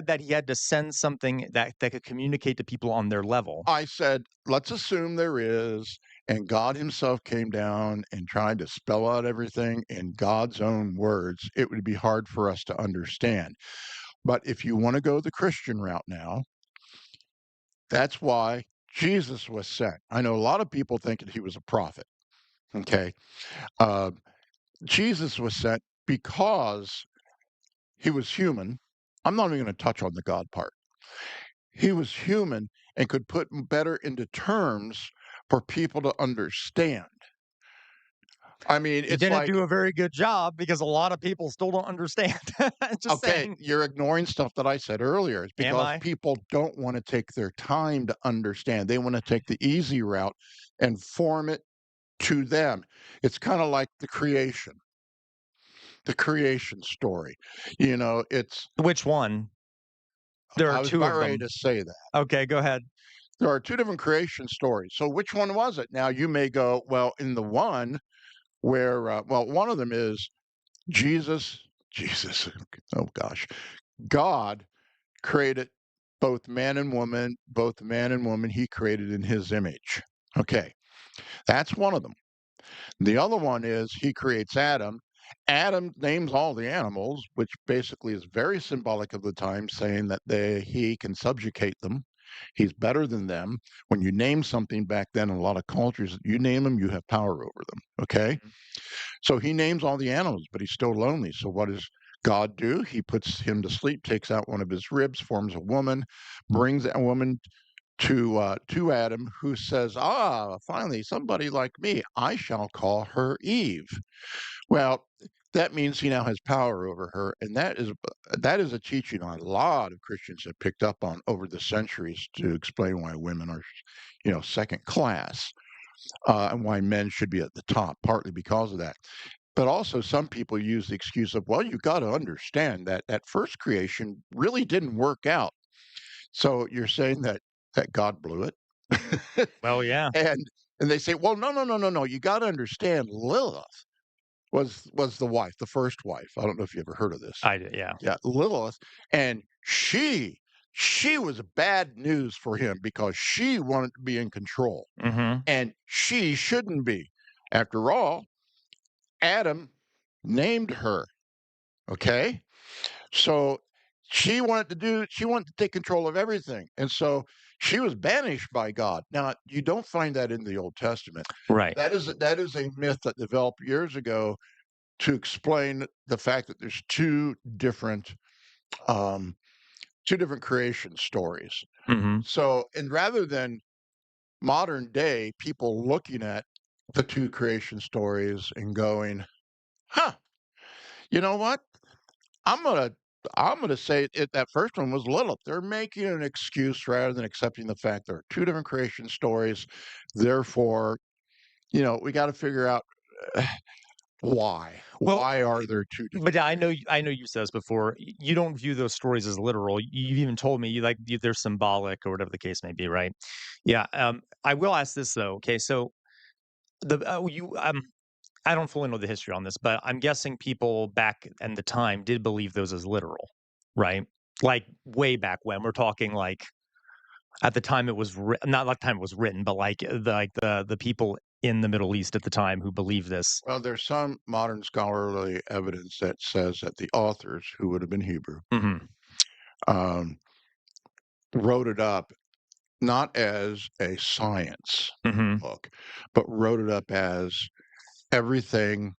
that he had to send something that could communicate to people on their level. I said, let's assume there is, and God himself came down and tried to spell out everything in God's own words. It would be hard for us to understand. But if you want to go the Christian route now, that's why Jesus was sent. I know a lot of people think that he was a prophet. Okay. Uh, Jesus was sent because he was human. I'm not even going to touch on the God part. He was human and could put better into terms for people to understand. I mean, He it's didn't like, do a very good job because a lot of people still don't understand. Just okay, saying. you're ignoring stuff that I said earlier. It's Am because I? people don't want to take their time to understand. They want to take the easy route and form it to them. It's kind of like the creation story. You know, it's, Which one? There are I was two about of ready them. to say that. Okay, go ahead. There are two different creation stories. So which one was it? Now you may go, well, in the one where, well, one of them is Jesus, Jesus, oh gosh, God created both man and woman, he created in his image. Okay, that's one of them. The other one is he creates Adam. Adam names all the animals, which basically is very symbolic of the time, saying that he can subjugate them. He's better than them. When you name something back then in a lot of cultures, you name them, you have power over them. Okay. Mhm. So he names all the animals, but he's still lonely. So what does God do? He puts him to sleep, takes out one of his ribs, forms a woman, brings that woman to Adam, who says, "Ah, finally, somebody like me. I shall call her Eve." Well, that means he now has power over her, and that is a teaching a lot of Christians have picked up on over the centuries to explain why women are, second class, and why men should be at the top, partly because of that. But also, some people use the excuse of, "Well, you got to understand that that first creation really didn't work out." So you're saying that God blew it? Well, yeah. And and they say, "Well, no, no, no, no, no, you gotta understand Lilith was the wife, the first wife." I don't know if you ever heard of this. I did, yeah. Yeah, Lilith, and she was bad news for him because she wanted to be in control, Mhm. and she shouldn't be. After all, Adam named her, okay? So she wanted to take control of everything. And so she was banished by God. Now, you don't find that in the Old Testament. Right. That is a myth that developed years ago to explain the fact that there's um, two different creation stories. Mhm. So, and rather than modern day people looking at the two creation stories and going, "Huh, you know what? I'm gonna I'm gonna say that first one was Lilith." They're making an excuse rather than accepting the fact there are two different creation stories. Therefore, we got to figure out why. Well, Why are there two but different yeah, creation? I know you said this before. You don't view those stories as literal. You've even told me they're symbolic or whatever the case may be, right? Yeah. I will ask this though. Okay, so the you I don't fully know the history on this, but I'm guessing people back in the time did believe those as literal, right? Like way back when we're talking like at the time it was not like time it was written, but like the people in the Middle East at the time who believed this. Well, there's some modern scholarly evidence that says that the authors, who would have been Hebrew, Hmm. um, wrote it up not as a science Hmm. book, but wrote it up as everything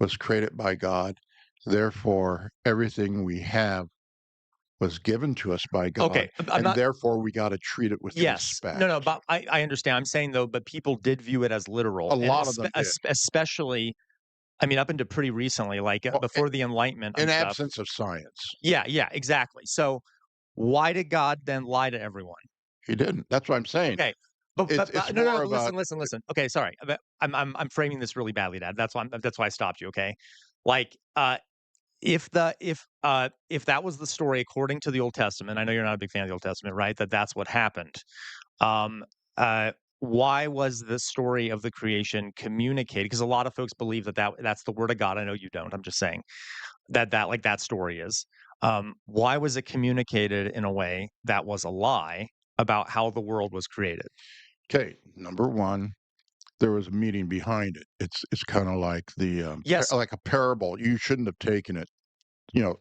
was created by God. Therefore, everything we have was given to us by God, Okay, I'm and not. therefore we got to treat it with Yes, no, respect. no, but I understand. I'm saying though, but people did view it as A literal, and lot of them did. especially, I mean, up into pretty recently, like Well, before the Enlightenment in and stuff. absence of science, Yeah, yeah, exactly. So why did God then lie to everyone? he didn't. That's what I'm saying. Okay. But It's no, no, more no, about listen. Okay, sorry. I'm framing this really badly, Dad. That's why I stopped you, okay? Like, if that was the story according to the Old Testament, I know you're not a big fan of the Old Testament, right? That's what happened. Um, uh, why was the story of the creation communicated? Because a lot of folks believe that's the word of God. I know you don't. I'm just saying that like that story is. Why was it communicated in a way that was a lie about how the world was created? Okay, number 1, there was a meaning behind it. It's kinda like Yes, like a parable. You shouldn't have taken it,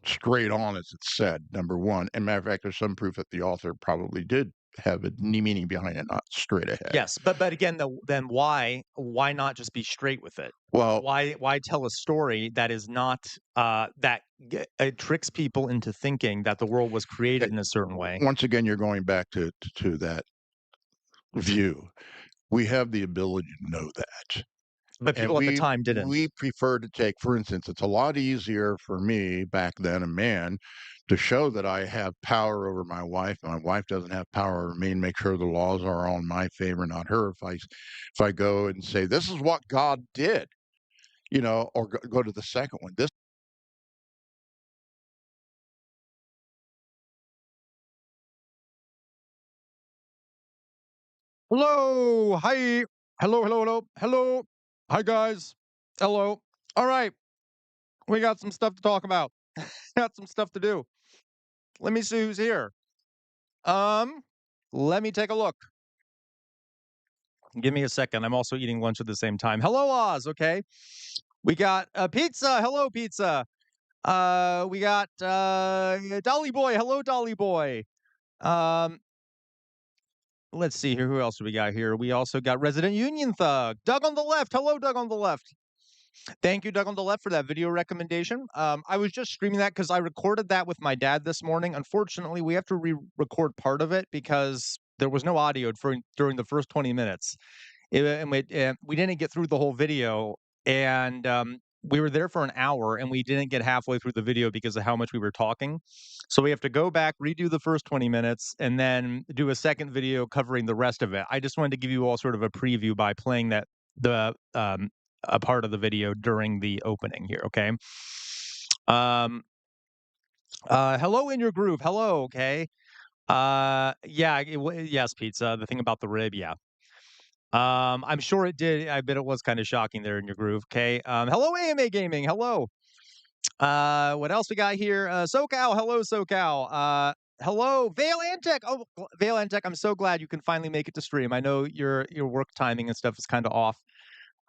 straight on as it's said, number 1. And matter of fact, there's some proof that the author probably did have a meaning behind it, not straight ahead. yes, but again, though, then why not just be straight with it? Well, Why tell a story that is not that it tricks people into thinking that the world was created okay, in a certain way, once again, you're going back to that view. We have the ability to know that. but And people at the time didn't. we prefer to take, for instance, it's a lot easier for me back then, a man, to show that I have power over my wife, and my wife doesn't have power over me, and make sure the laws are all in my favor, not her. If I go and say, "This is what God did," or go to the second one, this Hello, hi, hello. Hi guys, hello. All right, we got some stuff to talk about. Got some stuff to do. Let me see who's here. Um, Let me take a look. Give me a second. I'm also eating lunch at the same time. Hello, Oz. Okay. We got pizza. Hello, pizza. We got Dolly Boy. Hello, Dolly Boy. Um, let's see here. Who else do we got here? We also got Resident Union Thug. Doug on the left. Hello, Doug on the left. Thank you, Doug on the left, for that video recommendation. I was just streaming that because I recorded that with my dad this morning. Unfortunately, we have to re-record part of it because there was no audio for during the first 20 minutes. We didn't get through the whole video, and we were there for an hour, and we didn't get halfway through the video because of how much we were talking. So we have to go back, redo the first 20 minutes, and then do a second video covering the rest of it. I just wanted to give you all sort of a preview by playing the a part of the video during the opening here. Okay. Um. Hello in your groove. Hello. Okay. Yeah. Yes, pizza. The thing about the rib. Yeah. I'm sure it did. I bet it was kind of shocking there in your groove. Okay. Hello, AMA Gaming. Hello. What else we got here? SoCal. Hello, SoCal. Hello, Vale Antec. Oh, Vale Antec. I'm so glad you can finally make it to stream. I know your work timing and stuff is kind of off.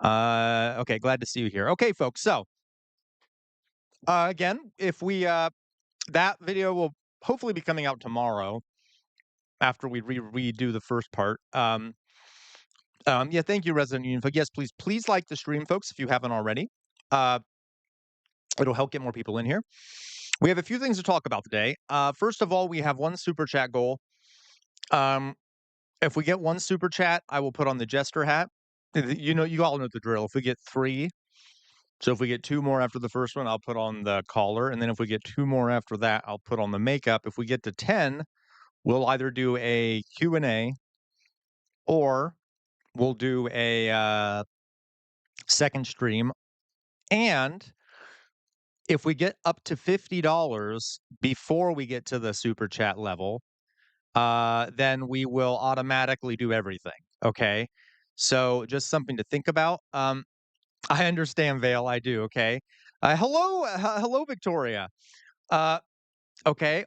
Okay, glad to see you here. Okay, folks. So, again, if we that video will hopefully be coming out tomorrow after we redo the first part. Yeah, thank you, Resident Union. But yes, please like the stream, folks, if you haven't already. Uh, it'll help get more people in here. We have a few things to talk about today. First of all, we have one super chat goal. Um, if we get one super chat, I will put on the jester hat. You all know the drill. If we get three, so if we get two more after the first one, I'll put on the collar, and then if we get two more after that, I'll put on the makeup. If we get to 10, we'll either do a Q&A or we'll do a second stream. And if we get up to $50 before we get to the super chat level, then we will automatically do everything. Okay. So just something to think about. I understand, Vale. I do. Okay. Hello, Victoria. Uh, okay.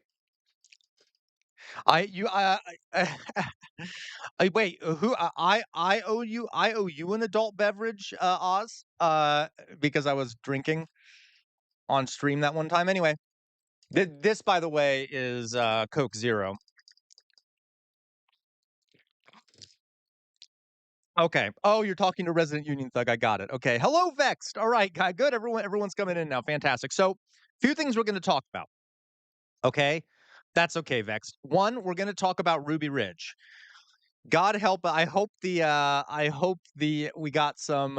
Wait. Who? I owe you an adult beverage, Oz. Because I was drinking on stream that one time. Anyway, this, by the way, is Coke Zero. Okay. Oh, you're talking to Resident Union Thug. I got it. Okay. Hello, Vexed. All right, guy. Good. Everyone's coming in now. Fantastic. So, few things we're going to talk about. Okay. That's okay, Vexed. One, we're going to talk about Ruby Ridge. God help. I hope we got some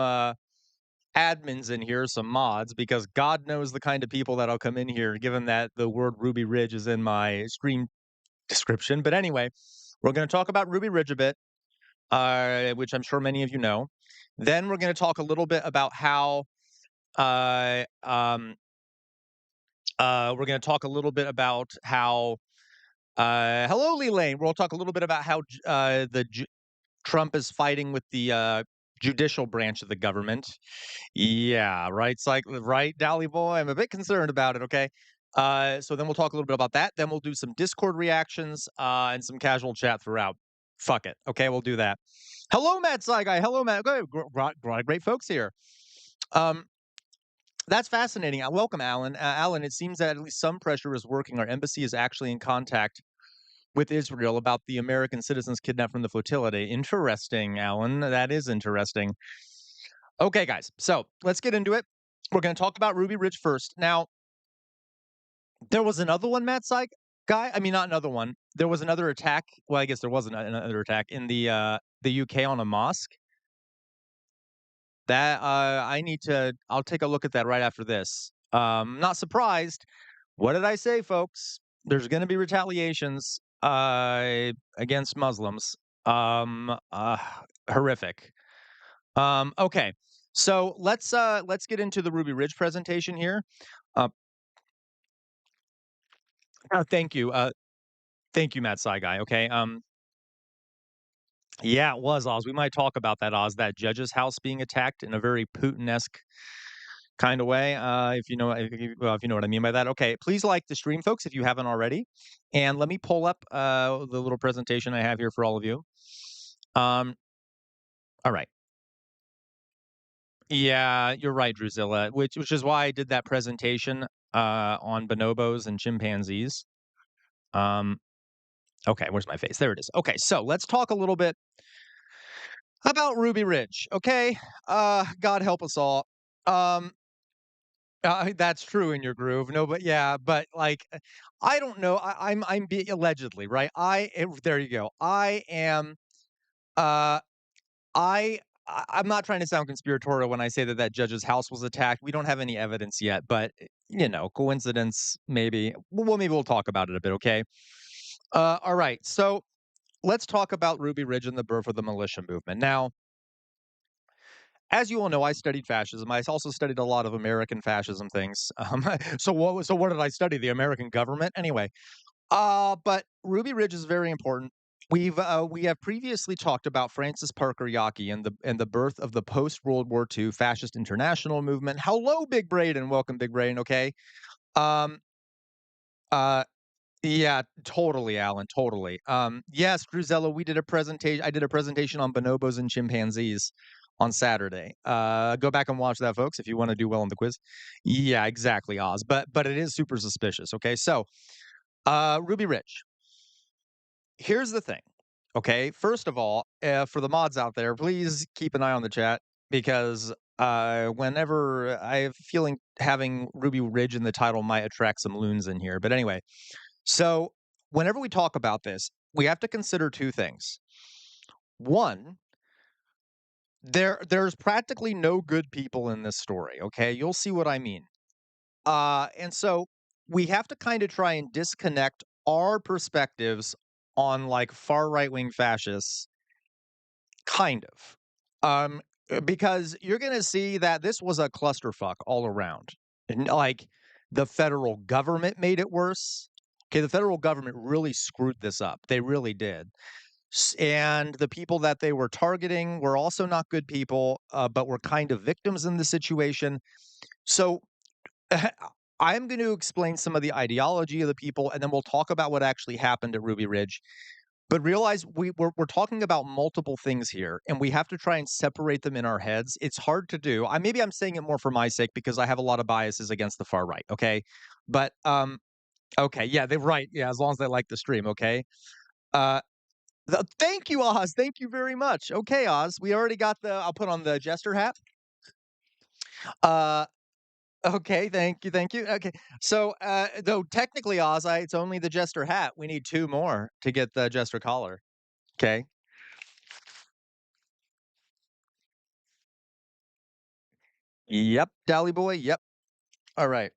admins in here, some mods, because God knows the kind of people that'll come in here, given that the word Ruby Ridge is in my stream description. But anyway, we're going to talk about Ruby Ridge a bit, which I'm sure many of you know. Then we're going to talk a little bit about how uh, um, we're going to talk a little bit about how hello, Lee Lane. We'll talk a little bit about how Trump is fighting with the judicial branch of the government. Yeah, right. It's like right, Dally boy. I'm a bit concerned about it. Okay. So then we'll talk a little bit about that. Then we'll do some Discord reactions and some casual chat throughout. Fuck it. Okay, we'll do that. Hello, Matt Guy. Hello, Matt. Good, great folks here. Um, that's fascinating. Welcome, Alan. Alan, it seems that at least some pressure is working. Our embassy is actually in contact with Israel about the American citizens kidnapped from the flotilla. Interesting, Alan. That is interesting. Okay, guys. So let's get into it. We're going to talk about Ruby Ridge first. Now, there was another one, Matt Syke guy. I mean, not another one. There was another attack. Well, I guess there wasn't another attack in the UK on a mosque. That I need to. I'll take a look at that right after this. Not surprised. What did I say, folks? There's going to be retaliations against Muslims. Um, uh, Horrific. Okay, so let's get into the Ruby Ridge presentation here. Uh, thank you. Thank you, Matt Sai guy. Okay. Yeah, it was Oz. We might talk about that Oz, that judge's house being attacked in a very Putin-esque kind of way. If you know, if you know what I mean by that. Okay, please like the stream, folks, if you haven't already, and let me pull up the little presentation I have here for all of you. All right. Yeah, you're right, Drusilla. Which is why I did that presentation on bonobos and chimpanzees. Um, okay, where's my face? There it is. Okay, so let's talk a little bit about Ruby Ridge, okay? God help us all. Um, that's true in your groove. No, but yeah, but like, I don't know. I'm being allegedly right. There you go. I am. Uh, I. I'm not trying to sound conspiratorial when I say that that judge's house was attacked. We don't have any evidence yet, but coincidence maybe. Well, maybe we'll talk about it a bit. Okay. All right. So let's talk about Ruby Ridge and the birth of the militia movement. Now, as you all know, I studied fascism. I also studied a lot of American fascism things. So what did I study? The American government, anyway. But Ruby Ridge is very important. We have previously talked about Francis Parker Yockey and the birth of the post World War II fascist international movement. Hello, Big Braden. Welcome, Big Braden. Okay. Um. Uh. Yeah, totally, Alan, totally. Yes, Druzella, we did a presentation. I did a presentation on bonobos and chimpanzees on Saturday. Go back and watch that, folks, if you want to do well on the quiz. Yeah, exactly, Oz. But it is super suspicious. Okay, so Ruby Ridge. Here's the thing. Okay, first of all, for the mods out there, please keep an eye on the chat because whenever I have a feeling having Ruby Ridge in the title might attract some loons in here. But anyway. So, whenever we talk about this, we have to consider two things. One, there's practically no good people in this story, okay? You'll see what I mean. And so we have to kind of try and disconnect our perspectives on like far right-wing fascists kind of. Because you're going to see that this was a clusterfuck all around. And like the federal government made it worse. Okay, the federal government really screwed this up. They really did. And the people that they were targeting were also not good people, but were kind of victims in the situation. So I'm going to explain some of the ideology of the people, and then we'll talk about what actually happened at Ruby Ridge. But realize we're talking about multiple things here, and we have to try and separate them in our heads. It's hard to do. Maybe I'm saying it more for my sake because I have a lot of biases against the far right. Okay, but okay, yeah, they're right. Yeah, as long as they like the stream. Okay. Uh, Thank you, Oz. Thank you very much. Okay, Oz, we already got the. I'll put on the jester hat. Uh, okay, thank you, thank you. Okay, so though technically, Oz, it's only the jester hat. We need two more to get the jester collar. Okay. Yep, Dally boy. Yep. All right.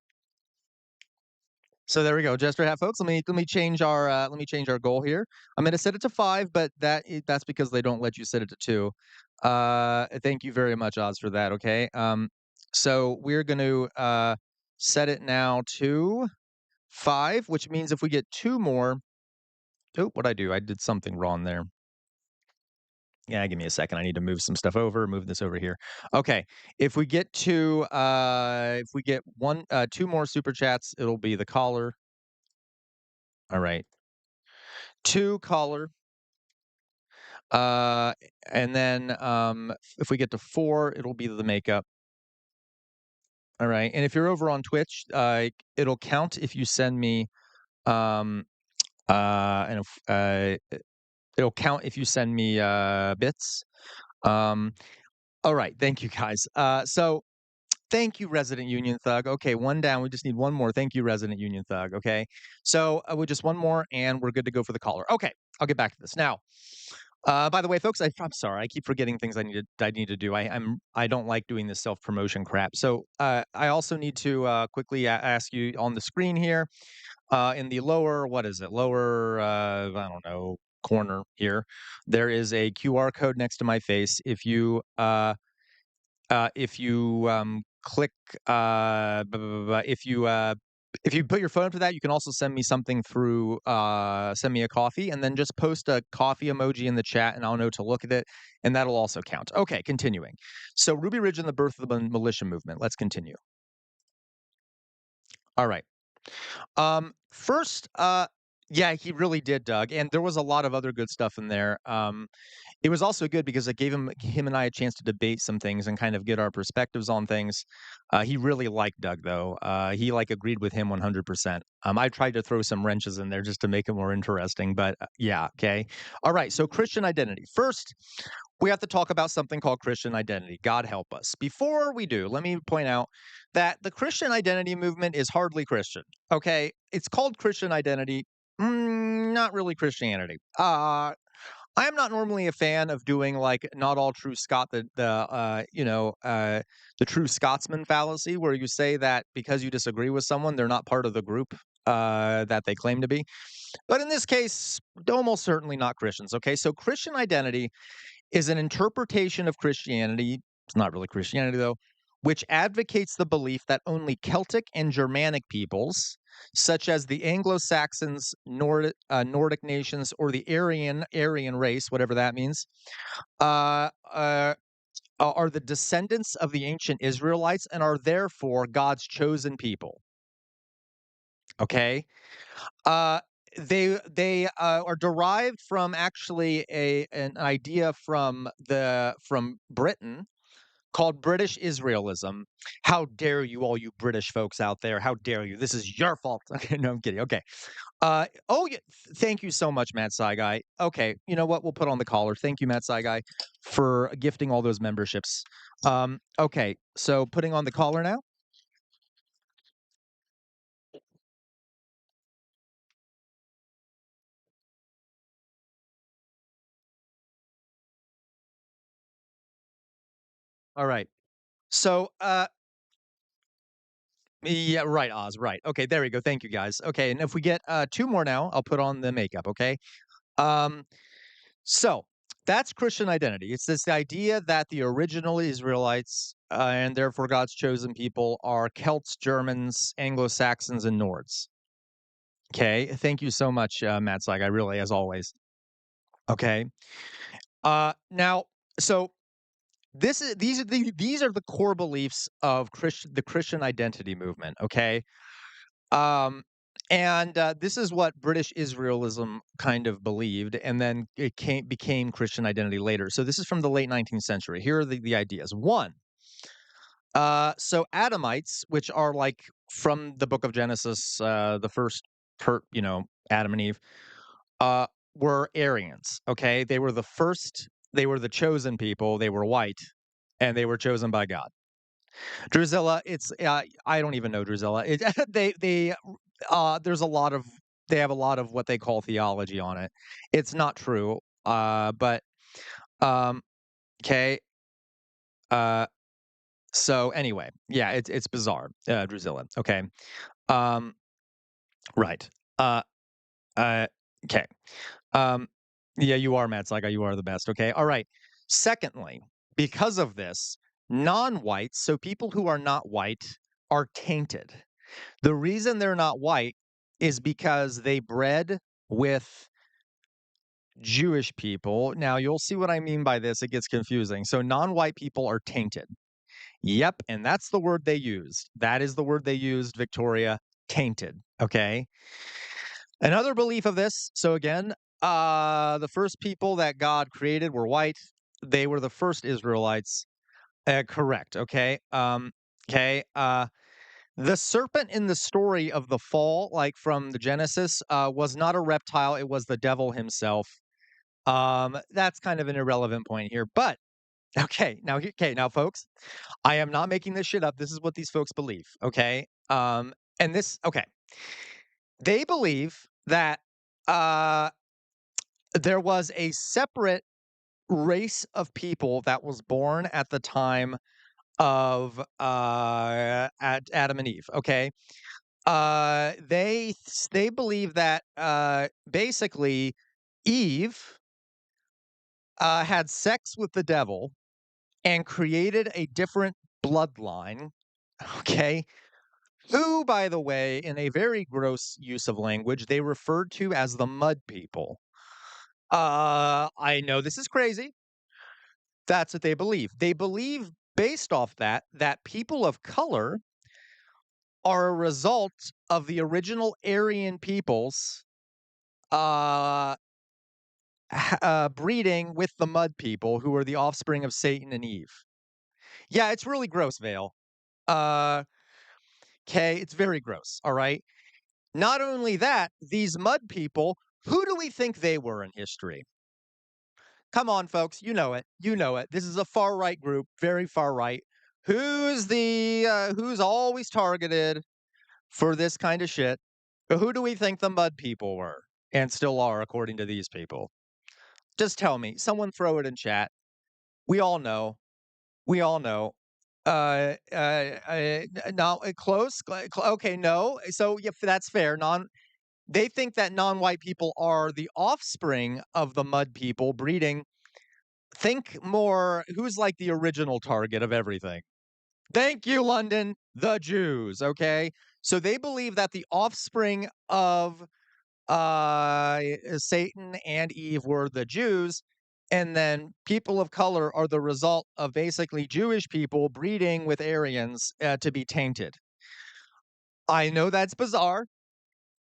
So there we go, Jester hat, folks. Let me change our goal here. I'm going to set it to 5, but that's because they don't let you set it to 2. Thank you very much, Oz, for that. Okay. So we're going to set it now to 5, which means if we get 2 more. Oh, what I do? I did something wrong there. Yeah, give me a second. I need to move some stuff over, move this over here. Okay. If we get one, two more super chats, it'll be the caller. All right. Two caller. Uh, and then if we get to four, it'll be the makeup. All right. And if you're over on Twitch, it'll count if you send me um and if, it'll count if you send me bits. Um, all right. Thank you guys. So thank you, Resident Union Thug. Okay, one down. We just need one more. Thank you, Resident Union Thug. Okay. So with just one more and we're good to go for the caller. Okay. I'll get back to this now. By the way, folks, I'm sorry. I keep forgetting things I need to do. I don't like doing this self promotion crap. So I also need to quickly ask you on the screen here, in the lower, what is it? Lower, I don't know, corner here. There is a QR code next to my face. If you click, if you put your phone up to that, you can also send me something through, send me a coffee, and then just post a coffee emoji in the chat, and I'll know to look at it, and that'll also count. Okay, continuing. So Ruby Ridge and the birth of the militia movement. Let's continue. All right. First, yeah, he really did, Doug, and there was a lot of other good stuff in there. It was also good because it gave him and I a chance to debate some things and kind of get our perspectives on things. He really liked Doug, though. He like agreed with him 100%. I tried to throw some wrenches in there just to make it more interesting, but yeah, okay. All right, so Christian identity. First, we have to talk about something called Christian identity. God help us. Before we do, let me point out that the Christian identity movement is hardly Christian. Okay, it's called Christian identity. Not really Christianity. I am not normally a fan of doing like not all true Scot the true Scotsman fallacy, where you say that because you disagree with someone, they're not part of the group that they claim to be. But in this case, almost certainly not Christians. Okay, so Christian identity is an interpretation of Christianity. It's not really Christianity though, which advocates the belief that only Celtic and Germanic peoples, such as the Anglo-Saxons, Nordic nations, or the Aryan race, whatever that means, uh, uh, are the descendants of the ancient Israelites and are therefore God's chosen people. Okay, uh, they are derived from actually an idea from Britain called British Israelism. How dare you, all you British folks out there? How dare you? This is your fault. Okay, no, I'm kidding. Okay. Oh, yeah. Thank you so much, Matt Saigai. Okay, you know what? We'll put on the collar. Thank you, Matt Saigai, for gifting all those memberships. Okay, so putting on the collar now. All right. So, yeah, right, Oz, right. Okay, there we go. Thank you, guys. Okay, and if we get two more now, I'll put on the makeup. Okay. Um, So that's Christian identity. It's this idea that the original Israelites and therefore God's chosen people are Celts, Germans, Anglo Saxons, and Nords. Okay. Thank you so much, Matt Zeig. I really, as always. Okay. Now, so these are the core beliefs of the Christian identity movement. Okay. Um, and this is what British Israelism kind of believed, and then it became Christian identity later. So this is from the late 19th century. Here are the ideas. One, so Adamites, which are like from the book of Genesis, the first, Adam and Eve, uh, were Aryans. Okay, they were the first. They were the chosen people. They were white, and they were chosen by God. Drusilla, it's I don't even know Drusilla. There's a lot of they have a lot of what they call theology on it. It's not true. But um, okay. Uh, so anyway, yeah, it's bizarre. Drusilla. Okay. Um, right. Uh, uh, okay. Um, yeah, you are Matt Saiga. You are the best. Okay. All right. Secondly, because of this, non-whites, so people who are not white, are tainted. The reason they're not white is because they bred with Jewish people. Now, you'll see what I mean by this. It gets confusing. So, non white people are tainted. Yep. And that's the word they used. That is the word they used, Victoria, tainted. Okay. Another belief of this. So, again, the first people that God created were white. They were the first Israelites. Correct. Okay. Okay. The serpent in the story of the fall, like from the Genesis, was not a reptile. It was the devil himself. That's kind of an irrelevant point here, but okay, now, folks, I am not making this shit up. This is what these folks believe. Okay, and this, okay, they believe that uh, there was a separate race of people that was born at the time of Adam and Eve. Okay, they believe that basically Eve had sex with the devil and created a different bloodline, okay, who, by the way, in a very gross use of language, they referred to as the mud people. I know this is crazy. That's what they believe. They believe, based off that, that people of color are a result of the original Aryan peoples uh, breeding with the mud people who are the offspring of Satan and Eve. Yeah, it's really gross, Vale. Uh, okay, it's very gross. All right. Not only that, these mud people, who do we think they were in history? Come on, folks, you know it. You know it. This is a far right group, very far right. Who's always targeted for this kind of shit? Who do we think the mud people were and still are, according to these people? Just tell me. Someone throw it in chat. We all know. We all know. No, close. Okay, no. So, yeah, that's fair. They think that non-white people are the offspring of the mud people breeding. Think more, who's like the original target of everything? Thank you, London. The Jews. Okay, so they believe that the offspring of Satan and Eve were the Jews, and then people of color are the result of basically Jewish people breeding with Aryans to be tainted. I know that's bizarre.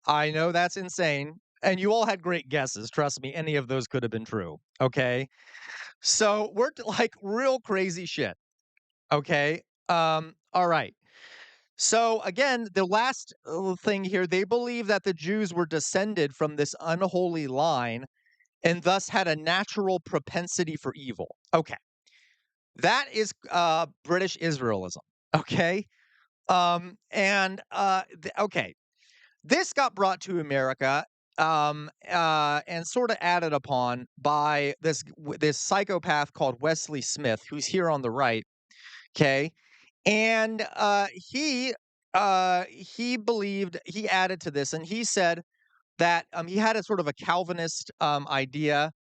I know that's insane. And you all had great guesses. Trust me, any of those could have been true. Okay. So we're like real crazy shit. Okay. All right. So again, the last thing here, they believe that the Jews were descended from this unholy line and thus had a natural propensity for evil. Okay. That is British Israelism. Okay. Okay. This got brought to America and sort of added upon by this psychopath called Wesley Smith, who's here on the right. Okay, and he believed he added to this, and he said that he had a sort of a Calvinist idea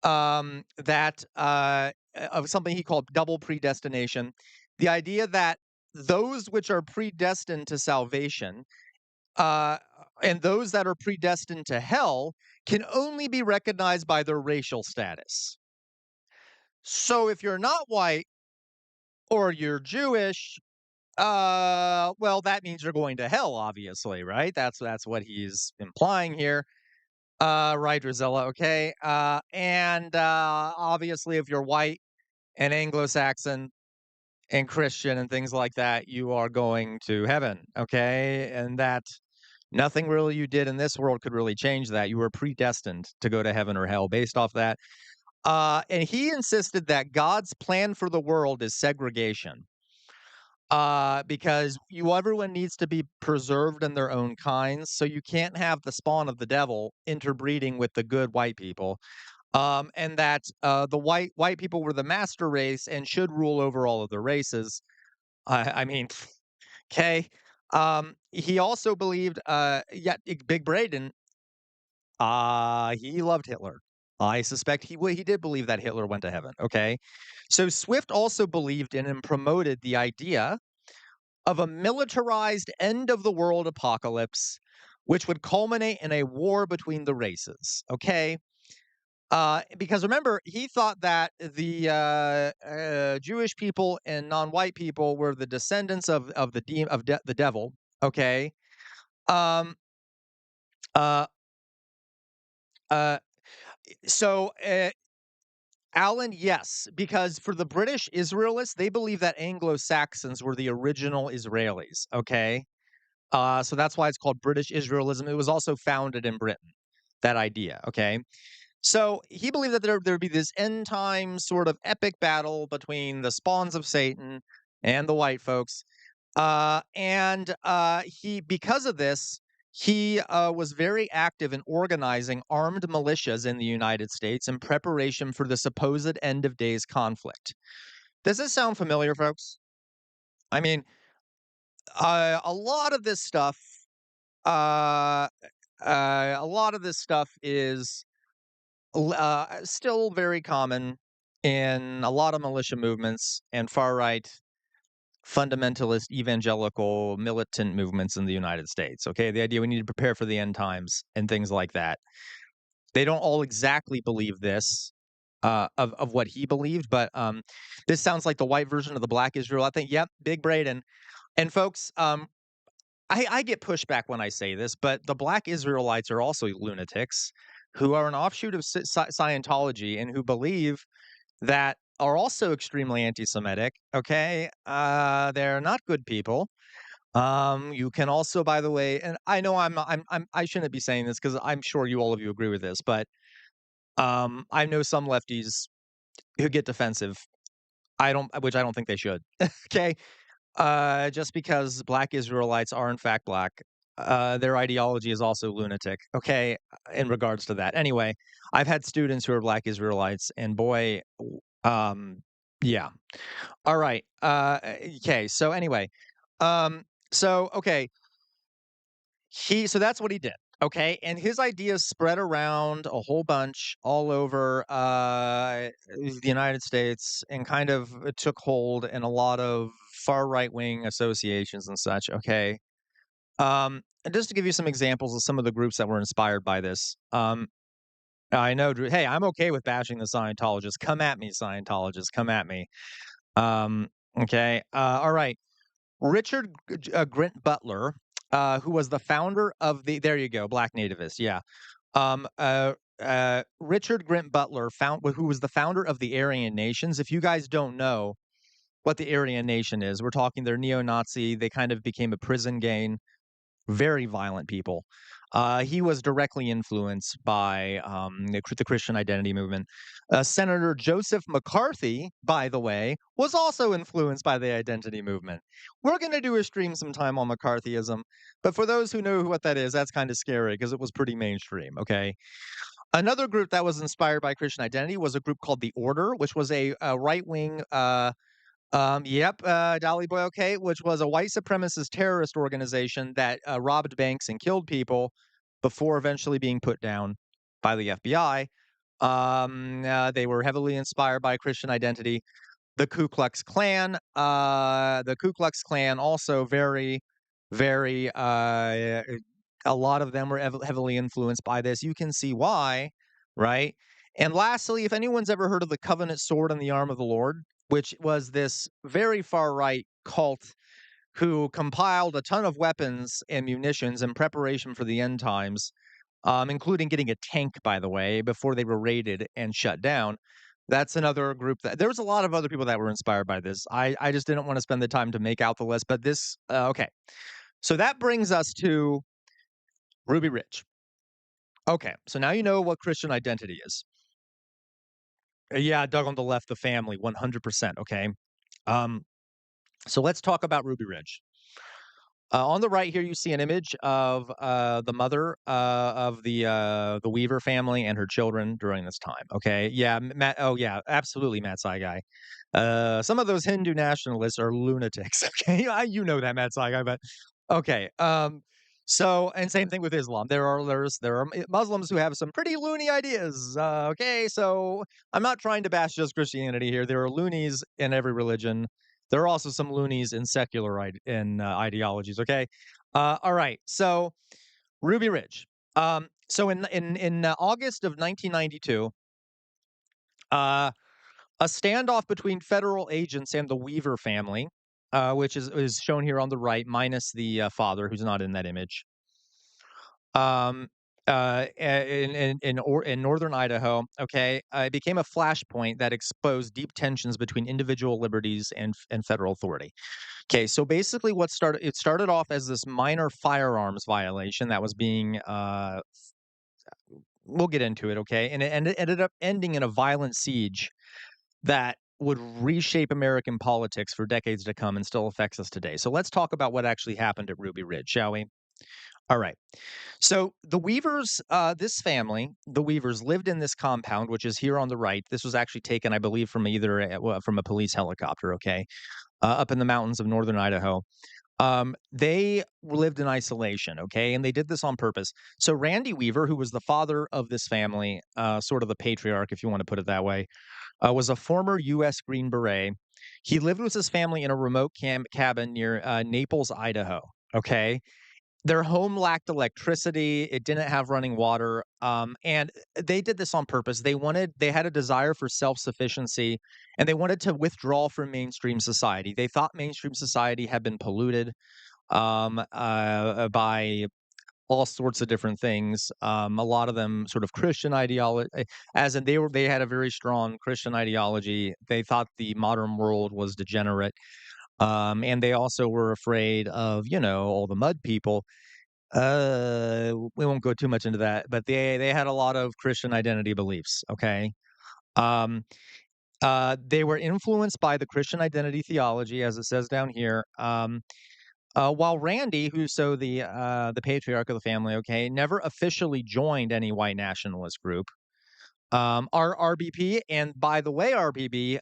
that of something he called double predestination, the idea that those which are predestined to salvation uh, and those that are predestined to hell can only be recognized by their racial status. So if you're not white or you're Jewish, well, that means you're going to hell, obviously, right? That's what he's implying here. Right, Drizella, okay. And obviously, if you're white and Anglo-Saxon and Christian and things like that, you are going to heaven, okay? And that nothing really you did in this world could really change that. You were predestined to go to heaven or hell based off that. And he insisted that God's plan for the world is segregation. Because everyone needs to be preserved in their own kinds, so you can't have the spawn of the devil interbreeding with the good white people. And that the white people were the master race and should rule over all of the races. I mean, okay. He also believed, Big Braden, he loved Hitler. I suspect he did believe that Hitler went to heaven. Okay. So Swift also believed in and promoted the idea of a militarized end of the world apocalypse, which would culminate in a war between the races. Okay. Because remember, he thought that the Jewish people and non-white people were the descendants of the devil. Okay. Um. Uh. Uh. So, Alan, yes, because for the British Israelites, they believe that Anglo Saxons were the original Israelis. Okay. So that's why it's called British Israelism. It was also founded in Britain. That idea. Okay. So he believed that there'd be this end time sort of epic battle between the spawns of Satan and the white folks. He, because of this, he was very active in organizing armed militias in the United States in preparation for the supposed end of days conflict. Does this sound familiar, folks? I mean, a lot of this stuff, uh, a lot of this stuff is still very common in a lot of militia movements and far right fundamentalist evangelical militant movements in the United States. Okay, the idea we need to prepare for the end times and things like that. They don't all exactly believe this of what he believed, but this sounds like the white version of the Black Israel. I think, yep, Big Braden. And folks, I get pushback when I say this, but the Black Israelites are also lunatics who are an offshoot of Scientology and who believe that are also extremely anti-Semitic. Okay, they're not good people. You can also, by the way, and I know I shouldn't be saying this because I'm sure all of you agree with this, but I know some lefties who get defensive. Which I don't think they should. Okay, just because Black Israelites are in fact black, their ideology is also lunatic. Okay, in regards to that. Anyway, I've had students who are Black Israelites, and boy, um, yeah. All right. Okay. So anyway, um, okay, so that's what he did. Okay, and his ideas spread around a whole bunch all over the United States and kind of took hold in a lot of far right wing associations and such. Okay, and just to give you some examples of some of the groups that were inspired by this. I know, Drew. Hey, I'm okay with bashing the Scientologists. Come at me, Scientologists. Come at me. Um, okay. All right. Richard Grint Butler, who was the founder of there you go, Black Nativist. Yeah. Um, uh, Richard Grint Butler, who was the founder of the Aryan Nations. If you guys don't know what the Aryan Nation is, we're talking they're neo Nazi. They kind of became a prison gang, very violent people. He was directly influenced by the Christian identity movement. Senator Joseph McCarthy, by the way, was also influenced by the identity movement. We're going to do a stream sometime on McCarthyism, but for those who know what that is, that's kind of scary because it was pretty mainstream. Okay. Another group that was inspired by Christian identity was a group called the Order, which was a right wing Dolly Boy, okay, which was a white supremacist terrorist organization that robbed banks and killed people before eventually being put down by the FBI. They were heavily inspired by Christian identity. The Ku Klux Klan, also very, very, a lot of them were heavily influenced by this. You can see why, right? And lastly, if anyone's ever heard of the Covenant Sword and the Arm of the Lord, which was this very far right cult who compiled a ton of weapons and munitions in preparation for the end times, including getting a tank, by the way, before they were raided and shut down. That's another group that there was a lot of other people that were inspired by this. I just didn't want to spend the time to make out the list, but this okay. So that brings us to Ruby Ridge. Okay, so now you know what Christian identity is. Yeah, Doug on the left, the family, 100%. Okay. Um, so let's talk about Ruby Ridge. On the right here, you see an image of the mother of the Weaver family and her children during this time. Okay, yeah, Matt. Oh yeah, absolutely, Matt Saigai. Some of those Hindu nationalists are lunatics. Okay, you know that, Matt Saigai, but okay. So and same thing with Islam. There are Muslims who have some pretty loony ideas. Okay, so I'm not trying to bash just Christianity here. There are loonies in every religion. There are also some loonies in secular ideologies. Okay, all right. So Ruby Ridge. So in August of 1992. Uh, a standoff between federal agents and the Weaver family, which is shown here on the right, minus the father, who's not in that image. Um, in northern Idaho, okay, it became a flashpoint that exposed deep tensions between individual liberties and federal authority. Okay, so basically, it started off as this minor firearms violation that was being we'll get into it, okay, and it ended up ending in a violent siege that would reshape American politics for decades to come and still affects us today. So let's talk about what actually happened at Ruby Ridge, shall we? All right. So the Weavers, this family, the Weavers lived in this compound, which is here on the right. This was actually taken, I believe, from either from a police helicopter. Okay, up in the mountains of northern Idaho. They lived in isolation. Okay, and they did this on purpose. So Randy Weaver, who was the father of this family, sort of the patriarch, if you want to put it that way, was a former U.S. Green Beret. He lived with his family in a remote cabin near Naples, Idaho. Okay, their home lacked electricity, it didn't have running water, and they did this on purpose. They had a desire for self-sufficiency, and they wanted to withdraw from mainstream society. They thought mainstream society had been polluted, by all sorts of different things, a lot of them sort of Christian ideology, as in they had a very strong Christian ideology. They thought the modern world was degenerate, and they also were afraid of, all the mud people. We won't go too much into that, but they had a lot of Christian identity beliefs, okay? Um, they were influenced by the Christian identity theology, as it says down here. While Randy, who's the patriarch of the family, okay, never officially joined any white nationalist group. Our RBP, and by the way, RBB,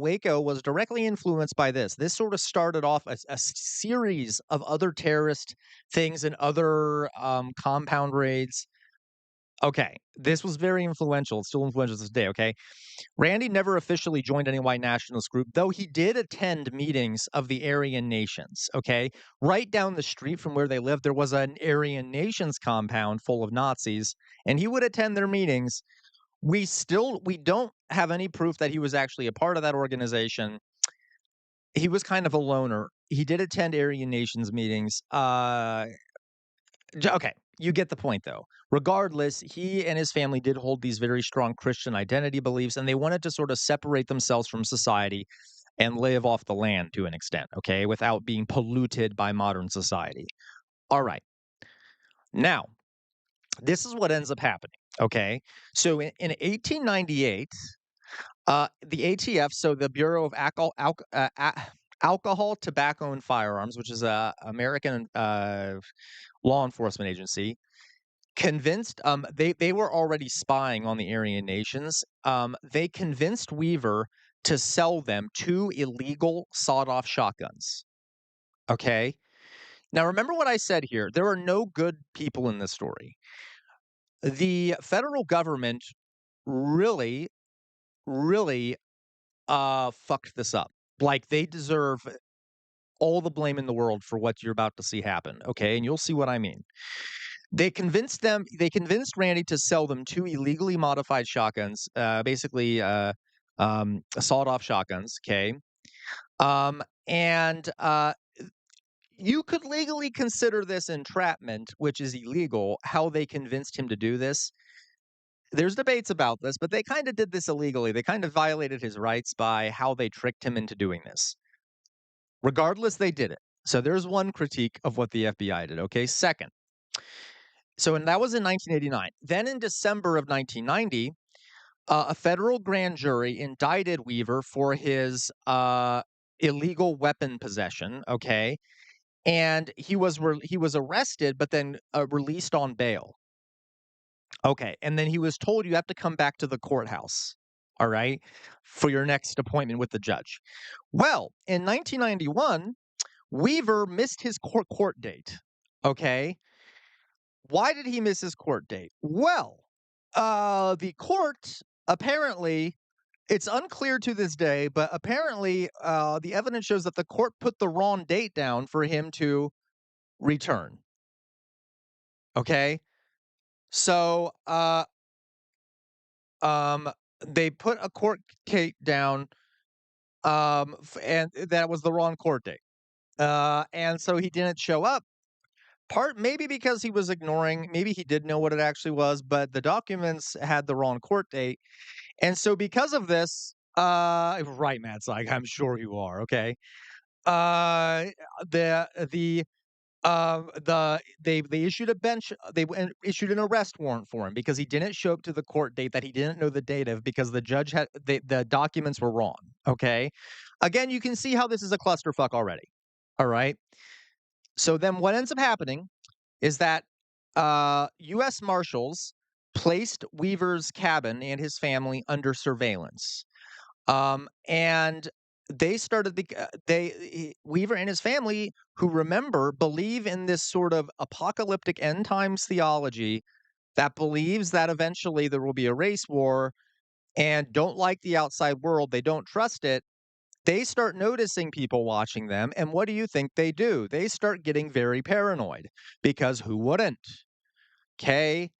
Waco was directly influenced by this. This sort of started off a series of other terrorist things and other compound raids. Okay, this was very influential. It's still influential to this day. Okay, Randy never officially joined any white nationalist group, though he did attend meetings of the Aryan Nations. Okay, right down the street from where they lived, there was an Aryan Nations compound full of Nazis, and he would attend their meetings. We don't have any proof that he was actually a part of that organization. He was kind of a loner. He did attend Aryan Nations meetings. Okay, you get the point though. Regardless, he and his family did hold these very strong Christian identity beliefs, and they wanted to sort of separate themselves from society and live off the land to an extent, okay, without being polluted by modern society. All right. Now, this is what ends up happening. Okay. So in 1898, the ATF, so the Bureau of Alcohol, Tobacco, and Firearms, which is a American law enforcement agency, convinced they were already spying on the Aryan nations. They convinced Weaver to sell them two illegal sawed-off shotguns. Okay. Now remember what I said here. There are no good people in this story. The federal government really, really fucked this up. Like they deserve all the blame in the world for what you're about to see happen. Okay, and you'll see what I mean. They convinced Randy to sell them two illegally modified shotguns, basically sawed-off shotguns. Okay, and you could legally consider this entrapment, which is illegal. How they convinced him to do this, there's debates about this, but they kind of did this illegally. They kind of violated his rights by how they tricked him into doing this. Regardless, they did it. So there's one critique of what the FBI did. Okay, second. So, and that was in 1989. Then in December of 1990, a federal grand jury indicted Weaver for his illegal weapon possession. Okay, and he was arrested, but then released on bail. Okay, and then he was told you have to come back to the courthouse. All right, for your next appointment with the judge. Well, in 1991, Weaver missed his court date. Okay, why did he miss his court date? Well, the court apparently, it's unclear to this day, but apparently, the evidence shows that the court put the wrong date down for him to return. Okay, so um, they put a court date down, and that was the wrong court date. And so he didn't show up. Part maybe because he was ignoring, maybe he did know what it actually was, but the documents had the wrong court date. And so because of this, right, Matt's like, I'm sure you are. Okay. Uh, they issued a bench they issued an arrest warrant for him because he didn't show up to the court date that he didn't know the date of because the judge had the documents were wrong. Okay. Again, you can see how this is a clusterfuck already. All right. So then what ends up happening is that US Marshals placed Weaver's cabin and his family under surveillance. And they started Weaver and his family, who remember, believe in this sort of apocalyptic end times theology that believes that eventually there will be a race war and don't like the outside world. They don't trust it. They start noticing people watching them. And what do you think they do? They start getting very paranoid because who wouldn't? Okay.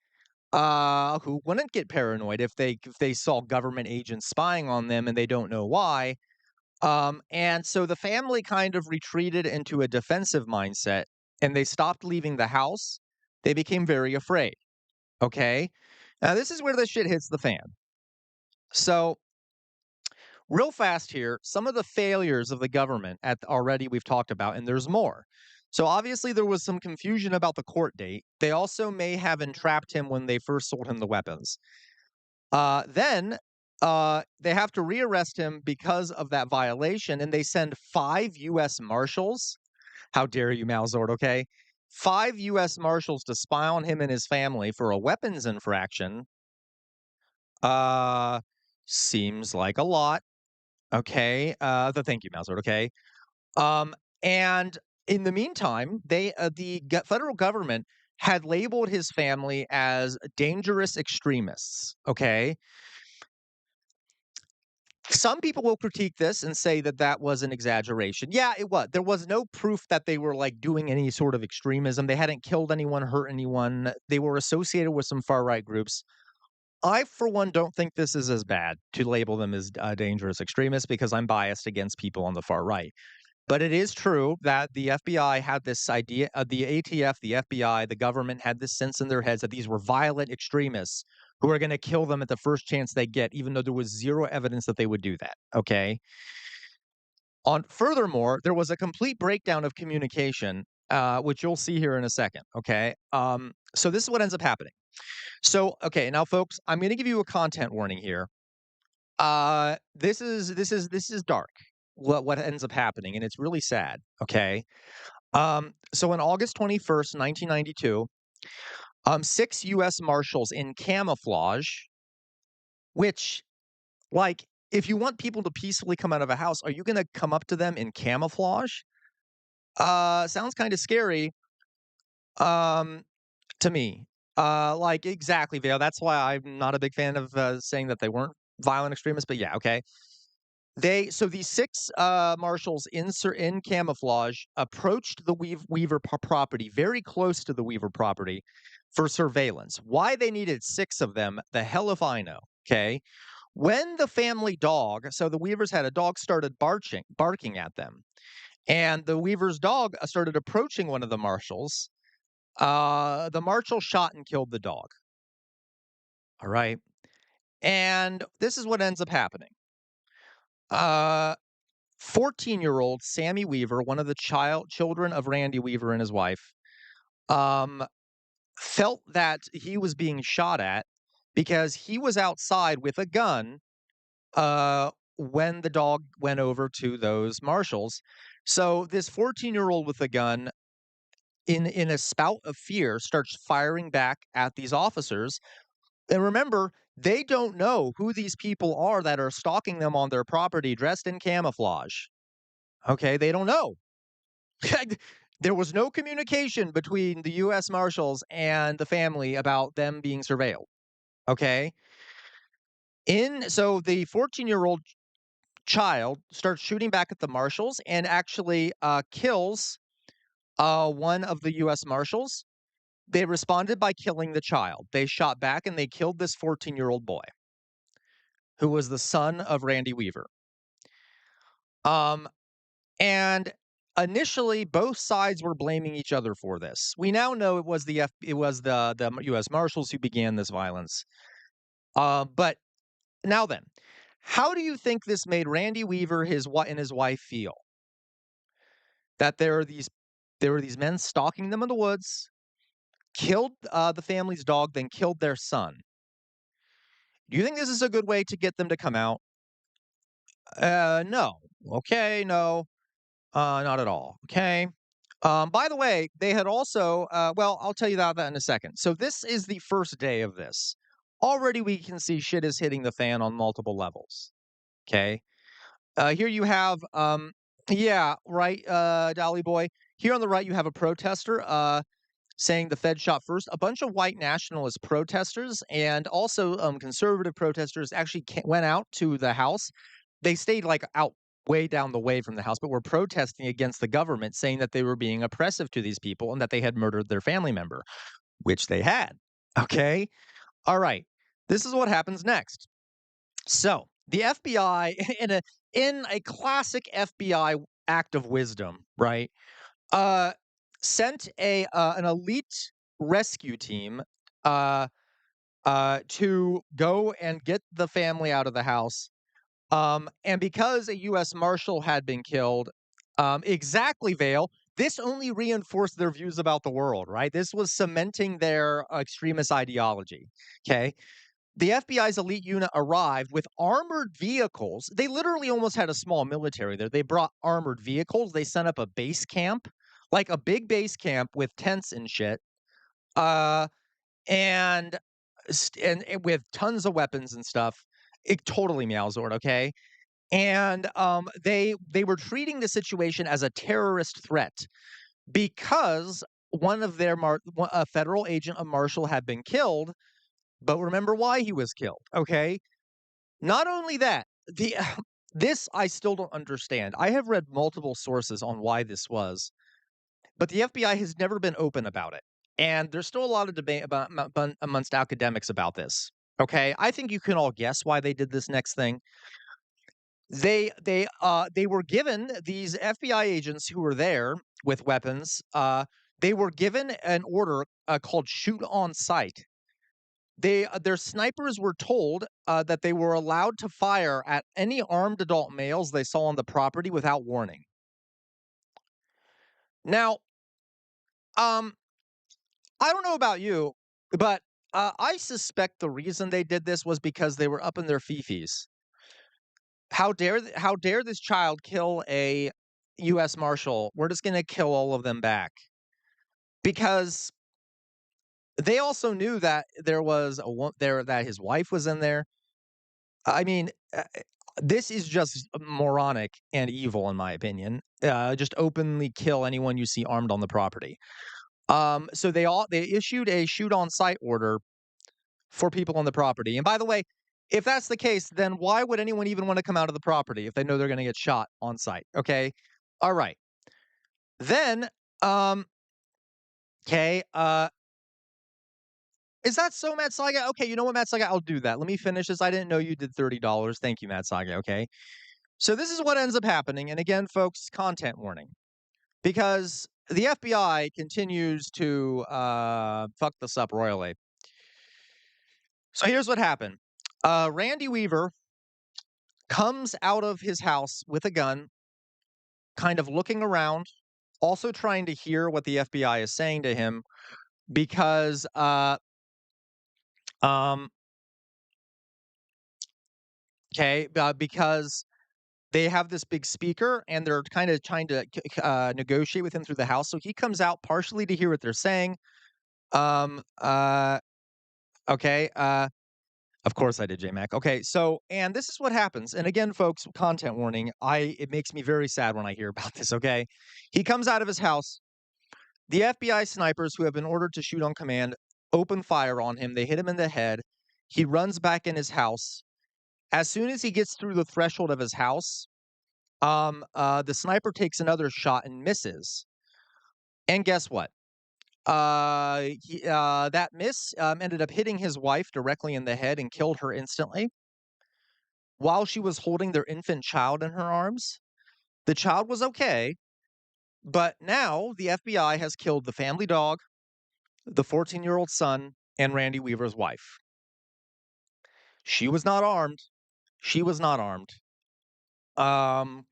Who wouldn't get paranoid if they saw government agents spying on them and they don't know why? And so the family kind of retreated into a defensive mindset and they stopped leaving the house. They became very afraid. Okay. Now, this is where the shit hits the fan. So, real fast here, some of the failures of the government already we've talked about, and there's more. So, obviously, there was some confusion about the court date. They also may have entrapped him when they first sold him the weapons. Then they have to rearrest him because of that violation, and they send 5 U.S. Marshals. How dare you, Malzord, okay? 5 U.S. Marshals to spy on him and his family for a weapons infraction. Uh, Seems like a lot, okay? Thank you, Malzord, okay? Um, and in the meantime, the federal government had labeled his family as dangerous extremists, okay? Some people will critique this and say that that was an exaggeration. Yeah, it was. There was no proof that they were like doing any sort of extremism. They hadn't killed anyone, hurt anyone. They were associated with some far right groups. I, for one, don't think this is as bad to label them as dangerous extremists because I'm biased against people on the far right. But it is true that the FBI had this idea, the ATF, the FBI, the government had this sense in their heads that these were violent extremists who are going to kill them at the first chance they get, even though there was zero evidence that they would do that. Okay. On furthermore, there was a complete breakdown of communication, which you'll see here in a second. Okay. So this is what ends up happening. So, okay, now folks, I'm going to give you a content warning here. This is dark. What ends up happening, and it's really sad. Okay. So on August 21st, 1992, 6 U.S. Marshals in camouflage, which, like, if you want people to peacefully come out of a house, are you going to come up to them in camouflage? Sounds kind of scary, um, to me. Like, exactly, Vale. That's why I'm not a big fan of saying that they weren't violent extremists, but yeah, okay. These 6 marshals in camouflage approached the Weaver property, very close to the Weaver property, for surveillance. Why they needed 6 of them, the hell if I know. Okay. When the family dog, so the Weavers had a dog, started barking at them, and the Weaver's dog started approaching one of the marshals. The marshal shot and killed the dog. All right. And this is what ends up happening. Uh, 14-year-old Sammy Weaver, one of the children of Randy Weaver and his wife, um, felt that he was being shot at because he was outside with a gun when the dog went over to those marshals. So this 14-year-old with a gun, in a spout of fear, starts firing back at these officers. And remember, they don't know who these people are that are stalking them on their property dressed in camouflage. Okay, they don't know. There was no communication between the US Marshals and the family about them being surveilled. Okay. So the 14-year-old child starts shooting back at the marshals and actually kills one of the US Marshals. They responded by killing the child. They shot back and they killed this 14-year-old boy. who was the son of Randy Weaver. Um, and initially, both sides were blaming each other for this. We now know it was the U.S. Marshals who began this violence. But now then, how do you think this made Randy Weaver and his wife feel? That there were these men stalking them in the woods, killed the family's dog, then killed their son. Do you think this is a good way to get them to come out? No. Okay, no. Not at all. Okay. By the way, they had also, well, I'll tell you that in a second. So this is the first day of this. Already we can see shit is hitting the fan on multiple levels. Okay. Here you have, yeah, right, Dolly Boy. Here on the right, you have a protester saying the Fed shot first. A bunch of white nationalist protesters and also conservative protesters actually went out to the House. They stayed like out way down the way from the House, but were protesting against the government, saying that they were being oppressive to these people and that they had murdered their family member, which they had. Okay. All right. This is what happens next. So the FBI, in a classic FBI act of wisdom, right? Uh, sent an elite rescue team uh, to go and get the family out of the house. And because a U.S. Marshal had been killed, exactly, Vale, this only reinforced their views about the world, right? This was cementing their extremist ideology. Okay. The FBI's elite unit arrived with armored vehicles. They literally almost had a small military there. They brought armored vehicles. They set up a base camp, like a big base camp with tents and shit, uh, and and with tons of weapons and stuff. It totally Meowsort, okay? And they were treating the situation as a terrorist threat because one of a federal agent, a marshal, had been killed. But remember why he was killed, okay? Not only that, the this I still don't understand. I have read multiple sources on why this was, but the FBI has never been open about it. And there's still a lot of debate amongst academics about this. Okay, I think you can all guess why they did this next thing. They were given these FBI agents who were there with weapons. They were given an order called "shoot on sight." Their snipers were told that they were allowed to fire at any armed adult males they saw on the property without warning. Now, um, I don't know about you, but I suspect the reason they did this was because they were up in their fifis. How dare this child kill a U.S. Marshal? We're just going to kill all of them back because they also knew that there was there that his wife was in there. I mean, this is just moronic and evil, in my opinion. Just openly kill anyone you see armed on the property. So they issued a shoot on sight order for people on the property. And by the way, if that's the case, then why would anyone even want to come out of the property if they know they're going to get shot on sight? Okay, all right. Then, um, okay, is that so, Matt Saga? Okay, you know what, Matt Saga? I'll do that. Let me finish this. I didn't know you did $30. Thank you, Matt Saga. Okay. So this is what ends up happening. And again, folks, content warning. Because the FBI continues to fuck this up royally. So here's what happened. Randy Weaver comes out of his house with a gun, kind of looking around, also trying to hear what the FBI is saying to him because um because they have this big speaker and they're kind of trying to negotiate with him through the house. So he comes out partially to hear what they're saying. Um, uh, okay. Of course I did, J-Mac. Okay. So, and this is what happens. And again, folks, content warning. It makes me very sad when I hear about this. Okay. He comes out of his house. The FBI snipers who have been ordered to shoot on command open fire on him. They hit him in the head. He runs back in his house. As soon as he gets through the threshold of his house, the sniper takes another shot and misses. And guess what? That miss ended up hitting his wife directly in the head and killed her instantly. while she was holding their infant child in her arms. The child was okay, but now the FBI has killed the family dog, the 14-year-old son, and Randy Weaver's wife. She was not armed. She was not armed. Um,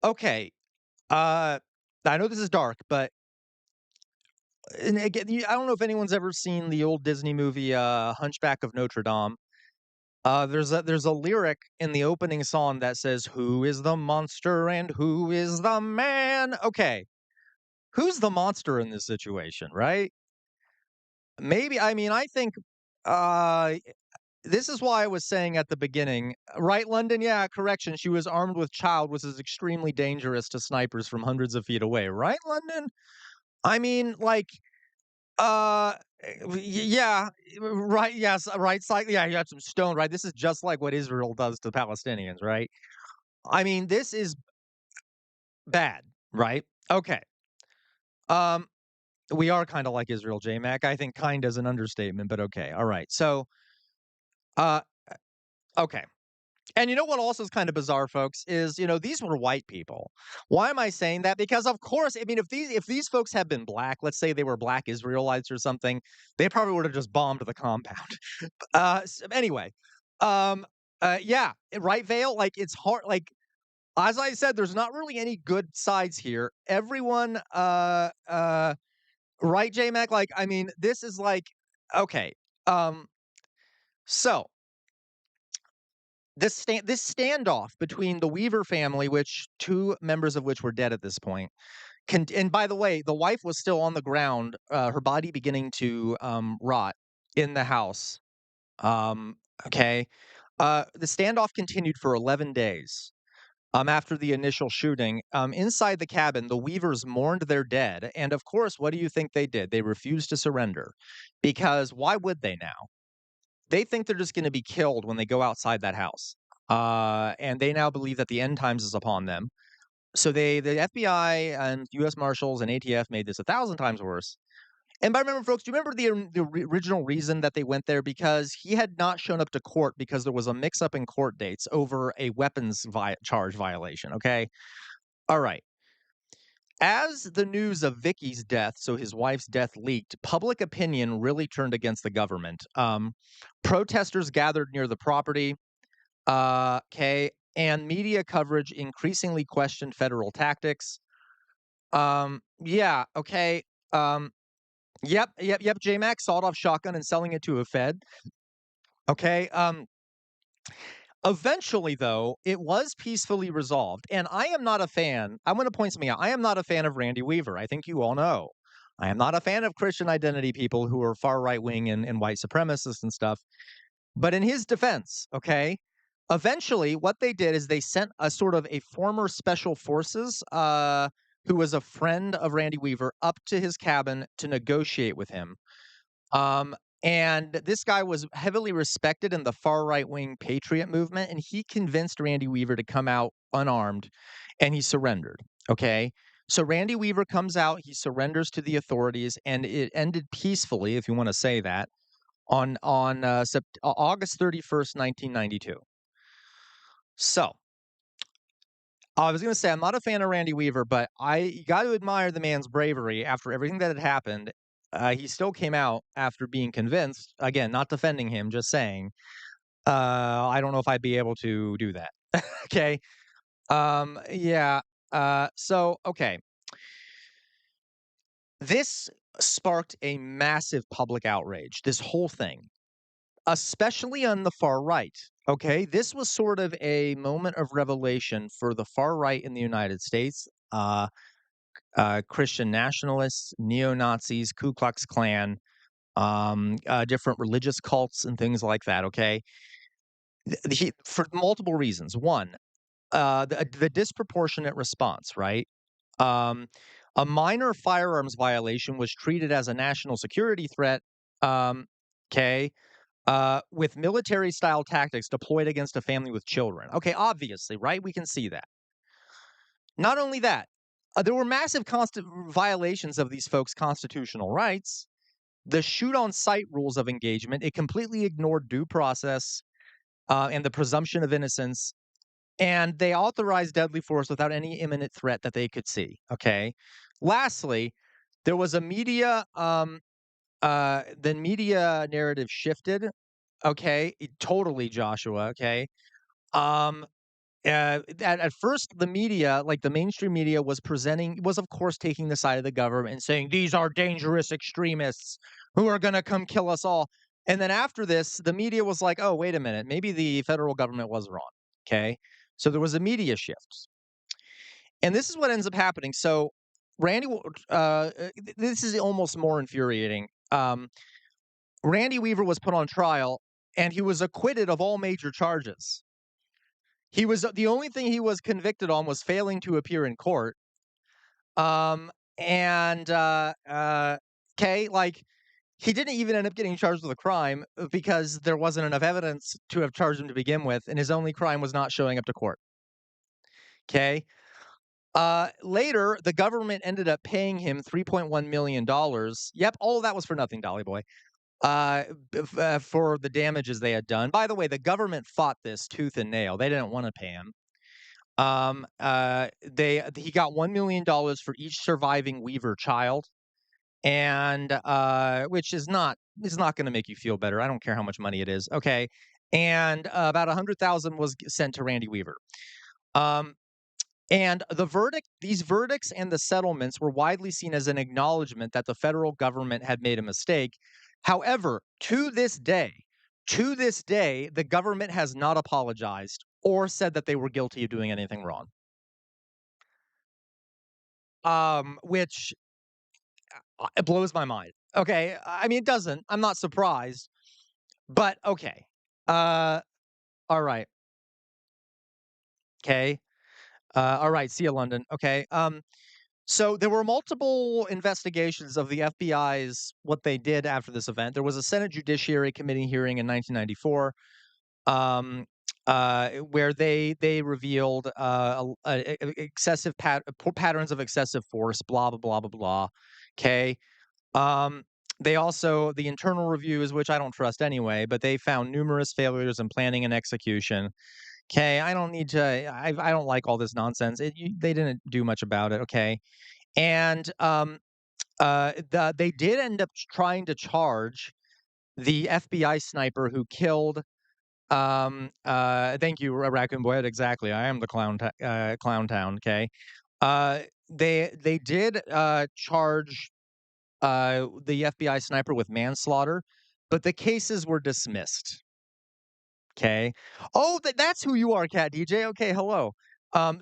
okay. Uh, I know this is dark, but and again, I don't know if anyone's ever seen the old Disney movie, Hunchback of Notre Dame. There's a lyric in the opening song that says, "Who is the monster and who is the man?" Okay, who's the monster in this situation, right? Maybe I mean, I think, uh, this is why I was saying at the beginning, right, London? Yeah, correction, she was armed with child, which is extremely dangerous to snipers from hundreds of feet away, right, London? I mean, like, yeah, right, yes, right side, yeah, you have some stone, right? This is just like what Israel does to Palestinians, right? I mean, this is bad, right? Okay. Um, we are kinda like Israel, J-Mac. I think "kind" is an understatement, but okay, alright. So, uh, okay. And you know what also is kind of bizarre, folks, is, these were white people. Why am I saying that? Because of course, I mean, if these folks had been black, let's say they were black Israelites or something, they probably would have just bombed the compound. Anyway, um, yeah, right, Vale. Like it's hard. Like as I said, there's not really any good sides here. Everyone, right, J Mac. Like I mean, this is like okay. Um, so this standoff between the Weaver family, which 2 members of which were dead at this point, and by the way, the wife was still on the ground, her body beginning to, rot in the house, um, okay? The standoff continued for 11 days, after the initial shooting. Inside the cabin, the Weavers mourned their dead, and of course, what do you think they did? They refused to surrender, because why would they now? They think they're just gonna be killed when they go outside that house. And they now believe that the end times is upon them. So the FBI and US Marshals and ATF made this 1,000 times worse. And I remember, folks, do you remember the original reason that they went there? Because he had not shown up to court because there was a mix-up in court dates over a weapons charge violation, okay? Alright. As the news of Vicky's death, so his wife's death, leaked, public opinion really turned against the government. Protesters gathered near the property, 'kay, and media coverage increasingly questioned federal tactics. Yeah, okay, yep, J-Mac, sawed-off shotgun and selling it to a Fed, okay, eventually, though, it was peacefully resolved, and I am not a fan. I wanna point something out. I am not a fan of Randy Weaver. I think you all know. I am not a fan of Christian identity people who are far right wing and white supremacists and stuff. But in his defense, okay, eventually what they did is they sent a sort of a former special forces, who was a friend of Randy Weaver, up to his cabin to negotiate with him. Um, and this guy was heavily respected in the far right wing patriot movement, and he convinced Randy Weaver to come out unarmed, and he surrendered. Okay. So Randy Weaver comes out, he surrenders to the authorities, and it ended peacefully, if you want to say that, on August 31st, 1992. So I was going to say I'm not a fan of Randy Weaver, but I got to admire the man's bravery after everything that had happened. He still came out after being convinced. Again, not defending him, just saying. I don't know if I'd be able to do that. Okay. Yeah. So okay. This sparked a massive public outrage. This whole thing, especially on the far right. Okay, this was sort of a moment of revelation for the far right in the United States. Christian nationalists, neo Nazis, Ku Klux Klan, different religious cults, and things like that. Okay, for multiple reasons. One, the disproportionate response, right? Um, a minor firearms violation was treated as a national security threat. Um, okay, with military style tactics deployed against a family with children. Okay, obviously, right? We can see that. Not only that, there were massive violations of these folks' constitutional rights. The shoot on sight rules of engagement, it completely ignored due process. and the presumption of innocence, and they authorized deadly force without any imminent threat that they could see. Okay. Lastly, there was a the media narrative shifted. Okay, totally, Joshua. Okay. Um, at first, the media, like the mainstream media, was of course taking the side of the government and saying these are dangerous extremists who are going to come kill us all. And then after this, the media was like, "Oh, wait a minute, maybe the federal government was wrong." Okay, so there was a media shift, and this is what ends up happening. So, this is almost more infuriating. Randy Weaver was put on trial, and he was acquitted of all major charges. He was the only thing he was convicted on was failing to appear in court. Um, and, 'Kay, like, he didn't even end up getting charged with a crime because there wasn't enough evidence to have charged him to begin with, and his only crime was not showing up to court. 'Kay? Later, the government ended up paying him $3.1 million. Yep, all of that was for nothing, Dolly Boy. For the damages they had done. By the way, the government fought this tooth and nail. They didn't wanna pay him. He got $1 million for each surviving Weaver child, and which is not going to make you feel better. I don't care how much money it is. Okay, and about 100,000 was sent to Randy Weaver. Um, and these verdicts and the settlements were widely seen as an acknowledgement that the federal government had made a mistake. However, to this day, the government has not apologized or said that they were guilty of doing anything wrong. Which it blows my mind. Okay, I mean, it doesn't. I'm not surprised, but okay. Uh, all right. Okay. All right. See you, London. Okay. So there were multiple investigations of the FBI's what they did after this event. There was a Senate Judiciary Committee hearing in 1994, where they revealed excessive patterns of excessive force. Blah blah blah blah blah. Okay. Um, they also the internal reviews, which I don't trust anyway, but they found numerous failures in planning and execution. Okay, I don't need to. I don't like all this nonsense. They didn't do much about it. Okay, and they did end up trying to charge the FBI sniper who killed. Thank you, Raccoon Boy. Exactly. I am the clown town. Okay. Uh, they did charge the FBI sniper with manslaughter, but the cases were dismissed. Okay. Oh, that's who you are, Cat DJ. Okay, hello.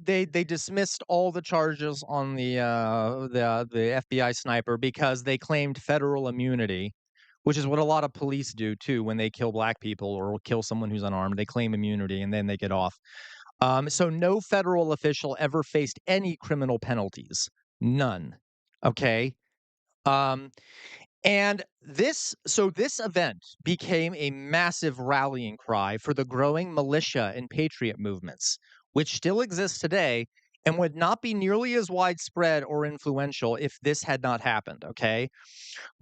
They dismissed all the charges on the FBI sniper because they claimed federal immunity, which is what a lot of police do too when they kill black people or kill someone who's unarmed. They claim immunity and then they get off. So no federal official ever faced any criminal penalties. None. Okay. Um, this event became a massive rallying cry for the growing militia and patriot movements, which still exist today and would not be nearly as widespread or influential if this had not happened. Okay.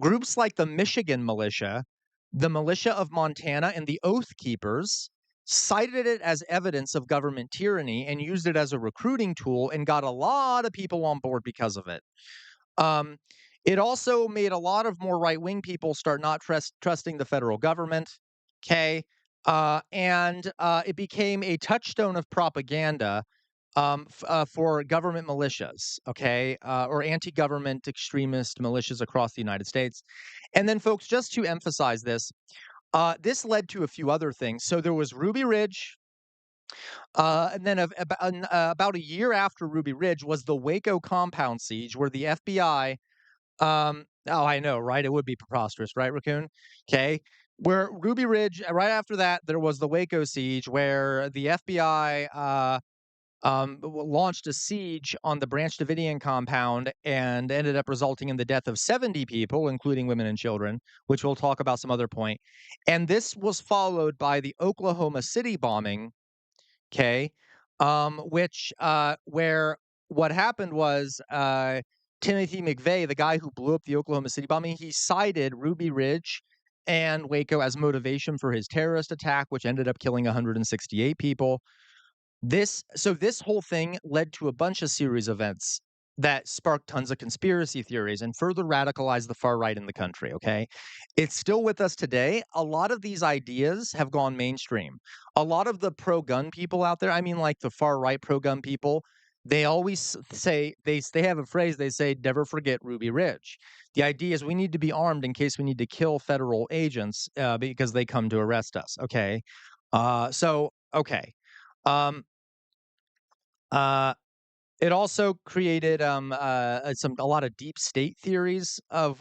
Groups like the Michigan militia, the militia of Montana, and the Oath Keepers cited it as evidence of government tyranny and used it as a recruiting tool and got a lot of people on board because of it. Um, it also made a lot of more right-wing people start not trusting the federal government. Okay. It became a touchstone of propaganda for government militias, okay, or anti-government extremist militias across the United States. And then, folks, just to emphasize this, this led to a few other things. So there was Ruby Ridge, and then about a year after Ruby Ridge was the Waco compound siege, where the FBI oh, I know, right? It would be preposterous, right, Raccoon? Okay. Where Ruby Ridge, right after that, there was the Waco siege where the FBI launched a siege on the Branch Davidian compound and ended up resulting in the death of 70 people, including women and children, which we'll talk about some other point. And this was followed by the Oklahoma City bombing. Okay. Where what happened was Timothy McVeigh, the guy who blew up the Oklahoma City bombing, he cited Ruby Ridge and Waco as motivation for his terrorist attack, which ended up killing 168 people. This whole thing led to a bunch of series events that sparked tons of conspiracy theories and further radicalized the far right in the country, okay? It's still with us today. A lot of these ideas have gone mainstream. A lot of the pro-gun people out there, I mean like the far right pro-gun people, they always say they have a phrase they say never forget Ruby Ridge. The idea is we need to be armed in case we need to kill federal agents because they come to arrest us, okay? Okay. Um uh, it also created a lot of deep state theories of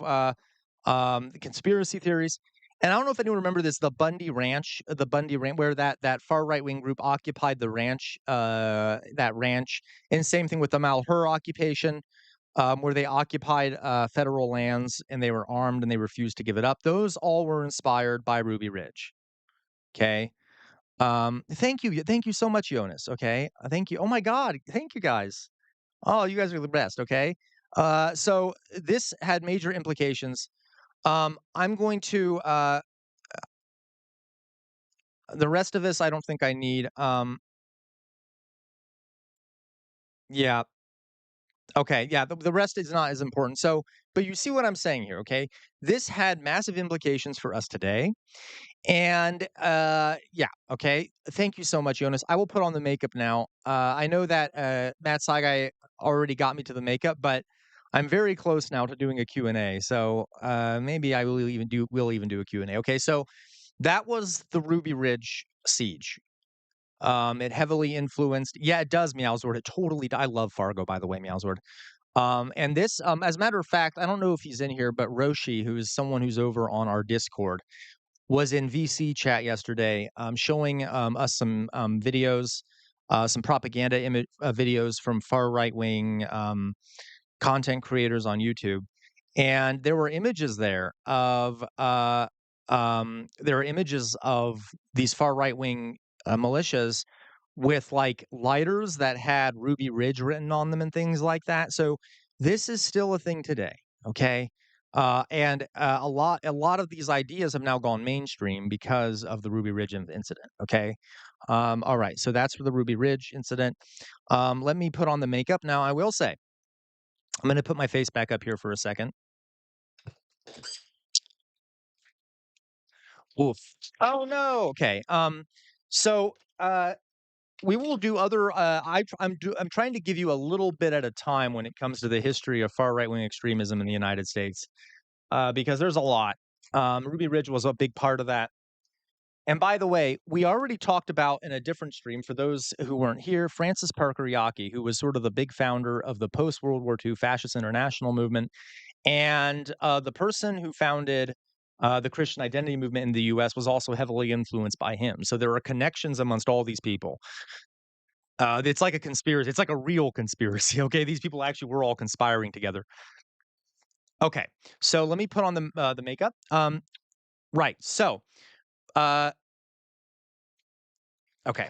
conspiracy theories. And I don't know if anyone remember this, the Bundy Ranch, where that far right wing group occupied the ranch, that ranch, and same thing with the Malheur occupation, where they occupied federal lands and they were armed and they refused to give it up. Those all were inspired by Ruby Ridge. Okay. Thank you so much, Jonas. Okay, thank you. Oh my God, thank you guys. Oh, you guys are the best. Okay, so this had major implications. I'm going to the rest of this. I don't think I need. Yeah. Okay. Yeah. The rest is not as important. So, but you see what I'm saying here. Okay, this had massive implications for us today. And, yeah, okay. Thank you so much, Jonas. I will put on the makeup now. I know that, Matt Saigai already got me to the makeup, but I'm very close now to doing a Q&A. So, maybe I will even do a Q&A. Okay, so that was the Ruby Ridge siege. It heavily influenced yeah, it does, Meowsword. It totally I love Fargo, by the way, Meowsword. And this, as a matter of fact, I don't know if he's in here, but Roshi, who is someone who's over on our Discord, was in VC chat yesterday, showing us some videos, some propaganda videos from far right wing content creators on YouTube, and there were images of these far right wing militias with like lighters that had Ruby Ridge written on them and things like that. So this is still a thing today. Okay. A lot of these ideas have now gone mainstream because of the Ruby Ridge incident. Okay. All right. So that's for the Ruby Ridge incident. Let me put on the makeup. Now, I will say, I'm going to put my face back up here for a second. Oof. Oh no. Okay. So we will do other. I'm trying to give you a little bit at a time when it comes to the history of far right wing extremism in the United States, because there's a lot. Ruby Ridge was a big part of that. And by the way, we already talked about in a different stream, for those who weren't here, Francis Parker Yockey, who was sort of the big founder of the post World War II Fascist International movement, and the person who founded the Christian Identity movement in the U.S. was also heavily influenced by him. So there are connections amongst all these people. It's like a conspiracy. It's like a real conspiracy. Okay, these people actually were all conspiring together. Okay, so let me put on the makeup. Right. So, uh, okay.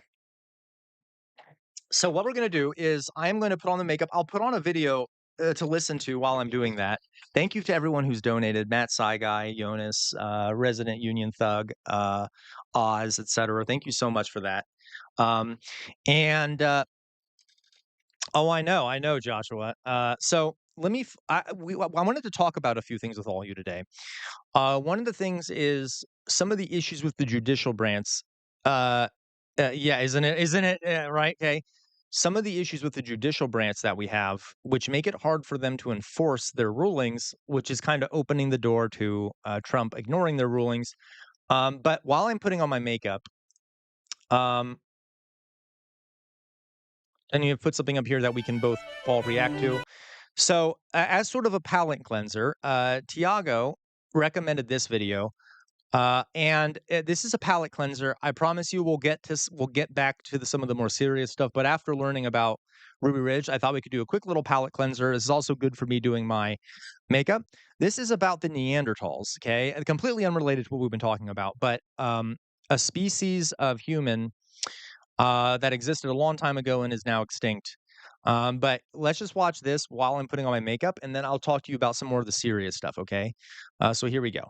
So what we're gonna do is I'm gonna put on the makeup. I'll put on a video to listen to while I'm doing that. Thank you to everyone who's donated: Matt Saigai, Jonas, Resident Union Thug, Oz, etc. Thank you so much for that. Um, and Oh, I know, Joshua. So let me. I wanted to talk about a few things with all you today. One of the things is some of the issues with the judicial branch. Uh, yeah, isn't it? Isn't it right? Okay. Some of the issues with the judicial branch that we have, which make it hard for them to enforce their rulings, which is kind of opening the door to Trump ignoring their rulings. But while I'm putting on my makeup, um, and you put something up here that we can both all react to. So, as sort of a palate cleanser, Tiago recommended this video, and this is a palate cleanser. I promise you, we'll get back to some of the more serious stuff. But after learning about Ruby Ridge, I thought we could do a quick little palate cleanser. This is also good for me doing my makeup. This is about the Neanderthals, okay, and completely unrelated to what we've been talking about, but a species of human that existed a long time ago and is now extinct. But let's just watch this while I'm putting on my makeup, and then I'll talk to you about some more of the serious stuff, okay? So here we go.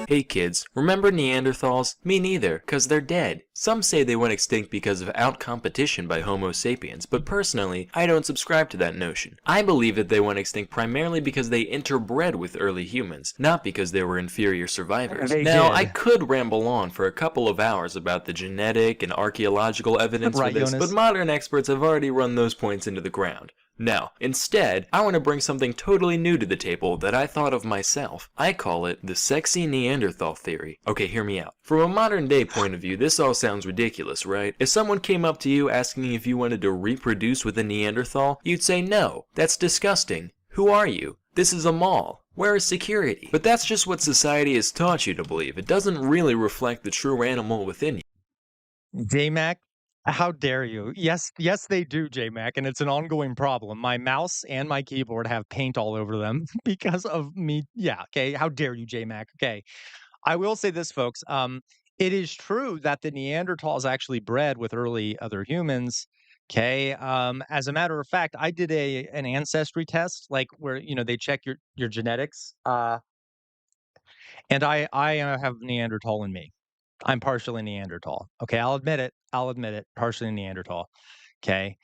Hey kids, remember Neanderthals? Me neither, cause they're dead. Some say they went extinct because of out-competition by Homo sapiens, but personally, I don't subscribe to that notion. I believe that they went extinct primarily because they interbred with early humans, not because they were inferior survivors. They Now, I did. could ramble on for a couple of hours about the genetic and archaeological evidence for Right, this, but Jonas? modern experts have already run those points into the ground. No, instead, I want to bring something totally new to the table that I thought of myself. I call it the sexy Neanderthal theory. Okay, hear me out. From a modern day point of view, this all sounds ridiculous, right? If someone came up to you asking if you wanted to reproduce with a Neanderthal, you'd say no, that's disgusting. Who are you? This is a mall. Where is security? But that's just what society has taught you to believe. It doesn't really reflect the true animal within you. J-Mac, how dare you? Yes, yes, they do, J-Mac, and it's an ongoing problem. My mouse and my keyboard have paint all over them because of me. Yeah, okay. How dare you, J-Mac? Okay. I will say this, folks. It is true that the Neanderthals actually bred with early other humans. Okay. As a matter of fact, I did an ancestry test, like where they check your genetics. And I have Neanderthal in me. I'm partially Neanderthal. Okay, I'll admit it. I'll admit it. Partially Neanderthal. Okay.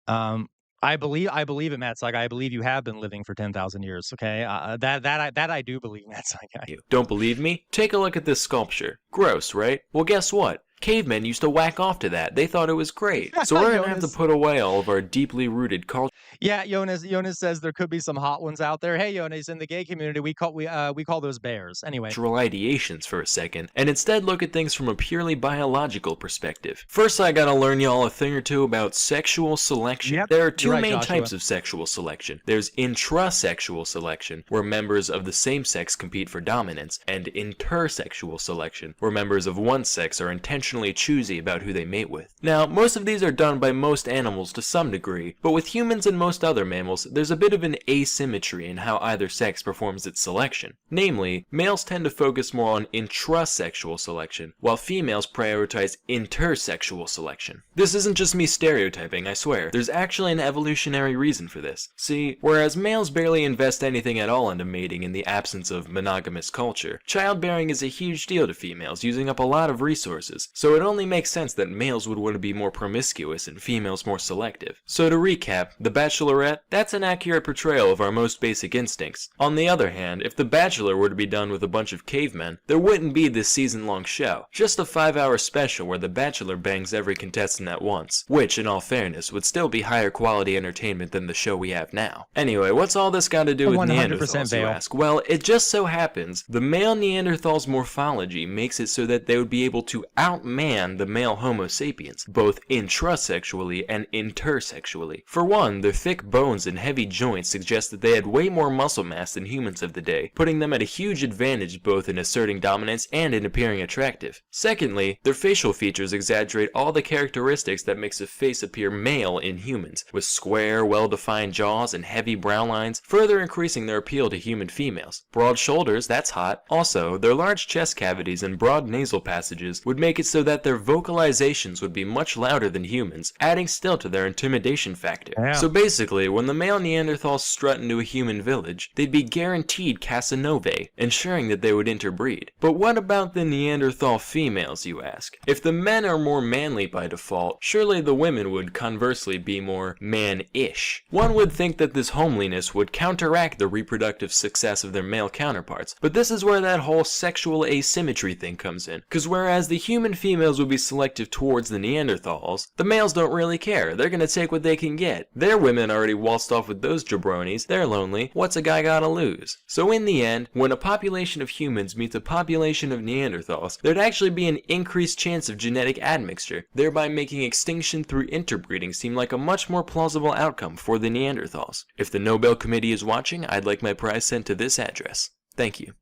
Um, I believe it, Matt. It's like I believe you have been living for 10,000 years. Okay, that I do believe, Matt. Like, Don't believe me? Take a look at this sculpture. Gross, right? Well, guess what? Cavemen used to whack off to that. They thought it was great. So we're gonna have to Jonas. put away all of our deeply rooted cultural Yeah, Jonas says there could be some hot ones out there. Hey, Jonas, in the gay community, we call those bears. Anyway, ideations for a second, and instead look at things from a purely biological perspective. First, I gotta learn y'all a thing or two about sexual selection. yep, There are you're two right, main Joshua. types of sexual selection. There's intrasexual selection, where members of the same sex compete for dominance, and intersexual selection, where members of one sex are intentionally choosy about who they mate with. Now, most of these are done by most animals to some degree, but with humans and most other mammals, there's a bit of an asymmetry in how either sex performs its selection. Namely, males tend to focus more on intrasexual selection, while females prioritize intersexual selection. This isn't just me stereotyping, I swear. There's actually an evolutionary reason for this. See, whereas males barely invest anything at all into mating in the absence of monogamous culture, childbearing is a huge deal to females, using up a lot of resources, so it only makes sense that males would want to be more promiscuous and females more selective. So to recap, The Bachelorette, that's an accurate portrayal of our most basic instincts. On the other hand, if The Bachelor were to be done with a bunch of cavemen, there wouldn't be this season-long show. Just a 5-hour special where The Bachelor bangs every contestant at once, which, in all fairness, would still be higher quality entertainment than the show we have now. Anyway, what's all this got to do with 100% Neanderthals, you veil. ask? Well, it just so happens the male Neanderthal's morphology makes it so that they would be able to outman the male Homo sapiens, both intrasexually and intersexually. For one, their thick bones and heavy joints suggest that they had way more muscle mass than humans of the day, putting them at a huge advantage both in asserting dominance and in appearing attractive. Secondly, their facial features exaggerate all the characteristics that makes a face appear male in humans, with square, well-defined jaws and heavy brow lines, further increasing their appeal to human females. Broad shoulders, that's hot. Also, their large chest cavities and broad nasal passages would make it so that their vocalizations would be much louder than humans, adding still to their intimidation factor. Yeah. So basically, when the male Neanderthals strut into a human village, they'd be guaranteed Casanova, ensuring that they would interbreed. But what about the Neanderthal females, you ask? If the men are more manly by default, surely the women would conversely be more man-ish. One would think that this homeliness would counteract the reproductive success of their male counterparts, but this is where that whole sexual asymmetry thing comes in. Cause whereas the human females would be selective towards the Neanderthals, the males don't really care. They're gonna take what they can get. Their women already waltzed off with those jabronis. They're lonely. What's a guy gotta lose? So in the end, when a population of humans meets a population of Neanderthals, there'd actually be an increased chance of genetic admixture, thereby making extinction through interbreeding seem like a much more plausible outcome for the Neanderthals. If the Nobel Committee is watching, I'd like my prize sent to this address. Thank you.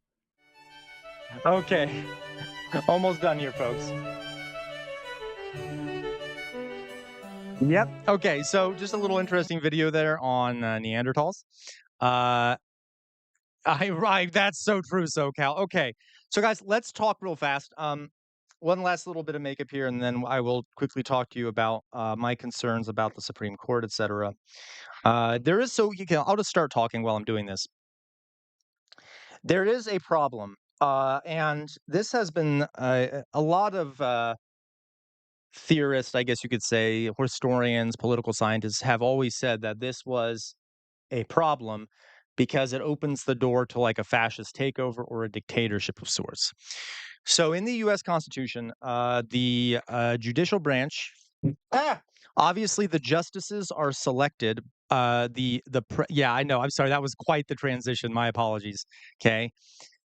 Okay. Almost done here, folks. Yep. Okay, so just a little interesting video there on Neanderthals. Uh, right, that's so true, SoCal. Okay, so guys, let's talk real fast. one last little bit of makeup here, and then I will quickly talk to you about my concerns about the Supreme Court, etc. There is so you can. I'll just start talking while I'm doing this. There is a problem, and this has been a lot of theorists, I guess you could say, historians, political scientists have always said that this was a problem because it opens the door to like a fascist takeover or a dictatorship of sorts. So in the U.S. Constitution, the judicial branch, ah, obviously the justices are selected. Yeah, I know. I'm sorry. That was quite the transition. My apologies. Okay.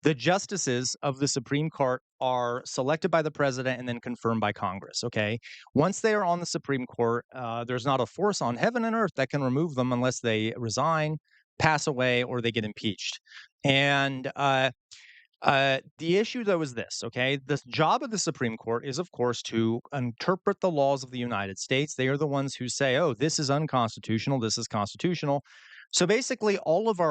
The justices of the Supreme Court are selected by the president and then confirmed by Congress. Okay. Once they are on the Supreme Court, there's not a force on heaven and earth that can remove them unless they resign, pass away, or they get impeached. And the issue, though, is this, okay? The job of the Supreme Court is, of course, to interpret the laws of the United States. They are the ones who say, oh, this is unconstitutional, this is constitutional. So basically, all of the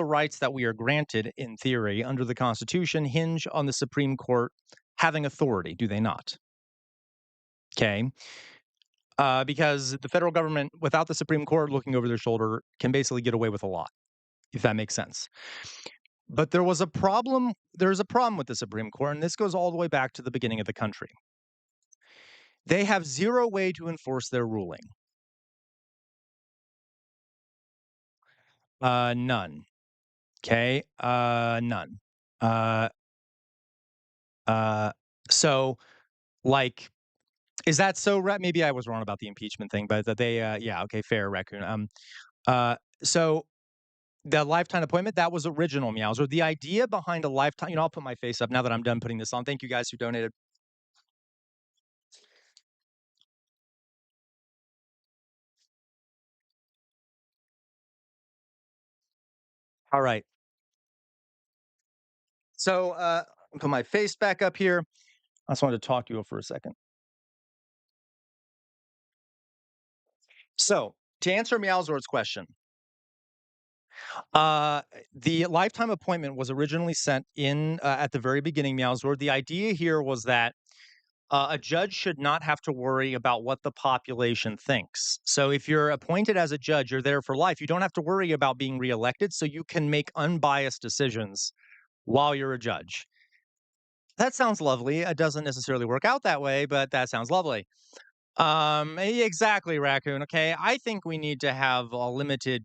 rights that we are granted in theory under the Constitution hinge on the Supreme Court having authority, do they not? Okay. Because the federal government, without the Supreme Court looking over their shoulder, can basically get away with a lot, if that makes sense. But there's a problem with the Supreme Court, and this goes all the way back to the beginning of the country. They have zero way to enforce their ruling. None. Okay? None. Uh, uh, so, like, is that so? Maybe I was wrong about the impeachment thing, but that they, yeah, okay, fair, raccoon. Uh, so the lifetime appointment that was original, meows, or the idea behind a lifetime. I'll put my face up now that I'm done putting this on. Thank you guys who donated. All right. So, put my face back up here. I just wanted to talk to you for a second. So, to answer Meowzord's question, uh, the lifetime appointment was originally sent in at the very beginning, Meowzord. The idea here was that a judge should not have to worry about what the population thinks. So, if you're appointed as a judge, you're there for life. You don't have to worry about being reelected, so you can make unbiased decisions while you're a judge. That sounds lovely. It doesn't necessarily work out that way, but that sounds lovely. Exactly, raccoon. Okay, I think we need to have a limited.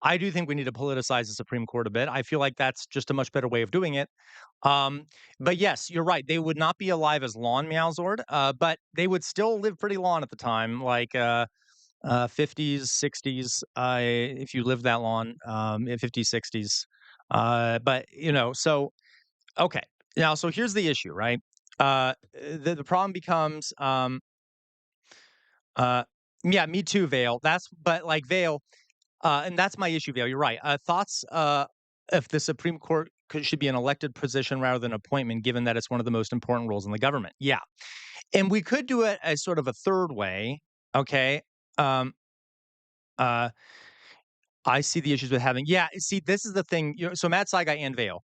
I do think we need to politicize the Supreme Court a bit. I feel like that's just a much better way of doing it. Um, but yes, you're right. They would not be alive as long, Meowzord, but they would still live pretty long at the time, like 50s, 60s, if you live that long, 50s, 60s. But so okay. Now, so here's the issue, right? The problem becomes, uh, yeah, me too, Vale. But like Vale, and that's my issue, Vale. You're right. Thoughts, if the Supreme Court should be an elected position rather than appointment, given that it's one of the most important roles in the government. Yeah. And we could do it as sort of a third way. Okay. Um, uh, I see the issues with having, yeah, see, this is the thing. So Matt Saigai and Vale,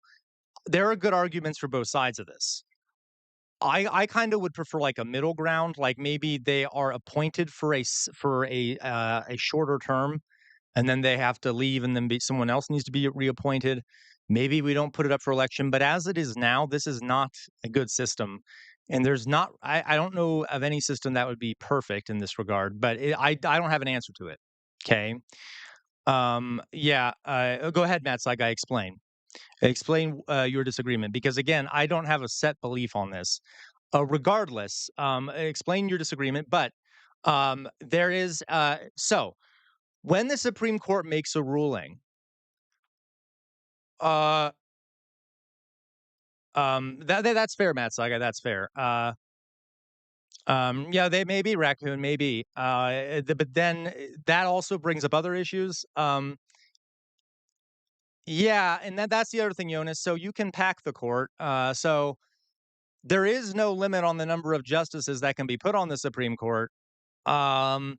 there are good arguments for both sides of this. I kinda would prefer, like, a middle ground, like, maybe they are appointed for a shorter term, and then they have to leave, and then someone else needs to be reappointed. Maybe we don't put it up for election, but as it is now, this is not a good system, and there's not I don't know of any system that would be perfect in this regard, but I don't have an answer to it. Okay. Yeah, go ahead, Matt Saigai, explain. Explain, your disagreement, because again, I don't have a set belief on this. Regardless, explain your disagreement, but there is so when the Supreme Court makes a ruling, uh, that's fair, Matt Saga. That's fair. Yeah, they may be raccoon, maybe. But then that also brings up other issues. Yeah, and that's the other thing, Jonas. So you can pack the court. So there is no limit on the number of justices that can be put on the Supreme Court. Um,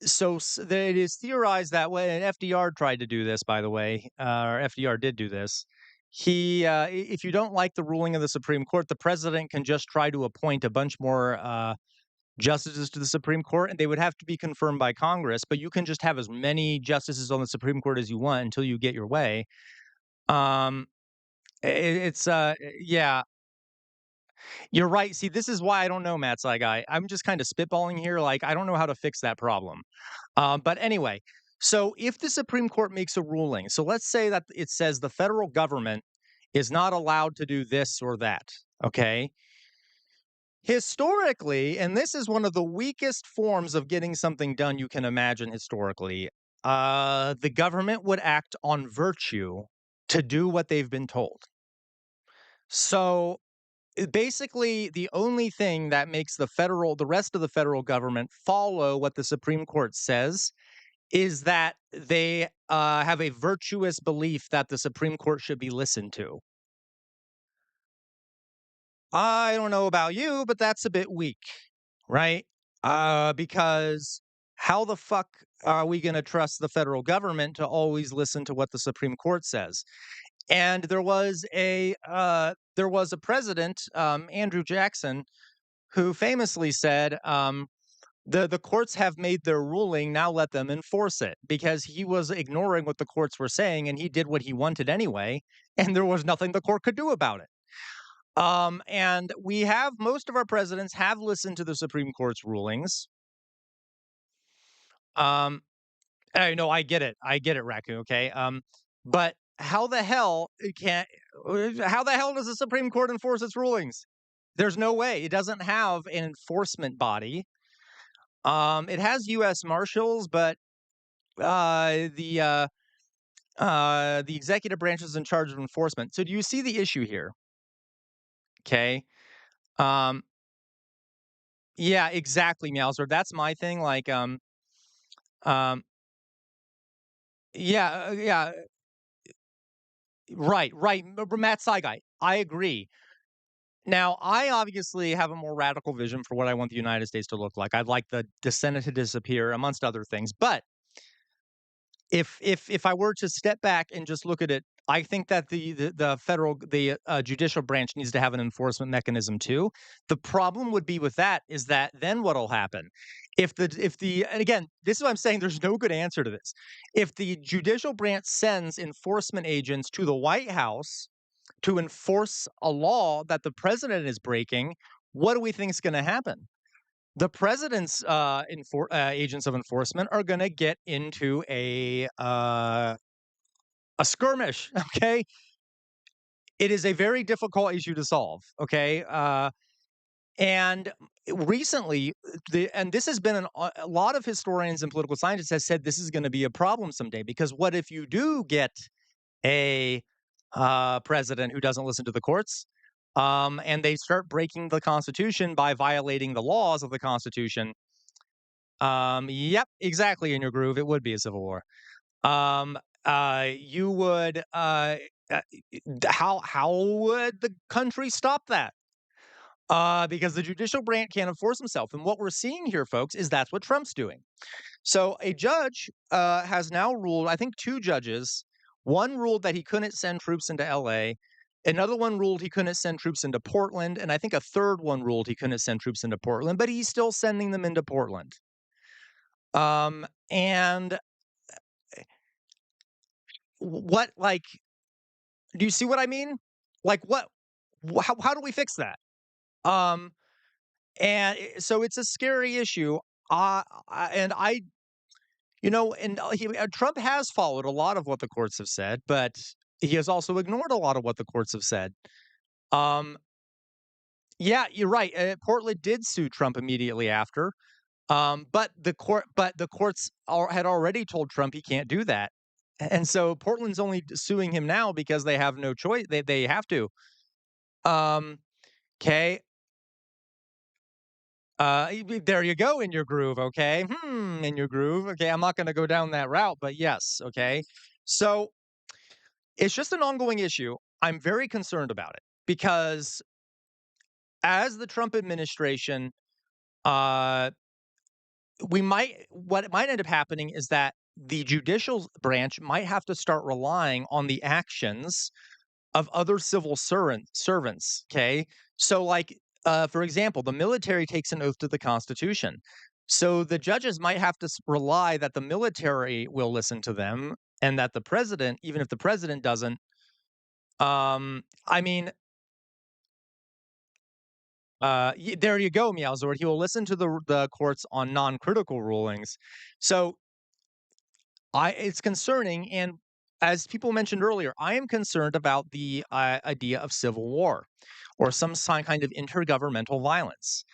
so it is theorized that way, and FDR tried to do this, by the way, or FDR did do this. if you don't like the ruling of the Supreme Court, the president can just try to appoint a bunch more justices to the Supreme Court, and they would have to be confirmed by Congress. But you can just have as many justices on the Supreme Court as you want until you get your way. Um, it's yeah, you're right. See, this is why I don't know, Matt Saigai. I'm just kind of spitballing here. Like, I don't know how to fix that problem. But anyway, so if the Supreme Court makes a ruling, so let's say that it says the federal government is not allowed to do this or that, okay? Historically, and this is one of the weakest forms of getting something done you can imagine historically, the government would act on virtue to do what they've been told. So basically, the only thing that makes the rest of the federal government follow what the Supreme Court says is that they have a virtuous belief that the Supreme Court should be listened to. I don't know about you, but that's a bit weak, right? Because how the fuck are we going to trust the federal government to always listen to what the Supreme Court says? And there was a president, Andrew Jackson, who famously said, the courts have made their ruling, now let them enforce it, because he was ignoring what the courts were saying and he did what he wanted anyway, and there was nothing the court could do about it. And most of our presidents have listened to the Supreme Court's rulings. Um, I know, I get it, Raccoon. Okay. But how the hell does the Supreme Court enforce its rulings? There's no way. It doesn't have an enforcement body. It has U.S. Marshals, but the executive branch is in charge of enforcement. So do you see the issue here? Okay. Um, yeah, exactly, Meowser. That's my thing. Like, um, yeah, right, right. Matt Saigai, I agree. Now, I obviously have a more radical vision for what I want the United States to look like. I'd like the Senate to disappear, amongst other things. But if I were to step back and just look at it, I think that the judicial branch needs to have an enforcement mechanism too. The problem would be with that is that then what'll happen and again, this is what I'm saying. There's no good answer to this. If the judicial branch sends enforcement agents to the White House to enforce a law that the president is breaking, what do we think is going to happen? The president's agents of enforcement are going to get into a skirmish. Okay, it is a very difficult issue to solve. Okay, and recently, and this has been a lot of historians and political scientists has said this is going to be a problem someday, because what if you do get a president who doesn't listen to the courts? And they start breaking the Constitution by violating the laws of the Constitution. Yep, exactly, in your groove. It would be a civil war. You would how would the country stop that? Because the judicial branch can't enforce himself. And what we're seeing here, folks, is that's what Trump's doing. So a judge has now ruled, I think two judges, one ruled that he couldn't send troops into LA. Another one ruled he couldn't send troops into Portland. And I think a third one ruled he couldn't send troops into Portland, but he's still sending them into Portland. And what, like, do you see what I mean? Like, how do we fix that? Um, so it's a scary issue. And I, Trump has followed a lot of what the courts have said, but he has also ignored a lot of what the courts have said. Um, yeah, you're right. Portland did sue Trump immediately after. But the courts had already told Trump he can't do that. And so Portland's only suing him now because they have no choice. They have to. Okay. There you go, in your groove. Okay. In your groove. Okay. I'm not going to go down that route, but yes. Okay. So it's just an ongoing issue. I'm very concerned about it because as the Trump administration, uh, what might end up happening is that the judicial branch might have to start relying on the actions of other civil servants. Okay. So, like, for example, the military takes an oath to the Constitution. So the judges might have to rely that the military will listen to them and that the president, even if the president doesn't, I mean, there you go, Meowzord. He will listen to the courts on non-critical rulings. So it's concerning, and as people mentioned earlier, I am concerned about the idea of civil war or some kind of intergovernmental violence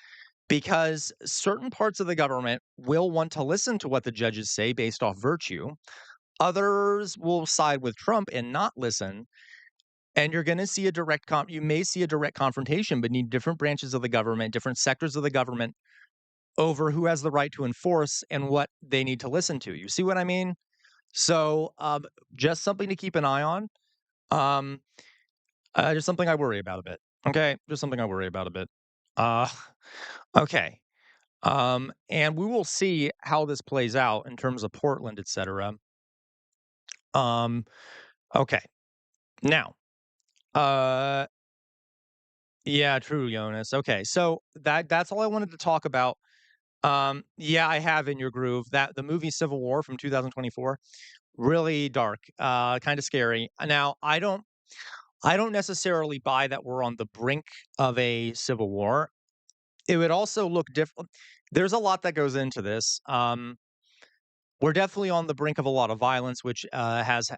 because certain parts of the government will want to listen to what the judges say based off virtue. Others will side with Trump and not listen. And you're going to see you may see a direct confrontation between different branches of the government, different sectors of the government over who has the right to enforce and what they need to listen to. You see what I mean? So, just something to keep an eye on. Um, just something I worry about a bit. Okay, just something I worry about a bit. Uh, okay. And we will see how this plays out in terms of Portland, etc. Um, okay. Now, uh, yeah, true, Jonas. Okay, so that's all I wanted to talk about. Yeah, I have in your groove that the movie Civil War from 2024, really dark, kind of scary. Now, I don't necessarily buy that we're on the brink of a civil war. It would also look different. There's a lot that goes into this. We're definitely on the brink of a lot of violence, which has,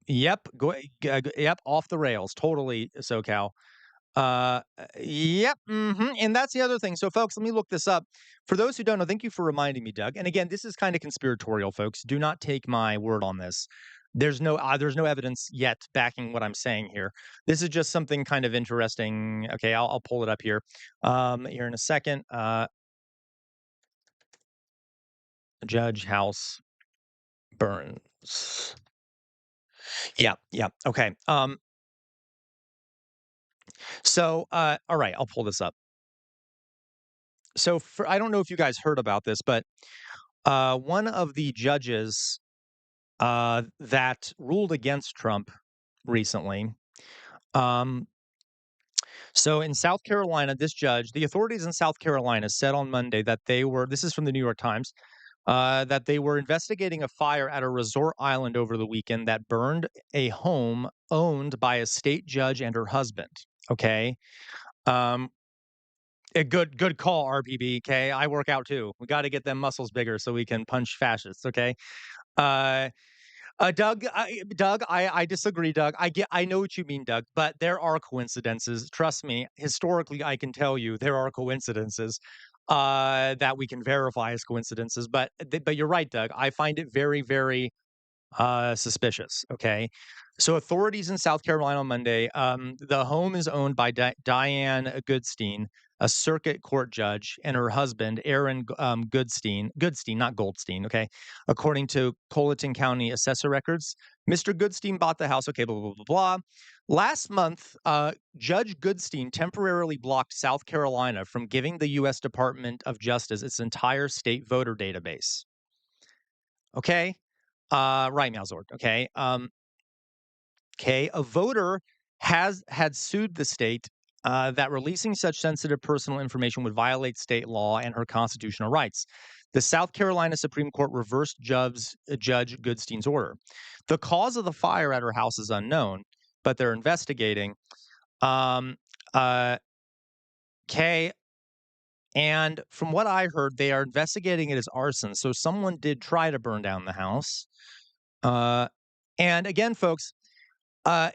yep, yep, off the rails, totally, SoCal. Yep, and that's the other thing. So, folks, let me look this up. For those who don't know, thank you for reminding me, Doug. And again, this is kind of conspiratorial, folks. Do not take my word on this. There's no evidence yet backing what I'm saying here. This is just something kind of interesting. Okay, I'll pull it up here in a second. Judge House Burns. Yeah, yeah. Okay. All right, I'll pull this up. So, I don't know if you guys heard about this, but one of the judges that ruled against Trump recently. Um, so in South Carolina, the authorities in South Carolina said on Monday that this is from the New York Times, that they were investigating a fire at a resort island over the weekend that burned a home owned by a state judge and her husband. Okay. Um, a good call, RPB. Okay. I work out too. We got to get them muscles bigger so we can punch fascists. Okay. Uh, Doug, I disagree, Doug. I know what you mean, Doug, but there are coincidences. Trust me, historically, I can tell you there are coincidences that we can verify as coincidences. But you're right, Doug. I find it very, very suspicious. Okay. So authorities in South Carolina on Monday, the home is owned by Diane Goodstein, a circuit court judge, and her husband, Aaron Goodstein, not Goldstein. Okay. According to Colleton County assessor records, Mr. Goodstein bought the house. Okay. Blah, blah, blah, blah. Last month, Judge Goodstein temporarily blocked South Carolina from giving the U.S. Department of Justice its entire state voter database. Okay. Right now, Zord. Okay. Okay. A voter had sued the state that releasing such sensitive personal information would violate state law and her constitutional rights. The South Carolina Supreme Court reversed Judge Goodstein's order. The cause of the fire at her house is unknown, but they're investigating. Um, okay. And from what I heard, they are investigating it as arson. So someone did try to burn down the house. And again, folks, uh,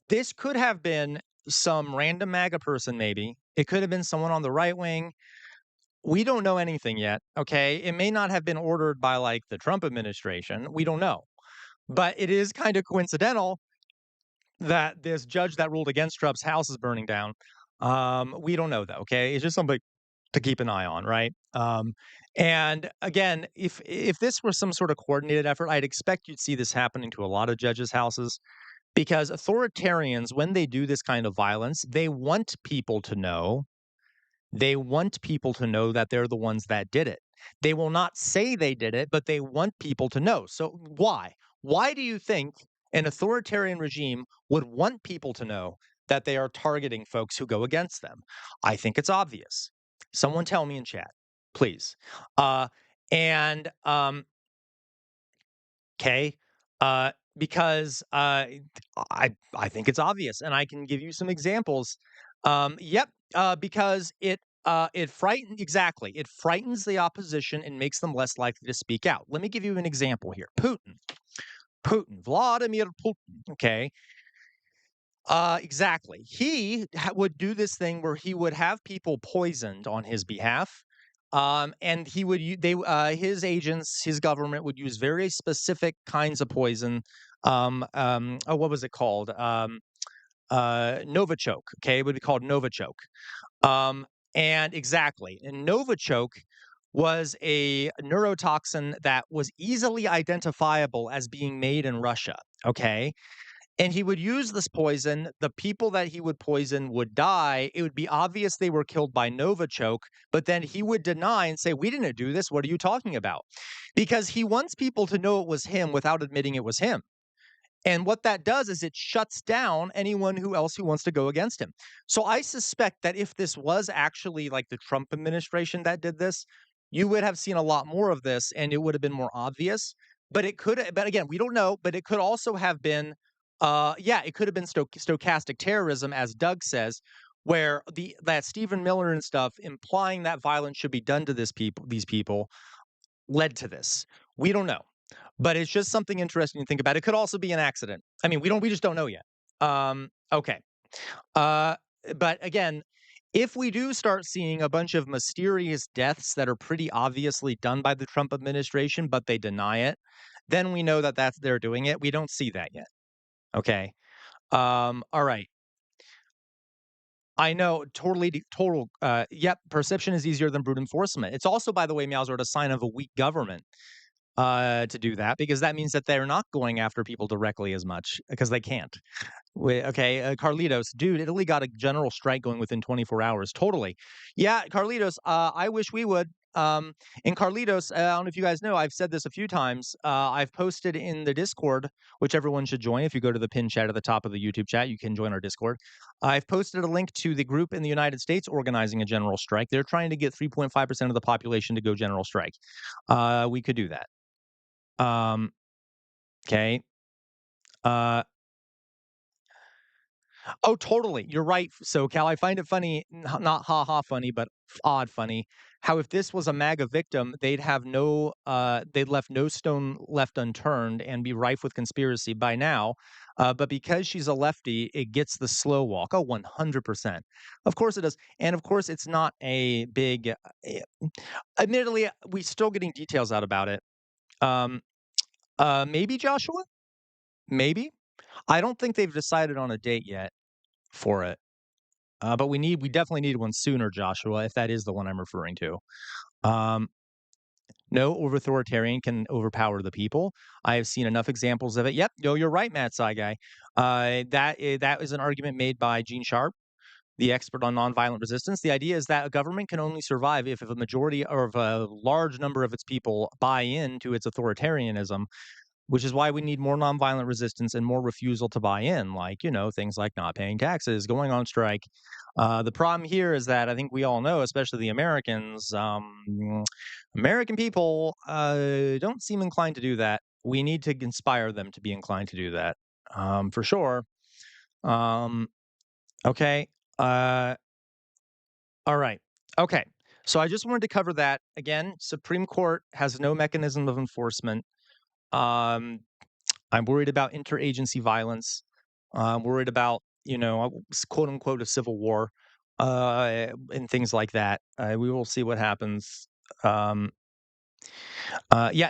this could have been some random MAGA person, maybe. It could have been someone on the right wing. We don't know anything yet. Okay. It may not have been ordered by like the Trump administration. We don't know. But it is kind of coincidental that this judge that ruled against Trump's house is burning down. We don't know, though. Okay. It's just something to keep an eye on, right? And again, if this were some sort of coordinated effort, I'd expect you'd see this happening to a lot of judges' houses because authoritarians, when they do this kind of violence, they want people to know. They want people to know that they're the ones that did it. They will not say they did it, but they want people to know. So why? Why do you think An authoritarian regime would want people to know that they are targeting folks who go against them. I think it's obvious. Someone tell me in chat, please. Uh, and Okay. Because I think it's obvious, and I can give you some examples. Yep. Because it frightens exactly. It frightens the opposition and makes them less likely to speak out. Let me give you an example here. Putin, Vladimir Putin. Okay. Exactly. Would do this thing where he would have people poisoned on his behalf. And he would his agents, his government would use very specific kinds of poison. Oh, what was it called? Novichok. Okay, it would be called Novichok. Um, and exactly, and Novichok was a neurotoxin that was easily identifiable as being made in Russia. Okay, and he would use this poison. The people that he would poison would die. It would be obvious they were killed by Novichok, but then he would deny and say, "We didn't do this. What are you talking about?" Because he wants people to know it was him without admitting it was him. And what that does is it shuts down anyone who wants to go against him. So I suspect that if this was actually like the Trump administration that did this, you would have seen a lot more of this and it would have been more obvious. But again, we don't know, but it could also have been yeah, it could have been stochastic terrorism, as Doug says, where that Stephen Miller and stuff implying that violence should be done to these people led to this. We don't know. But it's just something interesting to think about. It could also be an accident. I mean, we just don't know yet. Okay. Uh, but again, if we do start seeing a bunch of mysterious deaths that are pretty obviously done by the Trump administration, but they deny it, then we know that they're doing it. We don't see that yet. Okay. All right. I know, total. Yep, perception is easier than brute enforcement. It's also, by the way, Meowsword, a sign of a weak government to do that because that means that they're not going after people directly as much because they can't. Okay, Carlitos, dude, Italy got a general strike going within 24 hours. Totally. Yeah, Carlitos, I wish we would. And Carlitos, I don't know if you guys know, I've said this a few times. I've posted in the Discord, which everyone should join. If you go to the pin chat at the top of the YouTube chat, you can join our Discord. I've posted a link to the group in the United States organizing a general strike. They're trying to get 3.5% of the population to go general strike. We could do that. Okay. Uh, oh, totally. You're right. So, Cal, I find it funny, not ha ha funny, but odd funny, how if this was a MAGA victim, they'd left no stone left unturned and be rife with conspiracy by now. But because she's a lefty, it gets the slow walk. Oh, 100%. Of course it does. And of course, it's not a big, admittedly, we're still getting details out about it. Um, maybe Joshua? Maybe. I don't think they've decided on a date yet for it. But we definitely need one sooner, Joshua, if that is the one I'm referring to. Um, no authoritarian can overpower the people. I have seen enough examples of it. Yep, no, you're right, Matt Sci Guy. That is an argument made by Gene Sharp, the expert on nonviolent resistance. The idea is that a government can only survive if a majority or if a large number of its people buy into its authoritarianism, which is why we need more nonviolent resistance and more refusal to buy in, like, things like not paying taxes, going on strike. The problem here is that I think we all know, especially the Americans, American people don't seem inclined to do that. We need to inspire them to be inclined to do that, for sure. Um, okay. Uh, all right. Okay. So I just wanted to cover that again. Supreme Court has no mechanism of enforcement. Um, I'm worried about interagency violence. I'm worried about, quote unquote, a civil war, and things like that. We will see what happens. Um, yeah,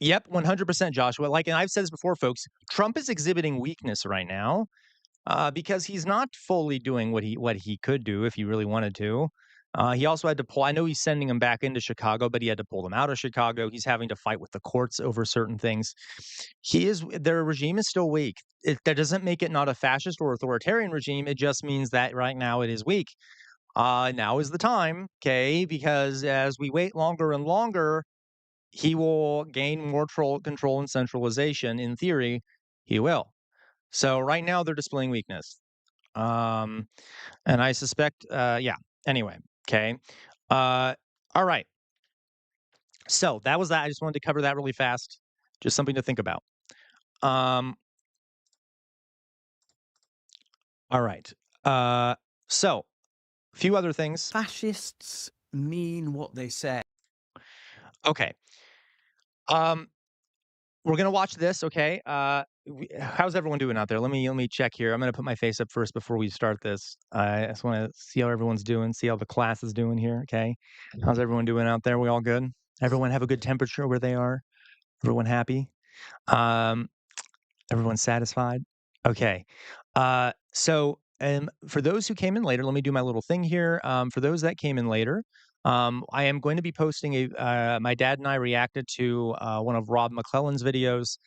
yep, 100%, Joshua. Like, and I've said this before, folks. Trump is exhibiting weakness right now because he's not fully doing what he could do if he really wanted to. He also had to pull. I know he's sending him back into Chicago, but he had to pull them out of Chicago. He's having to fight with the courts over certain things. Their regime is still weak. That doesn't make it not a fascist or authoritarian regime. It just means that right now it is weak. Now is the time, okay? Because as we wait longer and longer, he will gain more control and centralization. In theory, he will. So right now they're displaying weakness. Um, and I suspect, yeah. Anyway, okay. All right. So that was that. I just wanted to cover that really fast. Just something to think about. Um, all right. So a few other things. Fascists mean what they say. Okay. Um, we're gonna watch this. Okay. How's everyone doing out there? Let me check here. I'm gonna put my face up first before we start this. I just want to see how everyone's doing. See how the class is doing here. Okay. How's everyone doing out there? We all good? Everyone have a good temperature where they are. Everyone happy? Um, everyone satisfied? Okay. For those who came in later, let me do my little thing here. For those that came in later, I am going to be posting my dad and I reacted to one of Rob McClellan's videos.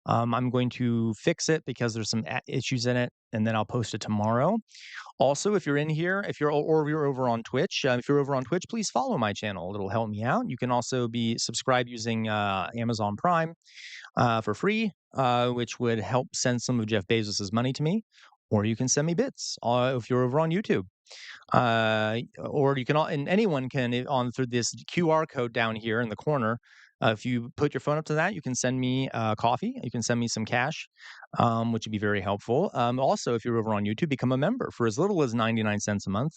I'm going to fix it because there's some issues in it, and then I'll post it tomorrow. Also, if you're in here, if you're over on Twitch, if you're over on Twitch, please follow my channel. It'll help me out. You can also be subscribed using Amazon Prime for free, which would help send some of Jeff Bezos's money to me. Or you can send me bits if you're over on YouTube. Or you can, and anyone can on through this QR code down here in the corner. If you put your phone up to that, you can send me coffee. You can send me some cash, which would be very helpful. Also, if you're over on YouTube, become a member for as little as 99 cents a month.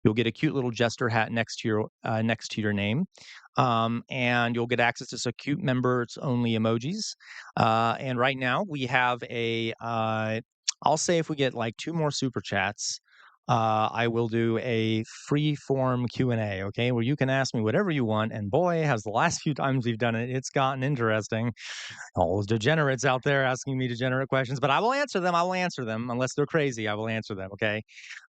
You'll get a cute little jester hat next to your name, and you'll get access to some cute members only emojis. And right now we have a. I'll say if we get like 2 more super chats, I will do a free form Q&A, okay, where you can ask me whatever you want. And boy, has the last few times we've done it, it's gotten interesting. All those degenerates out there asking me degenerate questions, but I will answer them. I will answer them unless they're crazy. I will answer them, okay?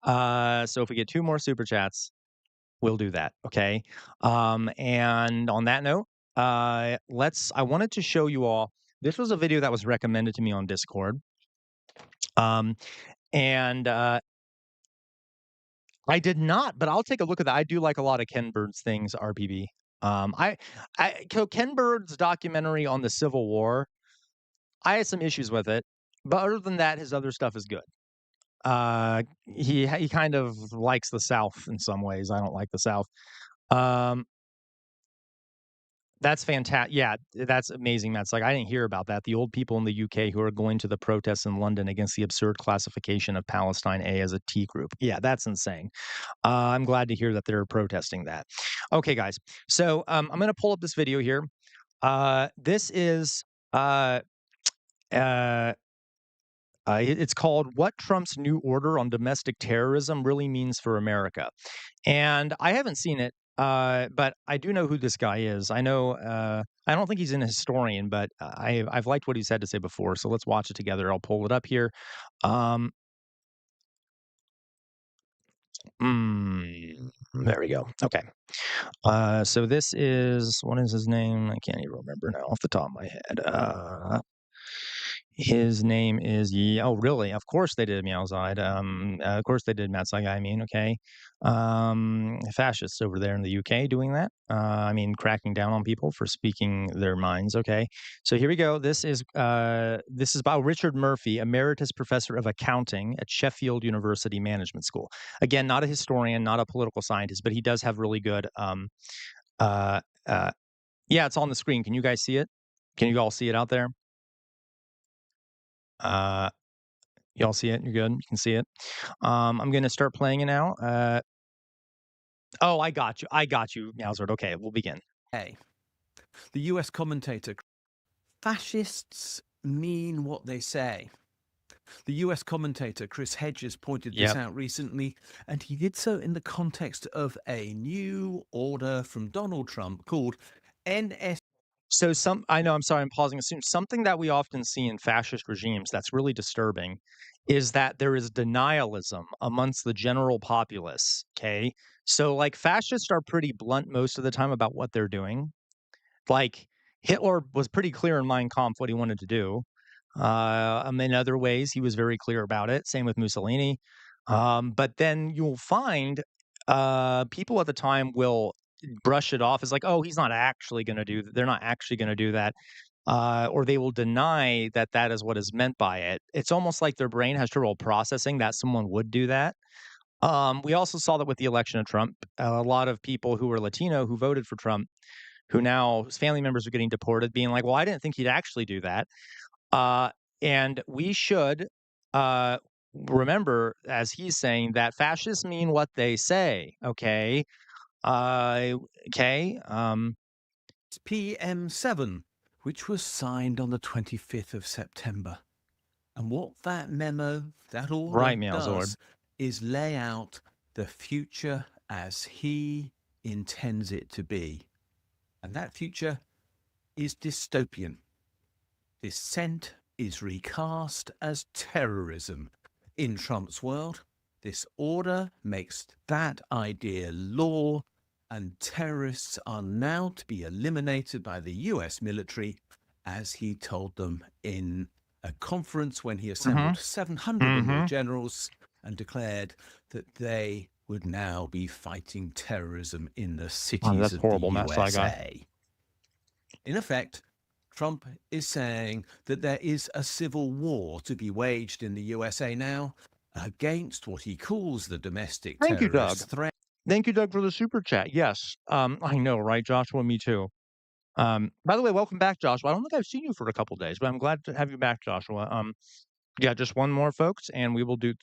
So if we get 2 more super chats, we'll do that, okay? And on that note, I wanted to show you all. This was a video that was recommended to me on Discord. And I did not, but I'll take a look at that. I do like a lot of Ken Bird's things, RPB. Ken Bird's documentary on the Civil War, I had some issues with it, but other than that, his other stuff is good. He kind of likes the South in some ways. I don't like the South. Um, That's fantastic. Yeah, that's amazing, Matt. It's like I didn't hear about that. The old people in the UK who are going to the protests in London against the absurd classification of Palestine A as a T group. Yeah, that's insane. I'm glad to hear that they're protesting that. Okay, guys. So I'm going to pull up this video here. This is it's called "What Trump's New Order on Domestic Terrorism Really Means for America," and I haven't seen it, but I do know who this guy is. I know. I don't think he's an historian, but I've liked what he's had to say before. So let's watch it together. I'll pull it up here. Um, there we go. Okay. So this is what is his name? I can't even remember now off the top of my head. His name is oh, really? Of course they did Meowside. Of course they did Matsugai. I mean, okay. Fascists over there in the UK doing that. I mean, cracking down on people for speaking their minds. Okay. So here we go. This is by Richard Murphy, emeritus professor of accounting at Sheffield University Management School. Again, not a historian, not a political scientist, but he does have really good. Uh, yeah, it's on the screen. Can you guys see it? Can you all see it out there? Y'all see it? You're good? You can see it? I'm gonna start playing it now. Oh, I got you. I got you, Meowsard. Okay, we'll begin. Hey, the US commentator, fascists mean what they say. The US commentator Chris Hedges pointed this out recently, and he did so in the context of a new order from Donald Trump called NS. So I know, I'm sorry, I'm pausing. Assume something that we often see in fascist regimes that's really disturbing is that there is denialism amongst the general populace. Okay. So like fascists are pretty blunt most of the time about what they're doing. Like Hitler was pretty clear in Mein Kampf what he wanted to do. In other ways, he was very clear about it. Same with Mussolini. But then you'll find people at the time will brush it off as like, oh, he's not actually going to do. They're not actually going to do that, or they will deny that that is what is meant by it. It's almost like their brain has trouble processing that someone would do that. We also saw that with the election of Trump. A lot of people who were Latino who voted for Trump, who now his family members are getting deported, being like, "Well, I didn't think he'd actually do that." Uh, and we should uh, remember, as he's saying, that fascists mean what they say. Okay. Uh, okay. It's PM7, which was signed on the 25th of September. And what that memo, that Right, order Malzord. does is lay out the future as he intends it to be. And that future is dystopian. Dissent is recast as terrorism. In Trump's world, this order makes that idea law, and terrorists are now to be eliminated by the US military, as he told them in a conference when he assembled 700 or more generals and declared that they would now be fighting terrorism in the cities That's of horrible, the Matt Saigon. USA. In effect, Trump is saying that there is a civil war to be waged in the USA now against what he calls the domestic Thank you, Doug. terrorist threat. Thank you, Doug, for the super chat. Yes, I know, right, Joshua? Me too. By the way, welcome back, Joshua. I don't think I've seen you for a couple days, but I'm glad to have you back, Joshua. Yeah, just one more, folks, and we will do.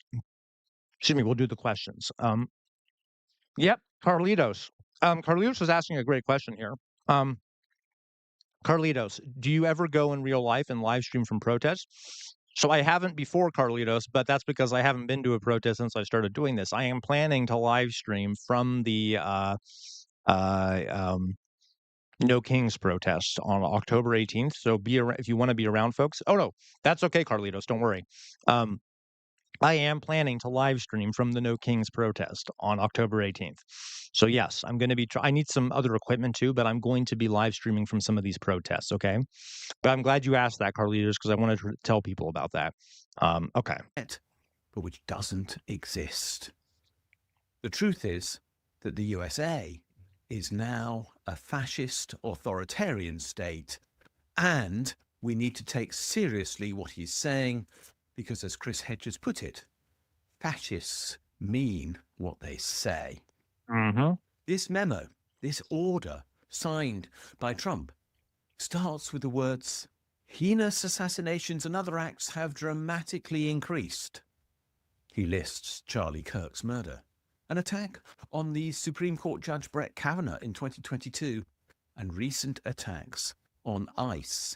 Excuse me, we'll do the questions. Yep, Carlitos. Carlitos was asking a great question here. Carlitos, do you ever go in real life and live stream from protests? So I haven't before, Carlitos, but that's because I haven't been to a protest since I started doing this. I am planning to live stream from the No Kings protest on October 18th. So be around if you want to be around, folks. Oh no, that's okay, Carlitos. Don't worry. I am planning to live stream from the No Kings protest on October 18th. So yes, I'm going to be. I need some other equipment too, but I'm going to be live streaming from some of these protests. Okay, but I'm glad you asked that, Carlitos, because I wanted to tell people about that. Okay, but which doesn't exist. The truth is that the USA is now a fascist authoritarian state, and we need to take seriously what he's saying, because as Chris Hedges put it, fascists mean what they say. This memo, this order signed by Trump, starts with the words, "Heinous assassinations and other acts have dramatically increased." He lists Charlie Kirk's murder, an attack on the Supreme Court Judge Brett Kavanaugh in 2022, and recent attacks on ICE,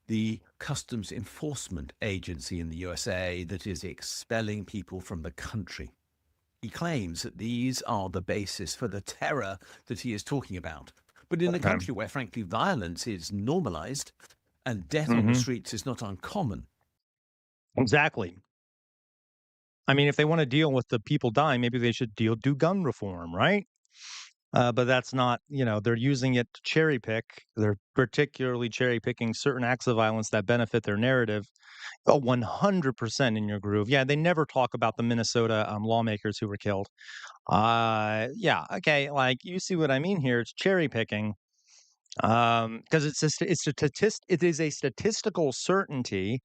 the customs enforcement agency in the USA that is expelling people from the country. He claims that these are the basis for the terror that he is talking about. But in a country where, frankly, violence is normalized and death on the streets is not uncommon. Exactly. I mean, if they want to deal with the people dying, maybe they should do gun reform, right? But that's not, they're using it to cherry pick. They're particularly cherry picking certain acts of violence that benefit their narrative. 100% in your groove. Yeah, they never talk about the Minnesota lawmakers who were killed. Yeah, okay, like you see what I mean here. It's cherry picking. Because it is a statistical certainty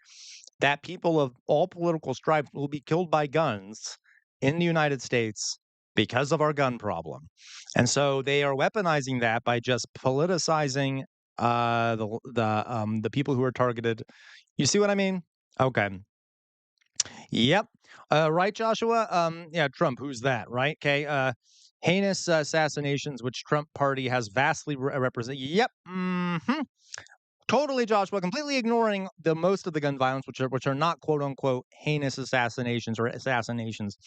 that people of all political stripes will be killed by guns in the United States because of our gun problem. And so they are weaponizing that by just politicizing the people who are targeted. You see what I mean? Okay. Yep. Right, Joshua? Yeah, Trump, who's that, right? Okay. Heinous assassinations, which Trump party has vastly represent. Yep. Totally, Joshua. Completely ignoring the most of the gun violence, which are not quote unquote heinous assassinations or assassinations.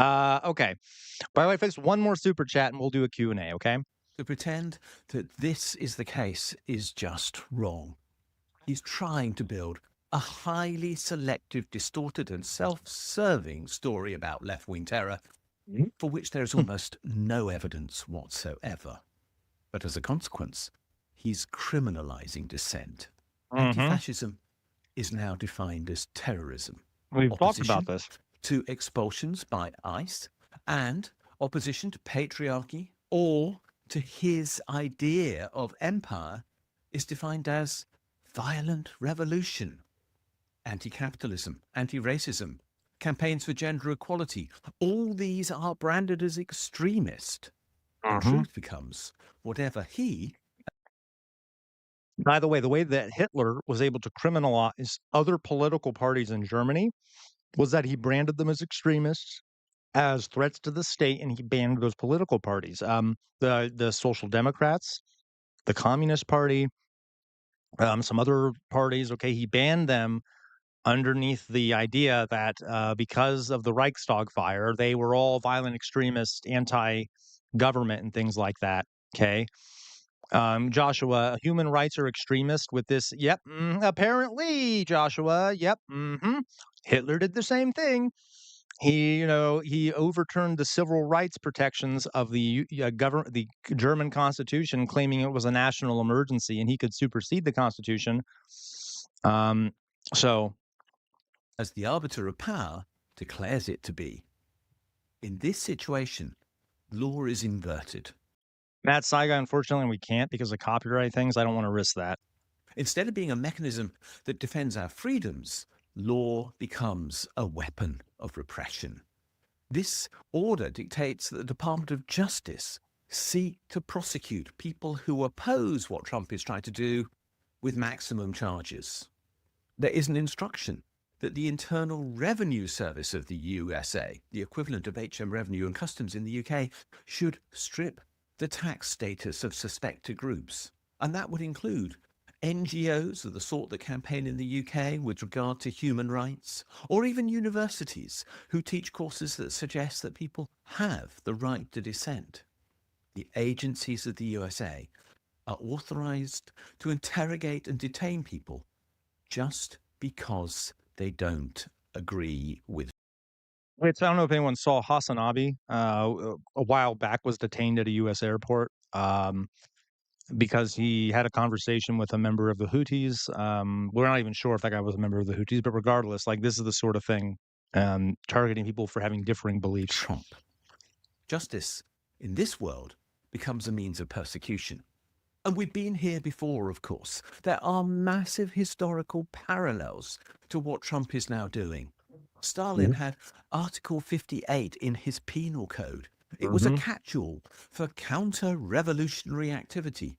Okay. By the way, folks, one more super chat and we'll do a Q&A. Okay. To pretend that this is the case is just wrong. He's trying to build a highly selective, distorted, and self-serving story about left-wing terror, for which there is almost no evidence whatsoever. But as a consequence, he's criminalizing dissent. Anti-fascism is now defined as terrorism. We've talked about this. To expulsions by ICE and opposition to patriarchy or to his idea of empire is defined as violent revolution, anti-capitalism, anti-racism, campaigns for gender equality. All these are branded as extremist. The truth becomes whatever he... By the way that Hitler was able to criminalize other political parties in Germany was that he branded them as extremists, as threats to the state, and he banned those political parties. The Social Democrats, the Communist Party, some other parties. Okay, he banned them underneath the idea that because of the Reichstag fire, they were all violent extremists, anti-government, and things like that. Okay. Joshua, human rights are extremist with this. Yep. Apparently, Joshua. Yep. Hitler did the same thing. He overturned the civil rights protections of the government, the German Constitution, claiming it was a national emergency, and he could supersede the Constitution. So, as the arbiter of power, declares it to be. In this situation, law is inverted. Matt Saiga, unfortunately, we can't because of copyright things. I don't want to risk that. Instead of being a mechanism that defends our freedoms, law becomes a weapon of repression. This order dictates that the Department of Justice seek to prosecute people who oppose what Trump is trying to do with maximum charges. There is an instruction that the Internal Revenue Service of the USA, the equivalent of HM Revenue and Customs in the UK, should strip the tax status of suspected groups. And that would include NGOs of the sort that campaign in the UK with regard to human rights, or even universities who teach courses that suggest that people have the right to dissent. The agencies of the USA are authorized to interrogate and detain people just because they don't agree with. Wait, so I don't know if anyone saw Hasanabi a while back was detained at a U.S. airport because he had a conversation with a member of the Houthis. We're not even sure if that guy was a member of the Houthis, but regardless, like this is the sort of thing targeting people for having differing beliefs. Trump. Justice in this world becomes a means of persecution. And we've been here before, of course. There are massive historical parallels to what Trump is now doing. Stalin had Article 58 in his penal code. It was a catch-all for counter-revolutionary activity.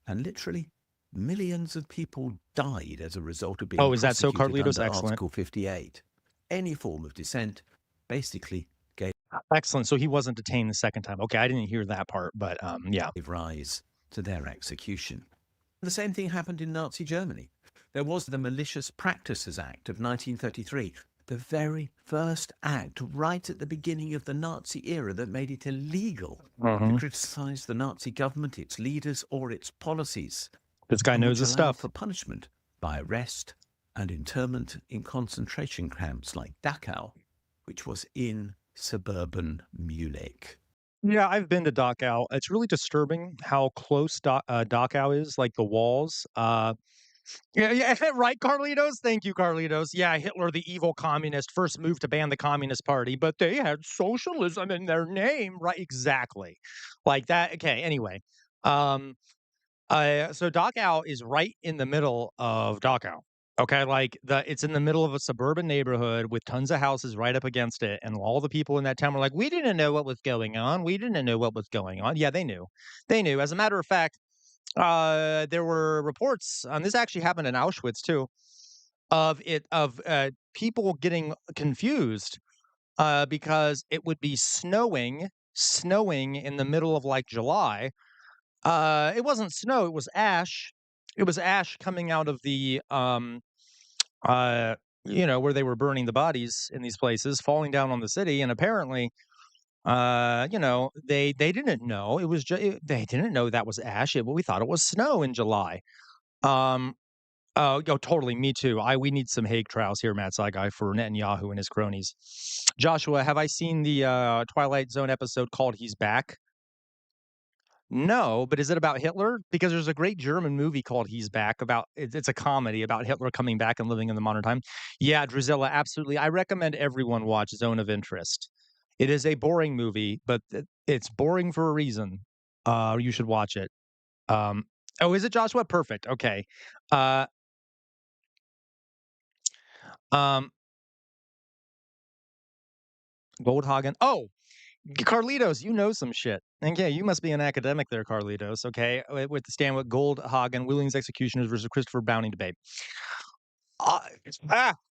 And literally millions of people died as a result of being is that so, prosecuted Carlitos? under Excellent. Article 58. Any form of dissent basically gave Excellent. So he wasn't detained the second time. Okay, I didn't hear that part, but yeah. rise to their execution. The same thing happened in Nazi Germany. There was the Malicious Practices Act of 1933, the very first act right at the beginning of the Nazi era that made it illegal to criticize the Nazi government, its leaders, or its policies. This guy knows his stuff. For punishment by arrest and internment in concentration camps like Dachau, which was in suburban Munich. Yeah, I've been to Dachau. It's really disturbing how close Dachau is, like the walls. Yeah, right, Carlitos? Thank you, Carlitos. Yeah, Hitler, the evil communist, first moved to ban the Communist Party, but they had socialism in their name. Right, exactly. Like that. Okay, anyway. So Dachau is right in the middle of Dachau. Okay, like it's in the middle of a suburban neighborhood with tons of houses right up against it, and all the people in that town were like, "We didn't know what was going on. We didn't know what was going on." Yeah, they knew. They knew. As a matter of fact, there were reports, and this actually happened in Auschwitz too, of people getting confused because it would be snowing in the middle of like July. It wasn't snow; it was ash. It was ash coming out of the where they were burning the bodies in these places, falling down on the city, and apparently, they didn't know it was they didn't know that was ash. We thought it was snow in July. Totally. Me too. We need some Hague trials here, Matt Saigai, for Netanyahu and his cronies. Joshua, have I seen the Twilight Zone episode called "He's Back"? No, but is it about Hitler? Because there's a great German movie called "He's Back" about it's a comedy about Hitler coming back and living in the modern time. Yeah, Drusilla, absolutely. I recommend everyone watch Zone of Interest. It is a boring movie, but it's boring for a reason. You should watch it. Oh, is it Joshua? Perfect. Okay. Uh, um, Goldhagen. Oh, Carlitos, you know some shit. And yeah, you must be an academic there, Carlitos. Okay, with the Stanwick Goldhagen, Williams Executioners versus Christopher Browning debate. Uh,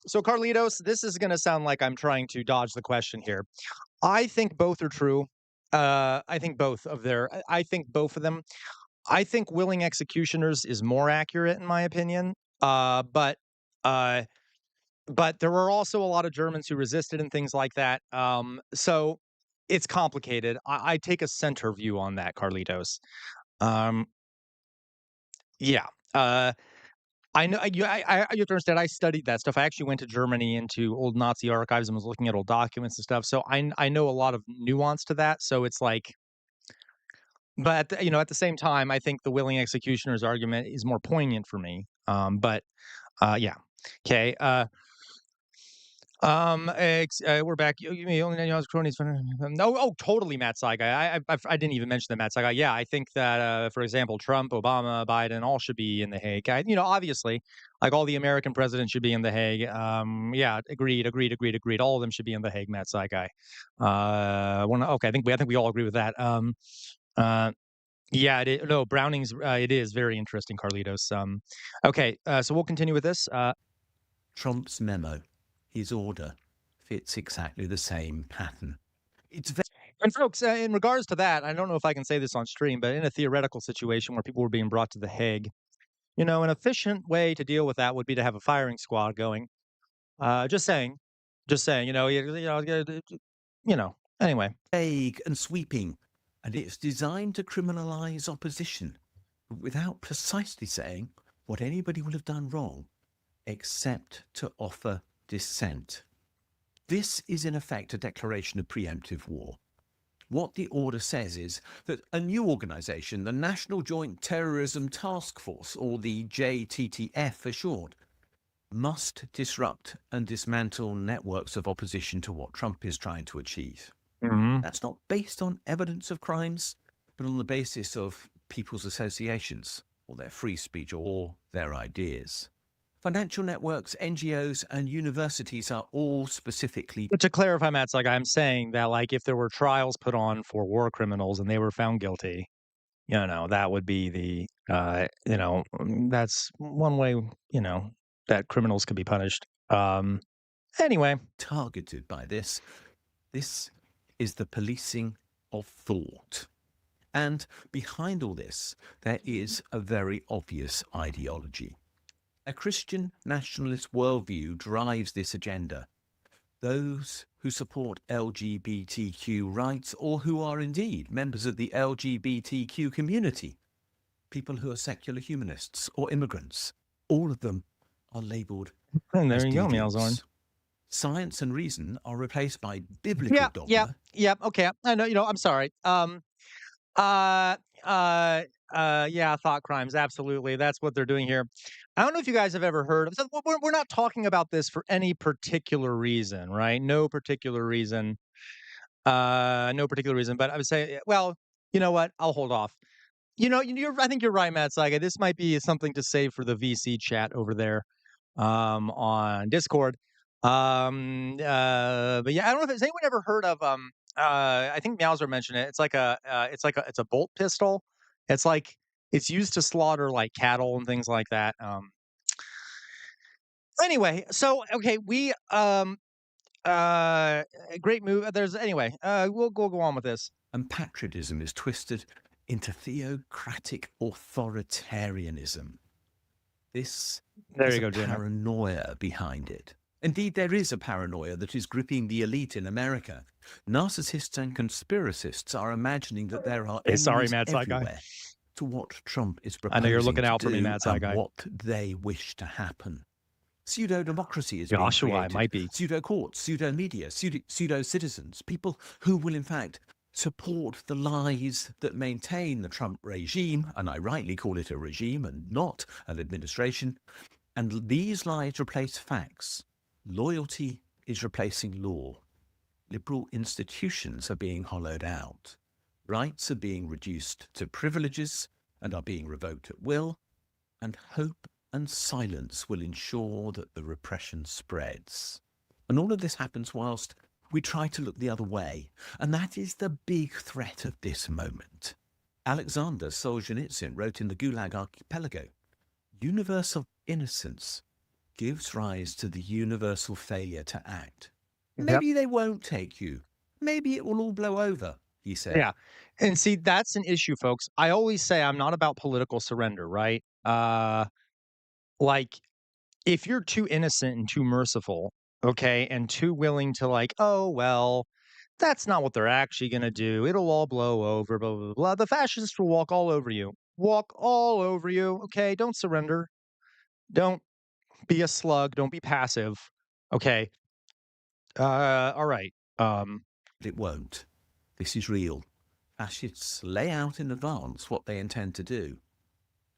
so Carlitos, this is going to sound like I'm trying to dodge the question here. I think both are true. I think both of their. I think both of them. I think Willing Executioners is more accurate in my opinion. Uh, but there were also a lot of Germans who resisted and things like that. So it's complicated. I take a center view on that, Carlitos. Um, yeah. I know you have to understand. I studied that stuff. I actually went to Germany into old Nazi archives and was looking at old documents and stuff. So I know a lot of nuance to that. So it's like, but at the same time, I think the willing executioner's argument is more poignant for me. Yeah. Okay. We're back. You only know cronies. Oh, totally, Matt Saigai. I didn't even mention the Matt Saigai. Yeah, I think that, for example, Trump, Obama, Biden, all should be in the Hague. Obviously, like all the American presidents should be in the Hague. Yeah, agreed. All of them should be in the Hague. Matt Saigai. Okay, I think we all agree with that. Yeah, no, Browning's. It is very interesting, Carlitos. Okay, so we'll continue with this. Trump's memo, his order, fits exactly the same pattern. And folks, in regards to that, I don't know if I can say this on stream, but in a theoretical situation where people were being brought to the Hague, an efficient way to deal with that would be to have a firing squad going. Just saying, Anyway, vague and sweeping, and it's designed to criminalize opposition without precisely saying what anybody will have done wrong, except to offer dissent. This is in effect a declaration of preemptive war. What the order says is that a new organization, the National Joint Terrorism Task Force, or the JTTF for short, must disrupt and dismantle networks of opposition to what Trump is trying to achieve. Mm-hmm. That's not based on evidence of crimes, but on the basis of people's associations, or their free speech, or their ideas. Financial networks, NGOs, and universities are all specifically. But to clarify, Matt, I'm saying that, like, if there were trials put on for war criminals and they were found guilty, that would be that's one way, that criminals could be punished. Anyway, targeted by this. This is the policing of thought. And behind all this, there is a very obvious ideology. A Christian nationalist worldview drives this agenda. Those who support LGBTQ rights, or who are indeed members of the LGBTQ community, people who are secular humanists or immigrants, all of them are labeled and there as you go, deviants. Meowzorn. Science and reason are replaced by biblical dogma. Yeah. Okay, I know. I'm sorry. Thought crimes. Absolutely, that's what they're doing here. I don't know if you guys have ever heard. We're not talking about this for any particular reason, right? No particular reason. No particular reason. But I would say, well, you know what? I'll hold off. I think you're right, Matt Saiga. This might be something to save for the VC chat over there, on Discord. But yeah, I don't know if has anyone ever heard of I think Meowser mentioned it. It's a bolt pistol. It's used to slaughter like cattle and things like that. Anyway, so okay, we great move. We'll go on with this. And patriotism is twisted into theocratic authoritarianism. This There is you go, a Jim. paranoia behind it. Indeed, there is a paranoia that is gripping the elite in America. Narcissists and conspiracists are imagining that there are enemies everywhere to what Trump is proposing. I know you're looking out for me, Matt Saigai. What they wish to happen. Pseudo-democracy is Joshua, being it might be. Pseudo-courts, pseudo-media, pseudo-citizens, people who will in fact support the lies that maintain the Trump regime, and I rightly call it a regime and not an administration, and these lies replace facts. Loyalty is replacing law. Liberal institutions are being hollowed out. Rights are being reduced to privileges and are being revoked at will, and hope and silence will ensure that the repression spreads. And all of this happens whilst we try to look the other way, and that is the big threat of this moment. Alexander Solzhenitsyn wrote in the Gulag Archipelago, "Universal innocence gives rise to the universal failure to act. Yep. Maybe they won't take you. Maybe it will all blow over," he said. Yeah. And see, that's an issue, folks. I always say I'm not about political surrender, right? Like, if you're too innocent and too merciful, okay, and too willing to like, oh well, that's not what they're actually gonna do. It'll all blow over, blah blah blah. The fascists will walk all over you. Walk all over you. Okay, don't surrender. Don't be a slug. Don't be passive. Okay. All right. It won't. This is real. Fascists lay out in advance what they intend to do,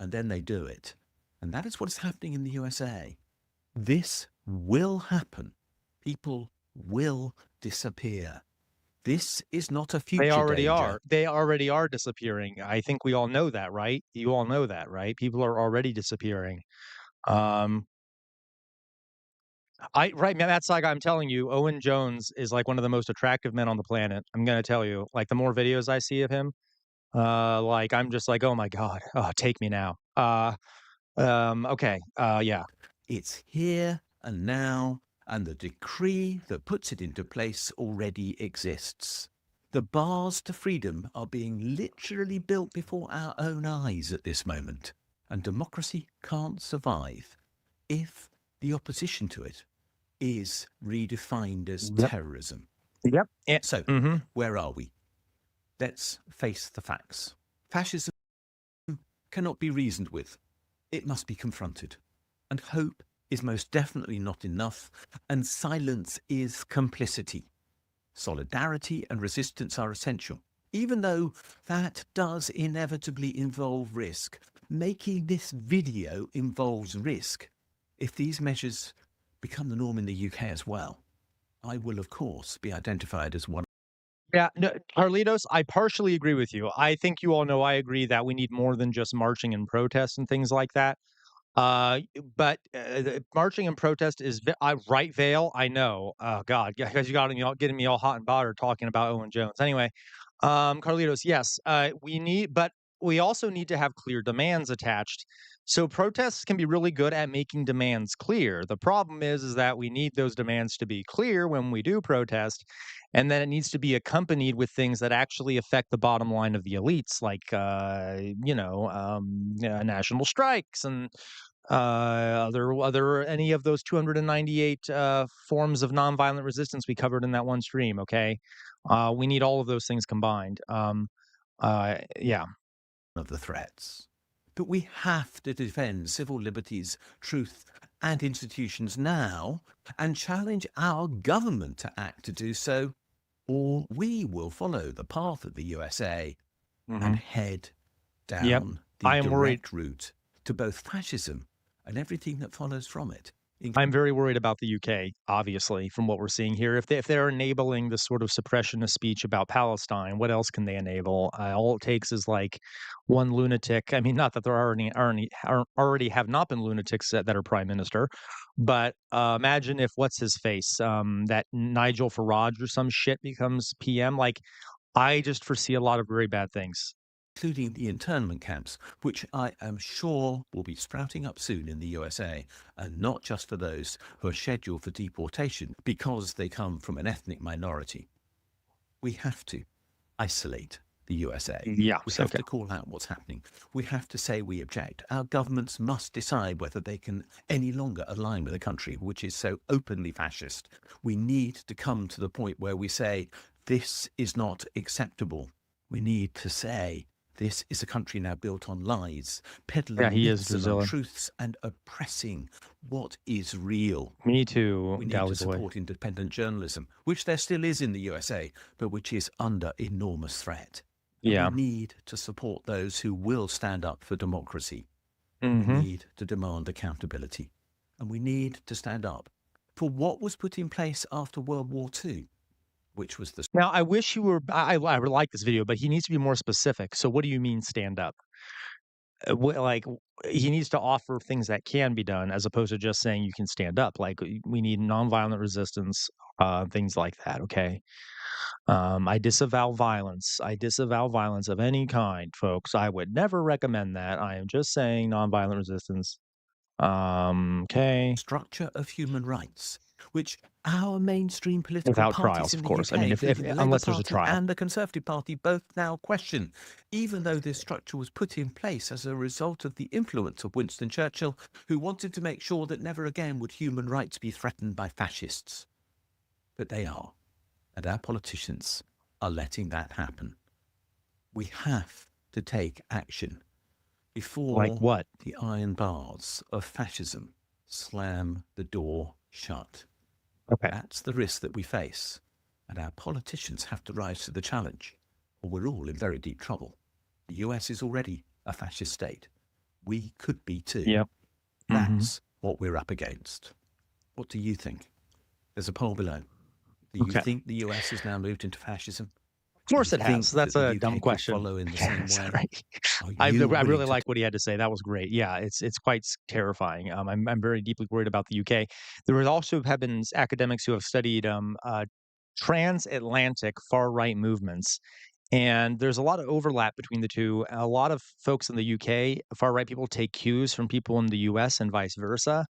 and then they do it. And that is what is happening in the USA. This will happen. People will disappear. This is not a future They already danger. are. They already are disappearing. I think we all know that, right? You all know that, right? People are already disappearing. Um, right, man, that's like I'm telling you, Owen Jones is like one of the most attractive men on the planet. I'm gonna tell you. Like the more videos I see of him, like I'm just like, oh my God, oh, take me now. Okay, yeah, It's here and now, and the decree that puts it into place already exists. The bars to freedom are being literally built before our own eyes at this moment, and democracy can't survive if the opposition to it is redefined as yep, terrorism. yep. So, Mm-hmm. where are we? Let's face the facts. Fascism cannot be reasoned with. It must be confronted. And hope is most definitely not enough, and silence is complicity. Solidarity and resistance are essential, even though that does inevitably involve risk. Making this video involves risk. If these measures become the norm in the UK as well, I will, of course, be identified as one. Yeah, no, Carlitos, I partially agree with you. I think you all know I agree that we need more than just marching and protests and things like that. But the marching and protest is right, Vale. I know. Oh God, yeah, because you got me all getting me all hot and bothered talking about Owen Jones. Anyway, Carlitos, yes, we need, but we also need to have clear demands attached. So protests can be really good at making demands clear. The problem is that we need those demands to be clear when we do protest, and then it needs to be accompanied with things that actually affect the bottom line of the elites, like national strikes and other any of those 298 forms of nonviolent resistance we covered in that one stream. Okay, we need all of those things combined. Yeah, Of the threats. But we have to defend civil liberties, truth, and institutions now and challenge our government to act to do so, or we will follow the path of the USA and head yep. down I the am worried. direct route to both fascism and everything that follows from it. I'm very worried about the UK, obviously, from what we're seeing here. If they're enabling this sort of suppression of speech about Palestine, what else can they enable? All it takes is like one lunatic. I mean, not that there already have not been lunatics that are prime minister, but imagine if what's his face, that Nigel Farage or some shit becomes PM. Like, I just foresee a lot of very bad things. Including the internment camps, which I am sure will be sprouting up soon in the USA, and not just for those who are scheduled for deportation because they come from an ethnic minority. We have to isolate the USA. Yeah, We so have to call out what's happening. We have to say we object. Our governments must decide whether they can any longer align with a country which is so openly fascist. We need to come to the point where we say, this is not acceptable. We need to say, this is a country now built on lies, peddling he is myths and Drusilla. untruths and oppressing what is real. Me too, We need Galley to boy. support independent journalism, which there still is in the USA, but which is under enormous threat. And Yeah. we need to support those who will stand up for democracy. We Mm-hmm. need to demand accountability. And we need to stand up for what was put in place after World War II, which was the Now, I wish you were I would like this video, but he needs to be more specific. So what do you mean stand up? He needs to offer things that can be done as opposed to just saying you can stand up. Like, we need nonviolent resistance, things like that, okay? I disavow violence. I disavow violence of any kind, folks. I would never recommend that. I am just saying nonviolent resistance. Okay. structure of human rights, which our mainstream political Without parties trials, in of the course. I UK, mean, if including the Labour unless there's a Party trial. and the Conservative Party, both now question, even though this structure was put in place as a result of the influence of Winston Churchill, who wanted to make sure that never again would human rights be threatened by fascists. But they are, and our politicians are letting that happen. We have to take action before Like what? the iron bars of fascism slam the door shut. Okay. That's the risk that we face, and our politicians have to rise to the challenge, or we're all in very deep trouble. The US is already a fascist state. We could be too. Yep. That's what we're up against. What do you think? There's a poll below. Do you Okay. think the US has now moved into fascism? Of course Do it you think has. That's that the a UK dumb could question. follow in the same way? Sorry. Are I you really willing to like what he had to say. That was great. Yeah, it's quite terrifying. I'm very deeply worried about the UK. There was also have been academics who have studied transatlantic far right movements, and there's a lot of overlap between the two. A lot of folks in the UK, far right people, take cues from people in the US and vice versa.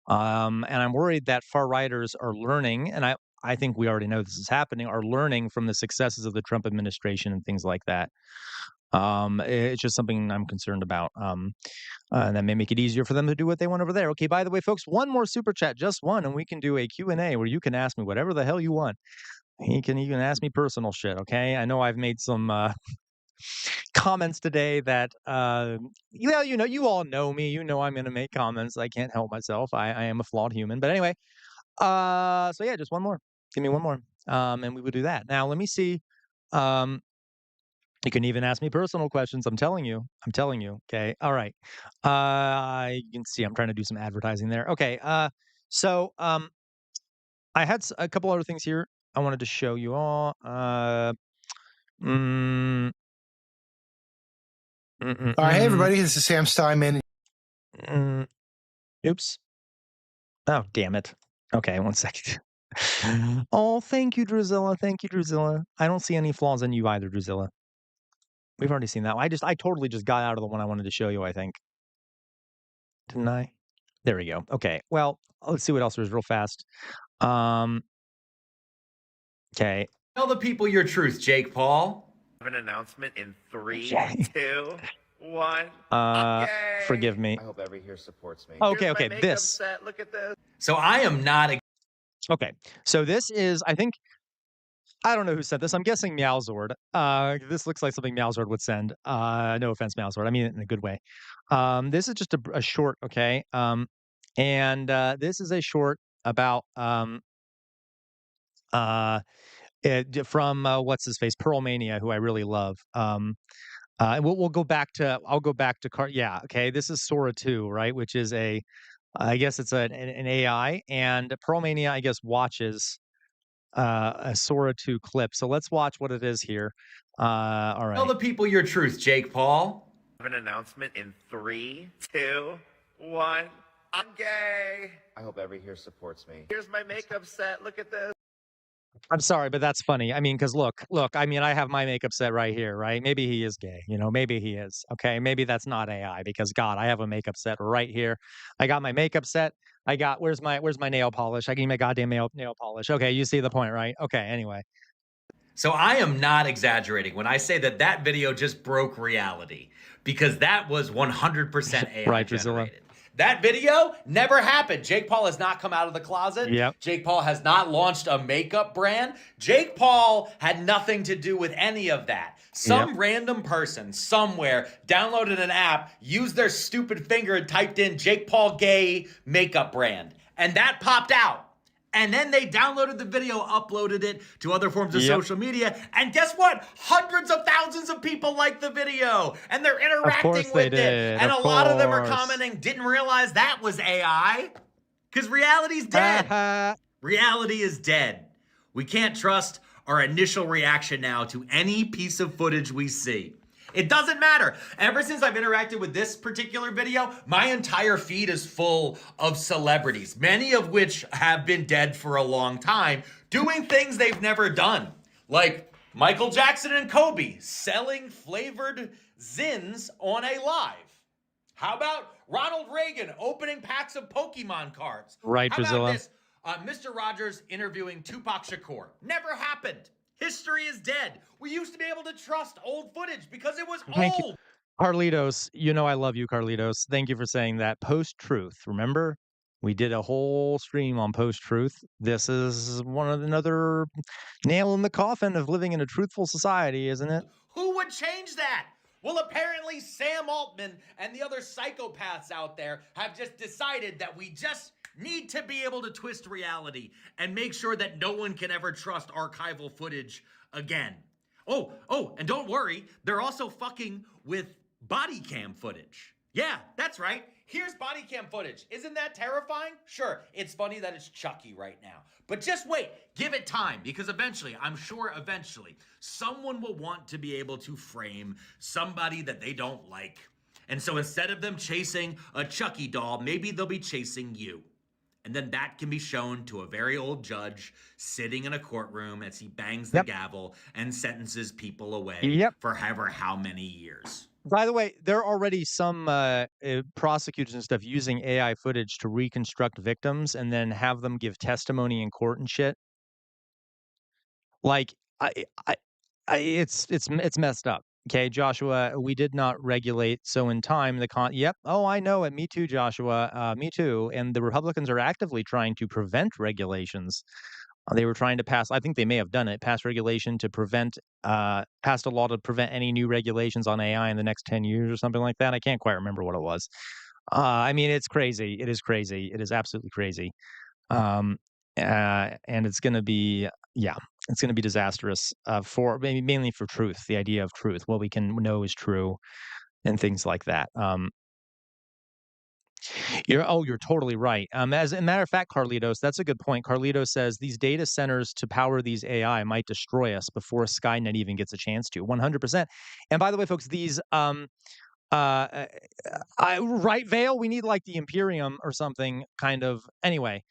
And I'm worried that far righters are learning, and I think we already know this is happening, are learning from the successes of the Trump administration and things like that. It's just something I'm concerned about. And that may make it easier for them to do what they want over there. Okay, by the way, folks, one more super chat, just one, and we can do a Q&A where you can ask me whatever the hell you want. You can even ask me personal shit, okay? I know I've made some comments today that you all know me. You know I'm gonna make comments. I can't help myself. I am a flawed human. But anyway, so yeah, just one more. Give me one more. And we would do that. Now let me see. Um, you can even ask me personal questions. I'm telling you. I'm telling you. Okay. All right. You can see I'm trying to do some advertising there. Okay. So I had a couple other things here I wanted to show you all. Mm, All right, hey mm, everybody, this is Sam Steinman. mm, oops. Oh, damn it. Okay, one second. Oh, thank you, Drusilla. Thank you, Drusilla. I don't see any flaws in you either, Drusilla. We've already seen that. I totally just got out of the one I wanted to show you, I think. Didn't I? There we go. Okay. Well, let's see what else there's real fast. Okay. Tell the people your truth, Jake Paul. I have an announcement in 3, Okay. 2, 1. Forgive me. I hope every here supports me. Okay, Here's my okay, makeup this. set. Look at this. So I am not a Okay. So this is, I think, I don't know who sent this. I'm guessing Meowzord. This looks like something Meowzord would send. No offense, Meowzord. I mean it in a good way. This is just a short, okay? And this is a short about from what's his face, Pearl Mania, who I really love. We'll go back to. I'll go back to Yeah, okay. This is Sora 2, right? Which is I guess it's an AI, and Pearl Mania, I guess, watches a Sora 2 clip. So let's watch what it is here. All Tell right. the people your truth, Jake Paul. I have an announcement in 3, 2, 1. I'm gay. I hope every here supports me. Here's my makeup set. Look at this. I'm sorry, but that's funny. I mean, because look. I mean, I have my makeup set right here, right? Maybe he is gay. Maybe he is. Okay, maybe that's not AI because God, I have a makeup set right here. I got my makeup set. I got where's my nail polish? I can my goddamn nail polish. Okay, you see the point, right? Okay. Anyway. So I am not exaggerating when I say that video just broke reality because that was 100% AI Right, Drusilla. generated. That video never happened. Jake Paul has not come out of the closet. Yep. Jake Paul has not launched a makeup brand. Jake Paul had nothing to do with any of that. Some random person somewhere downloaded an app, used their stupid finger and typed in Jake Paul gay makeup brand. And that popped out. And then they downloaded the video, uploaded it to other forms of social media. And guess what? Hundreds of thousands of people like the video. And they're interacting with it. And a lot of them are commenting, didn't realize that was AI. Because reality's dead. Reality is dead. We can't trust our initial reaction now to any piece of footage we see. It doesn't matter. Ever since I've interacted with this particular video, my entire feed is full of celebrities, many of which have been dead for a long time, doing things they've never done. Like Michael Jackson and Kobe selling flavored Zins on a live. How about Ronald Reagan opening packs of Pokemon cards? Right, How about Drusilla? this? Mr. Rogers interviewing Tupac Shakur. Never happened. History is dead. We used to be able to trust old footage because it was Thank you. old. Carlitos, you know I love you, Carlitos. Thank you for saying that. Post-truth, remember? We did a whole stream on post-truth. This is another nail in the coffin of living in a truthful society, isn't it? Who would change that? Well, apparently Sam Altman and the other psychopaths out there have just decided that we just need to be able to twist reality and make sure that no one can ever trust archival footage again. Oh, and don't worry, they're also fucking with body cam footage. Yeah, that's right. Here's body cam footage. Isn't that terrifying? Sure, it's funny that it's Chucky right now. But just wait, give it time, because eventually, I'm sure eventually, someone will want to be able to frame somebody that they don't like. And so instead of them chasing a Chucky doll, maybe they'll be chasing you. And then that can be shown to a very old judge sitting in a courtroom as he bangs the gavel and sentences people away for however how many years. By the way, there are already some prosecutors and stuff using AI footage to reconstruct victims and then have them give testimony in court and shit. Like, it's messed up. Okay, Joshua, we did not regulate. So in time, yep. Oh, I know it. Me too, Joshua. Me too. And the Republicans are actively trying to prevent regulations. They were trying to pass, I think they may have done it, passed regulation to passed a law to prevent any new regulations on AI in the next 10 years or something like that. I can't quite remember what it was. I mean, it's crazy. It is crazy. It is absolutely crazy. And it's going to be, it's going to be disastrous for mainly for truth, the idea of truth, what we can know is true and things like that. You're totally right. As a matter of fact, Carlitos, that's a good point. Carlitos says these data centers to power these AI might destroy us before Skynet even gets a chance to. 100%. And by the way, folks, these right, Vale, we need like the Imperium or something kind of. Anyway,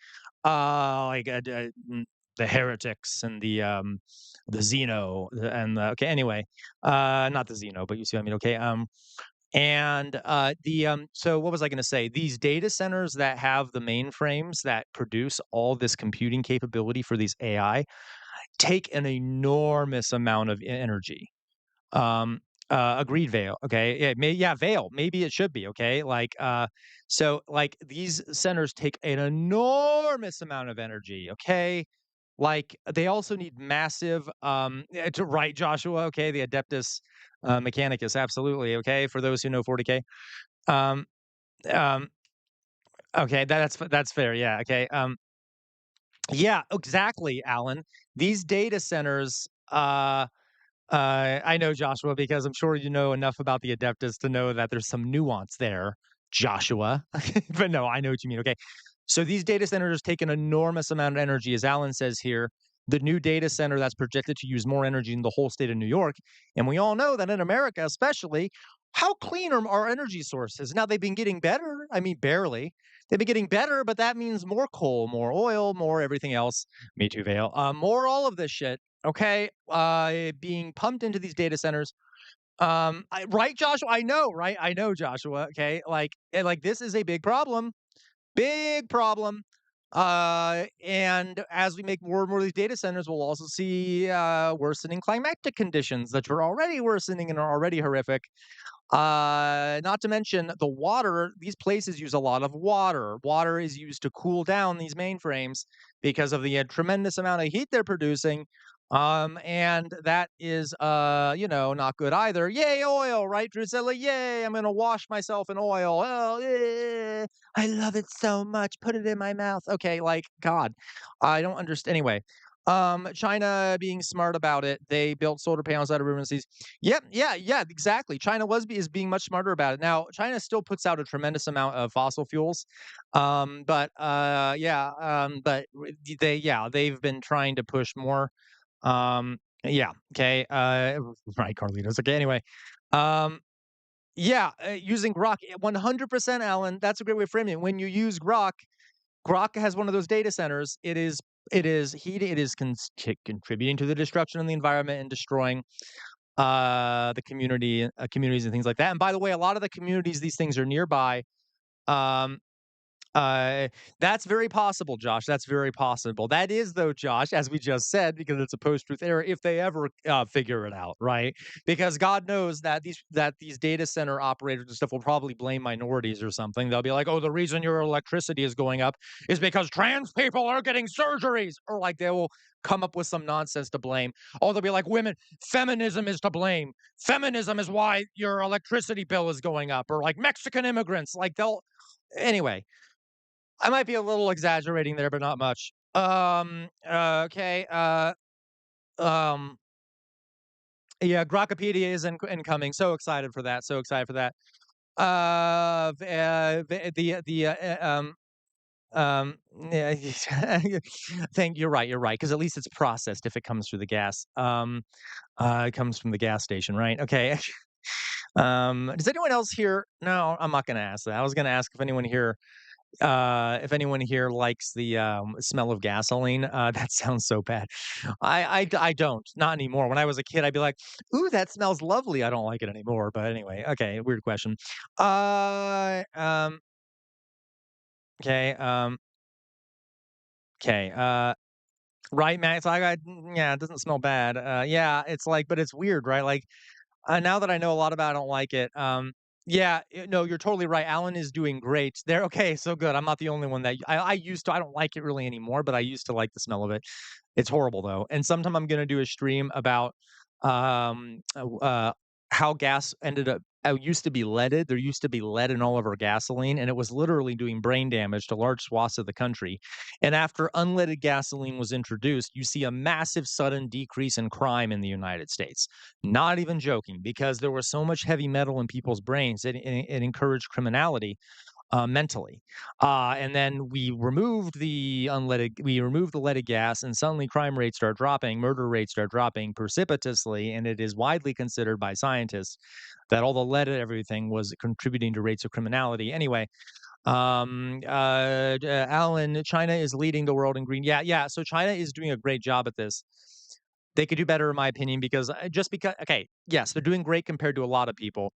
the heretics and the Xeno and okay. Anyway, not the Xeno, but you see what I mean. Okay. And so what was I going to say? These data centers that have the mainframes that produce all this computing capability for these AI take an enormous amount of energy. Agreed, Vale. Okay, Vale. Maybe it should be okay. So like these centers take an enormous amount of energy. Okay. Like they also need massive to write Joshua, okay, the Adeptus Mechanicus, absolutely, okay, for those who know 40K. Um, um, okay, that's fair, yeah, okay. Yeah, exactly, Alan. These data centers, I know Joshua because I'm sure you know enough about the Adeptus to know that there's some nuance there, Joshua. But no, I know what you mean. Okay. So these data centers take an enormous amount of energy, as Alan says here. The new data center that's projected to use more energy in the whole state of New York. And we all know that in America, especially, how clean are our energy sources? Now, they've been getting better. I mean, barely. They've been getting better, but that means more coal, more oil, more everything else. Me too, Vale. More all of this shit. Okay, being pumped into these data centers. Right, Joshua? I know, right? I know, Joshua. Okay, like this is a big problem. And as we make more and more of these data centers, we'll also see worsening climatic conditions that are already worsening and are already horrific. Not to mention the water. These places use a lot of water. Water is used to cool down these mainframes because of the tremendous amount of heat they're producing. And that is, not good either. Yay, oil, right, Drusilla? Yay, I'm gonna wash myself in oil. Oh, yeah, I love it so much. Put it in my mouth. Okay, like God, I don't understand. Anyway, China being smart about it. They built solar panels out of river seas. Yep, yeah, exactly. China is being much smarter about it. Now, China still puts out a tremendous amount of fossil fuels, but they've been trying to push more Yeah. Okay. Right, Carlitos. Okay. Anyway, um, yeah, using grok 100%, Alan. That's a great way of framing it. When you use grok has one of those data centers. It is contributing to the destruction of the environment and destroying the communities and things like that. And by the way, a lot of the communities these things are nearby, um, uh, that's very possible, Josh. That's very possible. That is, though, Josh, as we just said, because it's a post-truth error. If they ever figure it out, right? Because God knows that these data center operators and stuff will probably blame minorities or something. They'll be like, "Oh, the reason your electricity is going up is because trans people are getting surgeries," or like they will come up with some nonsense to blame. Oh, they'll be like, "Women, feminism is to blame. Feminism is why your electricity bill is going up," or like Mexican immigrants. Like they'll anyway. I might be a little exaggerating there, but not much. Okay. Um, yeah, Grokkopedia is incoming. So excited for that. So excited for that. The um, yeah, I think you're right. You're right. Because at least it's processed if it comes through the gas. It comes from the gas station, right? Okay. Does anyone else here? No, I'm not going to ask that. I was going to ask if anyone here likes the smell of gasoline. That sounds so bad. I don't, not anymore. When I was a kid, I'd be like, "Ooh, that smells lovely." I don't like it anymore. But anyway, okay, weird question. Uh, um, okay, okay. Right, Max. Yeah, it doesn't smell bad. Yeah, it's like, but it's weird, right? Like, now that I know a lot about it, I don't like it. Yeah, no, you're totally right. Alan is doing great there. Okay, so good. I'm not the only one that I used to. I don't like it really anymore, but I used to like the smell of it. It's horrible though. And sometime I'm gonna do a stream about um uh, uh, how gas ended up. Used to be leaded. There used to be lead in all of our gasoline, and it was literally doing brain damage to large swaths of the country. And after unleaded gasoline was introduced, you see a massive sudden decrease in crime in the United States. Not even joking, because there was so much heavy metal in people's brains, it encouraged criminality mentally. And then we removed the leaded gas, and suddenly crime rates start dropping, murder rates start dropping precipitously, and it is widely considered by scientists that all the lead and everything was contributing to rates of criminality. Anyway, Alan, China is leading the world in green. Yeah, yeah. So China is doing a great job at this. They could do better, in my opinion, because okay, yes, they're doing great compared to a lot of people.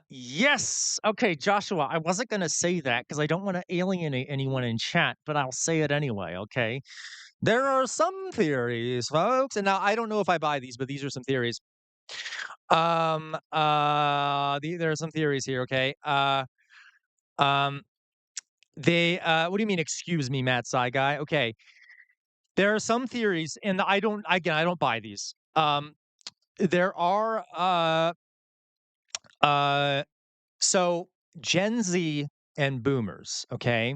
Yes. Okay, Joshua, I wasn't gonna say that because I don't want to alienate anyone in chat, but I'll say it anyway, okay? There are some theories, folks, and now I don't know if I buy these, but these are some theories. There are some theories here, okay? Um, what do you mean, excuse me, Matt Sci guy? Okay, there are some theories, and I don't buy these. There are, uh, so Gen Z and boomers, okay?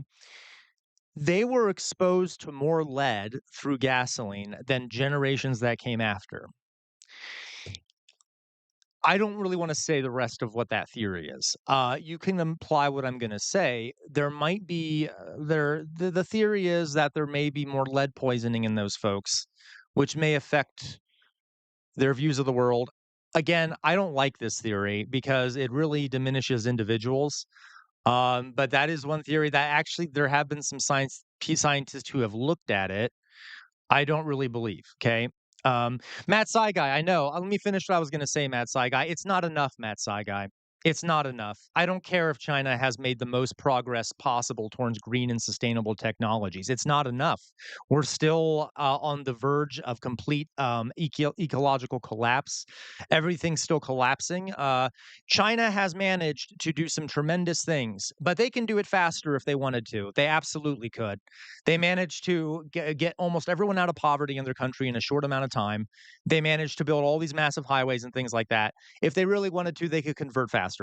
They were exposed to more lead through gasoline than generations that came after. I don't really want to say the rest of what that theory is. You can imply what I'm going to say. There might be the theory is that there may be more lead poisoning in those folks, which may affect their views of the world. Again, I don't like this theory because it really diminishes individuals. But that is one theory that actually there have been some scientists who have looked at it. I don't really believe. Okay. Matt Sci guy, I know. Let me finish what I was going to say, Matt Sci guy. It's not enough, Matt Sci guy. It's not enough. I don't care if China has made the most progress possible towards green and sustainable technologies. It's not enough. We're still on the verge of complete ecological collapse. Everything's still collapsing. China has managed to do some tremendous things, but they can do it faster if they wanted to. They absolutely could. They managed to get almost everyone out of poverty in their country in a short amount of time. They managed to build all these massive highways and things like that. If they really wanted to, they could convert faster.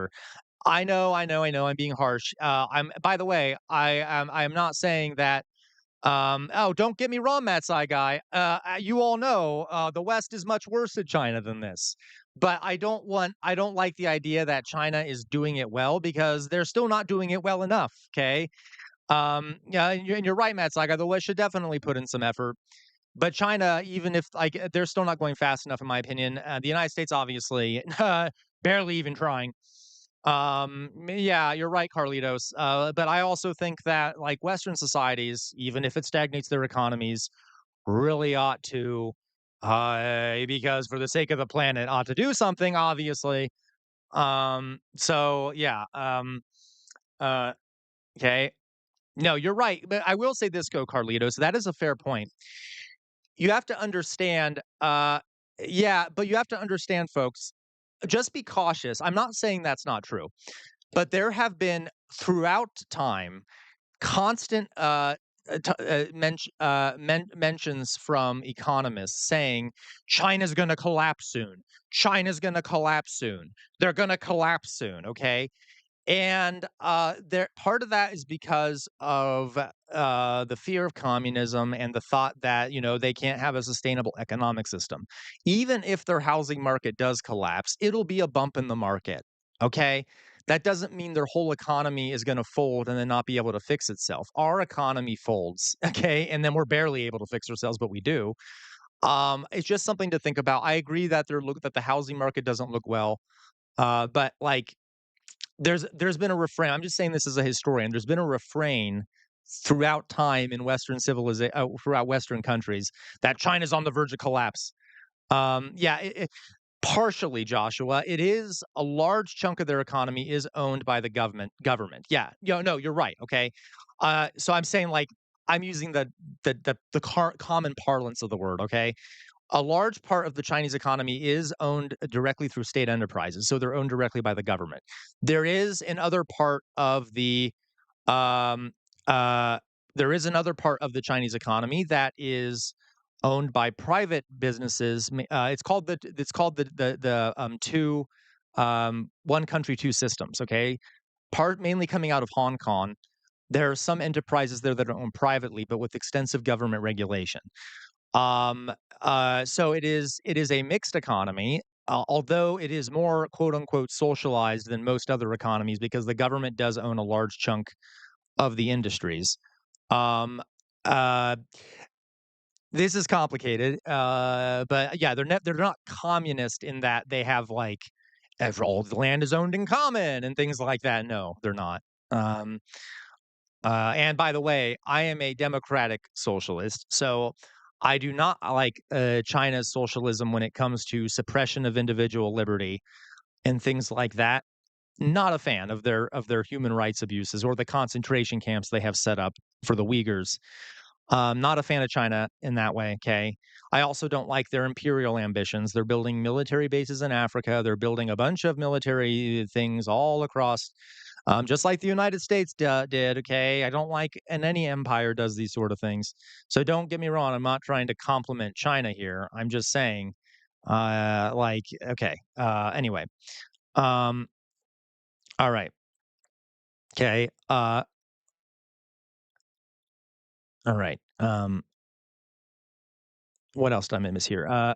I know. I'm being harsh. By the way, I am not saying that. Oh, don't get me wrong, Matt Sci guy. You all know the West is much worse at China than this. But I don't like the idea that China is doing it well because they're still not doing it well enough. Okay. Yeah, and you're right, Matt Saiga. The West should definitely put in some effort. But China, even if like they're still not going fast enough, in my opinion. The United States, obviously, barely even trying. Yeah, you're right, Carlitos. But I also think that like Western societies, even if it stagnates their economies, really ought to, because for the sake of the planet, ought to do something. Obviously. So yeah. Uh, okay. No, you're right. But I will say this, go Carlitos. That is a fair point. You have to understand. Yeah, but you have to understand, folks. Just be cautious. I'm not saying that's not true, but there have been throughout time constant mentions from economists saying China's going to collapse soon. China's going to collapse soon. They're going to collapse soon. Okay. And there part of that is because of the fear of communism and the thought that they can't have a sustainable economic system. Even if their housing market does collapse, it'll be a bump in the market. Okay, that doesn't mean their whole economy is going to fold and then not be able to fix itself. Our economy folds, okay, and then we're barely able to fix ourselves, but we do. It's just something to think about. I agree that that the housing market doesn't look well, but like there's been a refrain. I'm just saying this as a historian. There's been a refrain throughout time in Western civilization, throughout Western countries, that China's on the verge of collapse. Yeah, partially, Joshua. It is a large chunk of their economy is owned by the government. Government. Yeah. No, you're right. Okay. So I'm saying like I'm using the common parlance of the word. Okay, a large part of the Chinese economy is owned directly through state enterprises, so they're owned directly by the government. There is another part of the um, uh, there is another part of the Chinese economy that is owned by private businesses. It's called the two one country two systems. Okay, part mainly coming out of Hong Kong. There are some enterprises there that are owned privately, but with extensive government regulation. Um, so it is a mixed economy, although it is more quote unquote socialized than most other economies because the government does own a large chunk of the industries. Um, uh, this is complicated, but yeah, they're not communist in that they have like all the land is owned in common and things like that. No, they're not. Um, and by the way, I am a democratic socialist, so I do not like China's socialism when it comes to suppression of individual liberty and things like that. Not a fan of their human rights abuses or the concentration camps they have set up for the Uyghurs. Not a fan of China in that way. Okay. I also don't like their imperial ambitions. They're building military bases in Africa. They're building a bunch of military things all across, just like the United States did. Okay. I don't like, and any empire does these sort of things. So don't get me wrong. I'm not trying to compliment China here. I'm just saying, okay. Anyway. Um, all right. Okay. All right. What else did I miss here?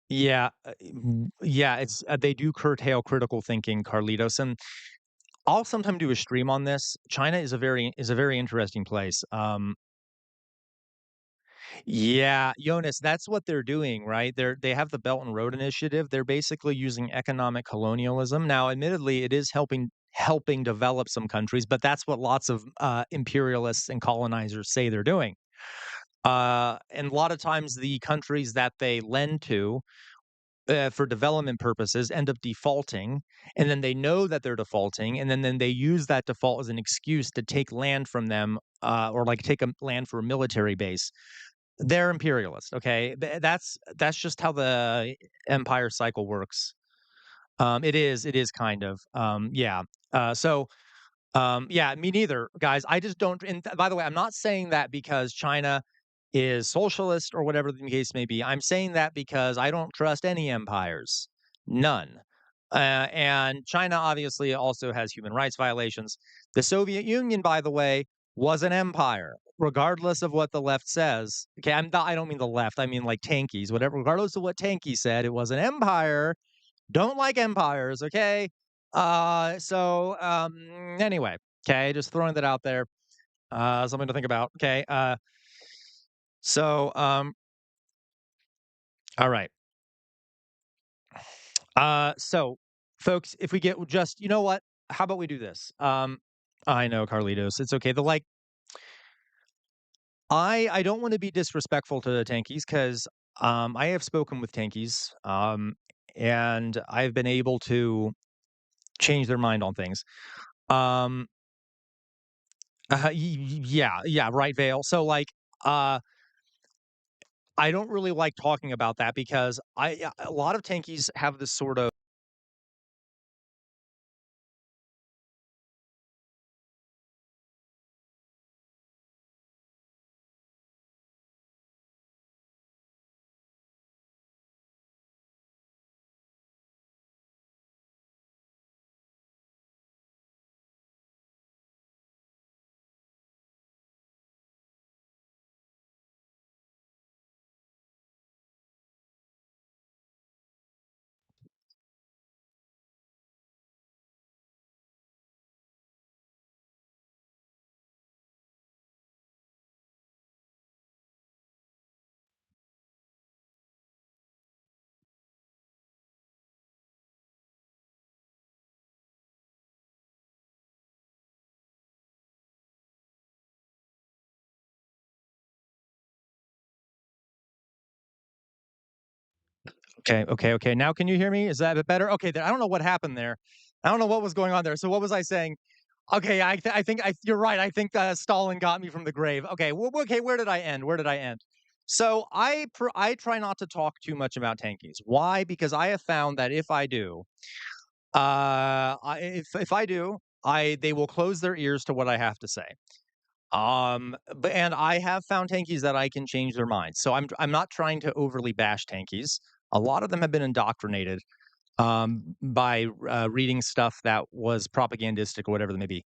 Yeah, yeah, it's they do curtail critical thinking, Carlitos, and I'll sometime do a stream on this. China is a very interesting place. Yeah, Jonas, that's what they're doing, right? They have the Belt and Road Initiative. They're basically using economic colonialism. Now, admittedly, it is helping develop some countries, but that's what lots of imperialists and colonizers say they're doing. And a lot of times, the countries that they lend to for development purposes end up defaulting, and then they know that they're defaulting, and then they use that default as an excuse to take land from them, or like take a land for a military base. They're imperialist, okay? That's just how the empire cycle works. It is kind of, yeah. Yeah, me neither, guys. I just don't. And by the way, I'm not saying that because China is socialist or whatever the case may be. I'm saying that because I don't trust any empires, none. And China obviously also has human rights violations. The Soviet Union, by the way, was an empire, regardless of what the left says. Okay, I don't mean the left. I mean like tankies, whatever. Regardless of what tankies said, it was an empire. Don't like empires, okay? Anyway, okay, just throwing that out there. Something to think about. Okay. So, all right. So, folks, if we get just, you know what? How about we do this? I know, Carlitos. It's okay. I don't want to be disrespectful to the Tankies because I have spoken with Tankies and I've been able to change their mind on things. Um, yeah, right, Vale. So, like, uh, I don't really like talking about that because a lot of Tankies have this sort of. Okay. Now can you hear me? Is that a bit better? Okay, I don't know what happened there. I don't know what was going on there. So what was I saying? Okay, I think you're right. I think Stalin got me from the grave. Okay, okay. Where did I end? Where did I end? So I try not to talk too much about tankies. Why? Because I have found that if I do, if I do, I they will close their ears to what I have to say. But and I have found tankies that I can change their minds. So I'm not trying to overly bash tankies. A lot of them have been indoctrinated by reading stuff that was propagandistic or whatever it may be.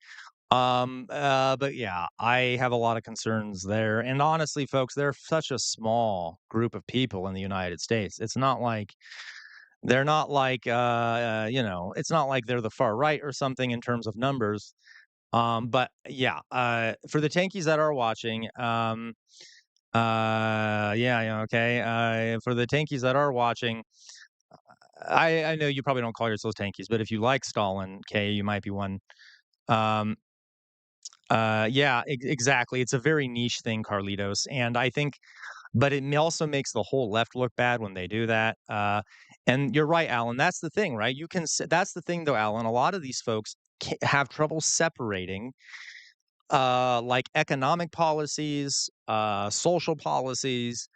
But yeah, I have a lot of concerns there. And honestly, folks, they're such a small group of people in the United States. It's not like they're not like it's not like they're the far right or something in terms of numbers. But yeah, for the tankies that are watching, yeah, okay. For the tankies that are watching, I know you probably don't call yourselves tankies, but if you like Stalin, okay, you might be one. Um, yeah, exactly. It's a very niche thing, Carlitos, and I think, but it also makes the whole left look bad when they do that. And you're right, Alan. That's the thing, right? That's the thing, though, Alan. A lot of these folks have trouble separating like economic policies, social policies,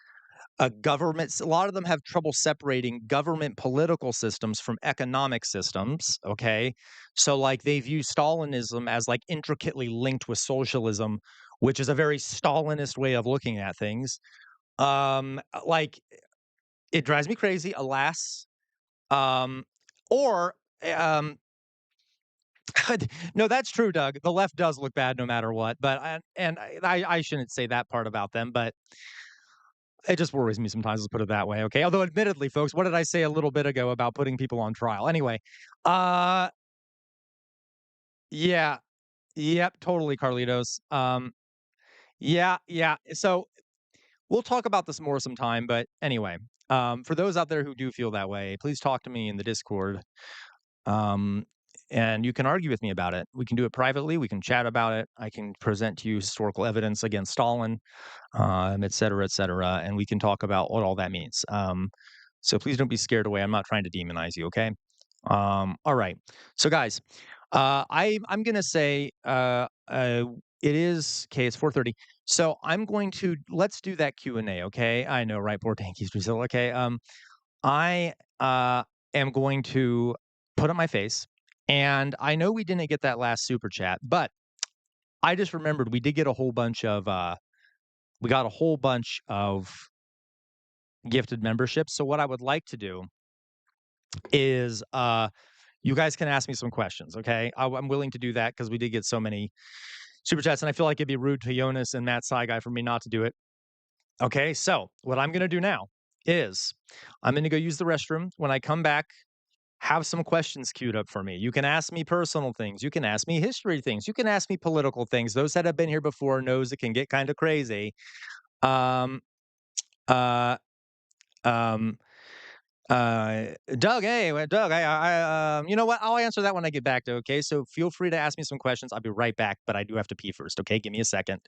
governments. A lot of them have trouble separating government political systems from economic systems. Okay. So, like, they view Stalinism as like intricately linked with socialism, which is a very Stalinist way of looking at things. Like, it drives me crazy, alas. Um, or, um, no, that's true, Doug. The left does look bad no matter what, but I shouldn't say that part about them, but it just worries me sometimes. Let's put it that way, okay? Although, admittedly, folks, what did I say a little bit ago about putting people on trial? Anyway, uh, yeah, yep, totally, Carlitos. Yeah. So we'll talk about this more sometime, but anyway, for those out there who do feel that way, please talk to me in the Discord. Um, and you can argue with me about it. We can do it privately. We can chat about it. I can present to you historical evidence against Stalin, et cetera, and we can talk about what all that means. So please don't be scared away. I'm not trying to demonize you, okay? All right. So guys, I'm gonna say it is okay. It's 4:30. So I'm going to let's do that Q&A. Okay. I know, right? Poor Tanky's Brazil. Okay. I am going to put up my face, and I know we didn't get that last super chat, but I just remembered we did get a whole bunch of we got a whole bunch of gifted memberships. So what I would like to do is you guys can ask me some questions, okay? I'm willing to do that because we did get so many super chats, and I feel like it'd be rude to Jonas and Matt Saigai for me not to do it. Okay, so what I'm gonna do now is I'm gonna go use the restroom. When I come back, have some questions queued up for me. You can ask me personal things. You can ask me history things. You can ask me political things. Those that have been here before knows it can get kind of crazy. Um, uh, um, Doug, hey, Doug, you know what? I'll answer that when I get back to. Okay, so feel free to ask me some questions. I'll be right back, but I do have to pee first. Okay, give me a second.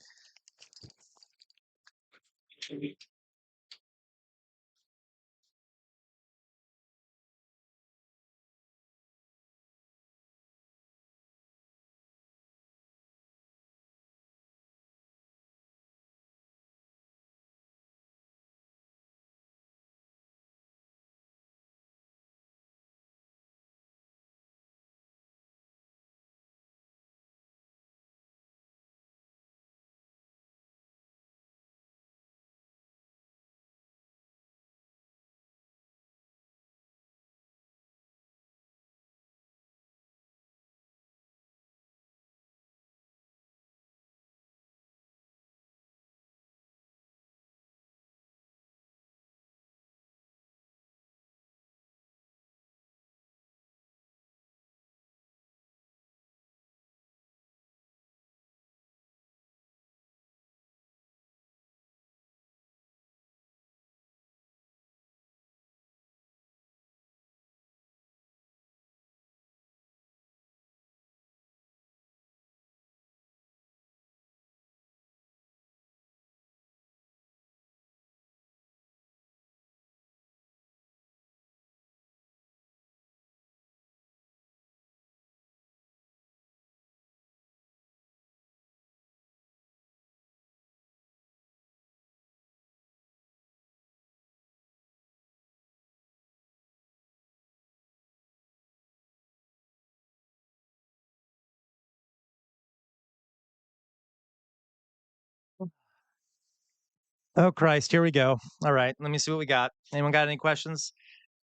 Oh Christ, here we go. All right, let me see what we got. Anyone got any questions?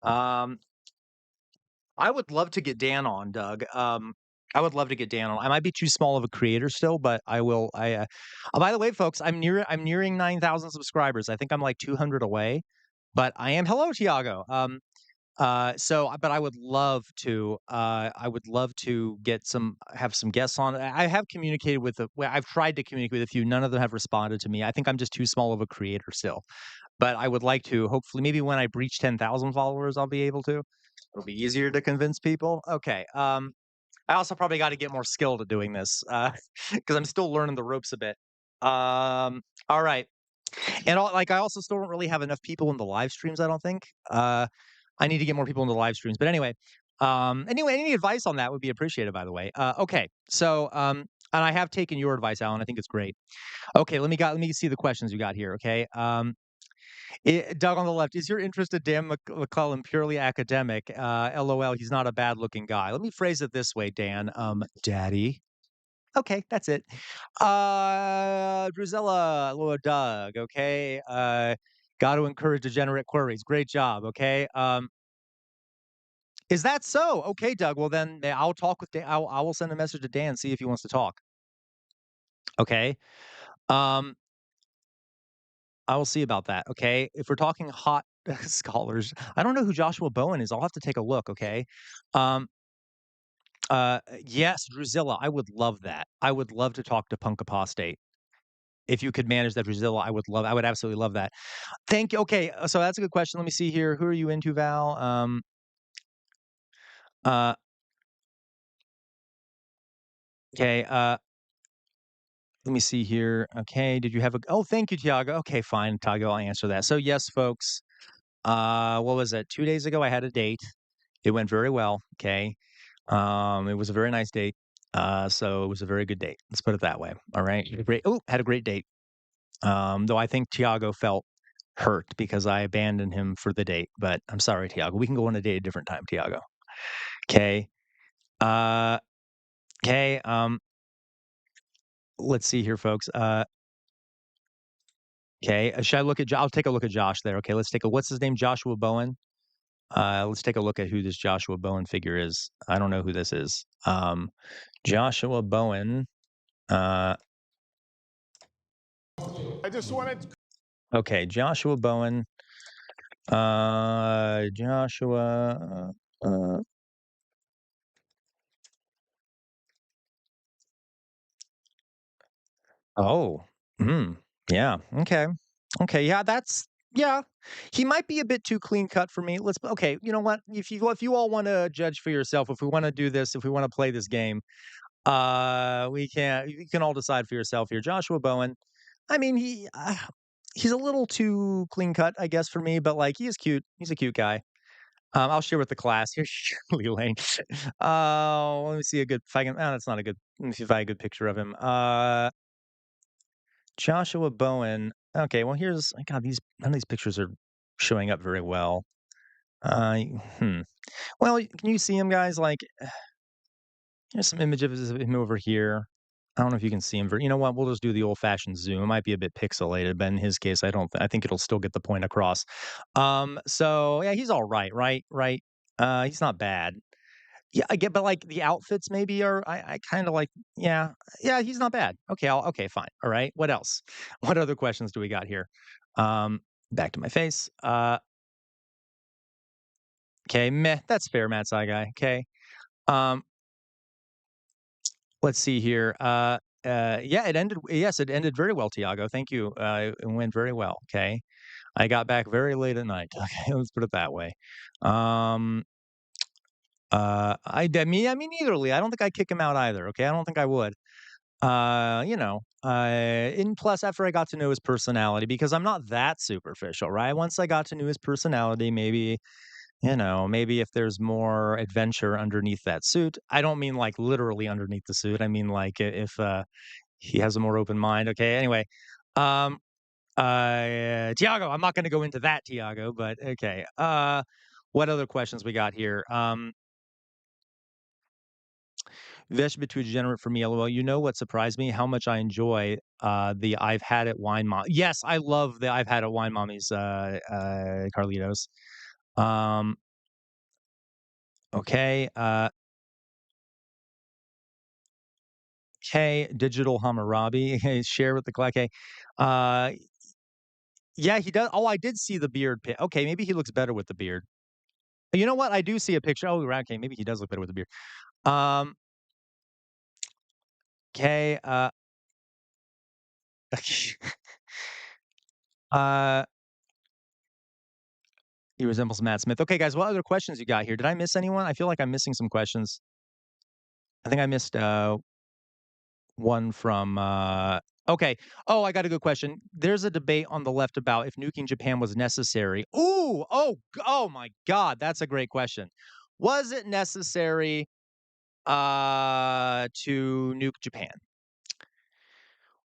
Um, I would love to get Dan on, Doug. I would love to get Dan on. I might be too small of a creator still, but I will. By the way, folks, I'm nearing 9,000 subscribers. I think I'm like 200 away, but I am. Hello, Tiago. But I would love to have some guests on. I have communicated well, I've tried to communicate with a few. None of them have responded to me. I think I'm just too small of a creator still. But I would like to, hopefully, maybe when I reach 10,000 followers, I'll be able to. It'll be easier to convince people. Okay. I also probably got to get more skilled at doing this because I'm still learning the ropes a bit. All right. And I also still don't really have enough people in the live streams, I don't think. I need to get more people in the live streams. But anyway, any advice on that would be appreciated, by the way. Okay. And I have taken your advice, Alan. I think it's great. Okay, let me see the questions you got here. Okay. Doug on the left, is your interest in Dan McCullum purely academic? LOL, he's not a bad looking guy. Let me phrase it this way, Dan. Daddy. Okay, that's it. Drusilla, hello, Doug. Okay. Got to encourage degenerate queries. Great job. Okay. Is that so? Okay, Doug. Well, then I'll talk with Dan. I will send a message to Dan, see if he wants to talk. Okay. Um, I will see about that. Okay. If we're talking hot scholars, I don't know who Joshua Bowen is. I'll have to take a look. Okay. Um, yes, Drusilla, I would love that. I would love to talk to Punk Apostate. If you could manage that, Drusilla, I would absolutely love that. Thank you. Okay. So that's a good question. Let me see here. Who are you into, Val? Uh, okay. Let me see here. Okay. Did you have oh, thank you, Tiago. Okay, fine. Tiago, I'll answer that. So yes, folks, what was it? 2 days ago, I had a date. It went very well. Okay. It was a very nice date. So it was a very good date. Let's put it that way. All right. Had a great date. Though I think Tiago felt hurt because I abandoned him for the date. But I'm sorry, Tiago. We can go on a date a different time, Tiago. Okay. Uh, okay. Let's see here, folks. Okay. Should I look at? I'll take a look at Josh there. Okay. What's his name? Joshua Bowen. Let's take a look at who this Joshua Bowen figure is. I don't know who this is. Joshua Bowen. I just wanted. Okay, Joshua Bowen. Joshua. Oh. Hmm. Yeah. Okay. Okay, yeah, yeah. He might be a bit too clean cut for me. Okay, you know what? If you all want to judge for yourself, if we want to do this, if we want to play this game, you can all decide for yourself here. Joshua Bowen, I mean, he's a little too clean cut, I guess, for me, but like he is cute. He's a cute guy. I'll share with the class. Here's Shirley Lane. Let me see a good if I can. That's not a good. Let me see if I have a good picture of him. Joshua Bowen. Okay, well here's God. These None of these pictures are showing up very well. Uh, hmm. Well, can you see him, guys? Like, here's some images of him over here. I don't know if you can see him. You know what? We'll just do the old-fashioned zoom. It might be a bit pixelated, but in his case, I don't. I think it'll still get the point across. So yeah, he's all right, right. He's not bad. Yeah, I get, but like the outfits maybe are. I kind of like. Yeah, yeah, he's not bad. Okay, fine. All right. What else? What other questions do we got here? Um, Back to my face. Okay, meh. That's fair, Matt Sci guy. Okay. Um, Let's see here. Yeah, it ended. Yes, it ended very well, Tiago. Thank you. It went very well. Okay, I got back very late at night. Okay, let's put it that way. Um, I mean, eitherly. I don't think I'd kick him out either. Okay, I don't think I would. And plus, after I got to know his personality, because I'm not that superficial, right? Once I got to know his personality, maybe if there's more adventure underneath that suit. I don't mean like literally underneath the suit. I mean like if he has a more open mind. Okay. Anyway, um, Tiago, I'm not going to go into that, Tiago, but okay. What other questions we got here? Vesh bit too degenerate for me, lol. You know what surprised me? How much I enjoy the I've had it wine mom. Yes, I love the I've had it wine mommies, Carlitos. Um, okay. Digital Hammurabi. Share with the Clack. Yeah, he does. Oh, I did see the beard pic. Okay, maybe he looks better with the beard. You know what? I do see a picture. Oh, right, okay, maybe he does look better with the beard. Um, okay, uh, he resembles Matt Smith. Okay, guys, what other questions you got here? Did I miss anyone? I feel like I'm missing some questions. I think I missed one from okay. Oh, I got a good question. There's a debate on the left about if nuking Japan was necessary. Ooh, oh my God, that's a great question. Was it necessary to nuke Japan?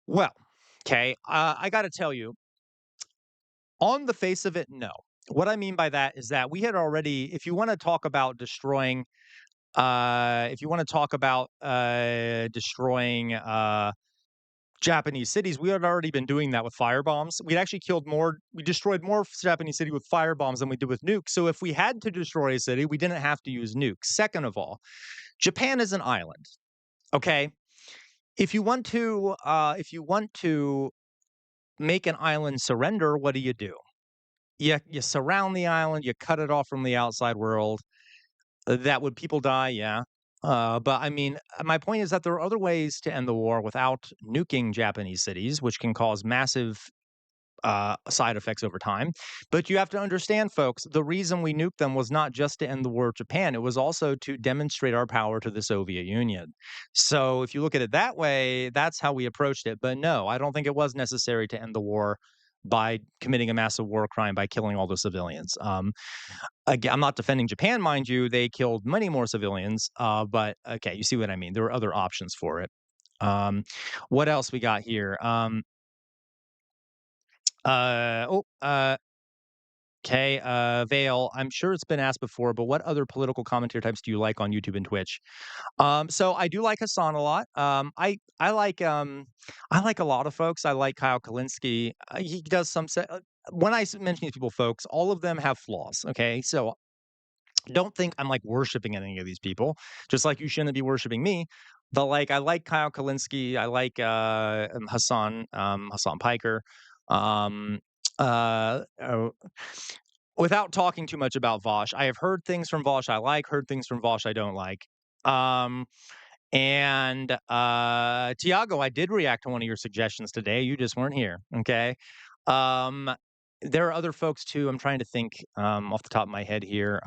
Well, okay, I got to tell you, on the face of it, no. What I mean by that is that we had already, if you want to talk about destroying, if you want to talk about destroying Japanese cities, we had already been doing that with firebombs. We destroyed more Japanese city with firebombs than we did with nukes. So if we had to destroy a city, we didn't have to use nukes. Second of all, Japan is an island. Okay, if you want to make an island surrender, what do? You surround the island, you cut it off from the outside world. That would people die? Yeah. But I mean, my point is that there are other ways to end the war without nuking Japanese cities, which can cause massive side effects over time. But you have to understand, folks, the reason we nuked them was not just to end the war with Japan, it was also to demonstrate our power to the Soviet Union. So if you look at it that way, that's how we approached it. But no, I don't think it was necessary to end the war by committing a massive war crime by killing all the civilians. Again, I'm not defending Japan, mind you. They killed many more civilians. But okay, you see what I mean. There were other options for it. Um, what else we got here? Uh, oh, uh, okay, Vale, I'm sure it's been asked before, but what other political commentary types do you like on YouTube and Twitch? So I do like Hassan a lot. I like a lot of folks. I like Kyle Kalinske. He does when mention these people, folks, all of them have flaws. Okay, so don't think I'm like worshiping any of these people, just like you shouldn't be worshiping me. But like, I like Kyle Kalinske. I like Hassan Piker. Um, uh, uh, Without talking too much about Vosh, I have heard things from Vosh I like, heard things from Vosh I don't like. Um, and Tiago, I did react to one of your suggestions today. You just weren't here. Okay. Um, there are other folks too. I'm trying to think off the top of my head here.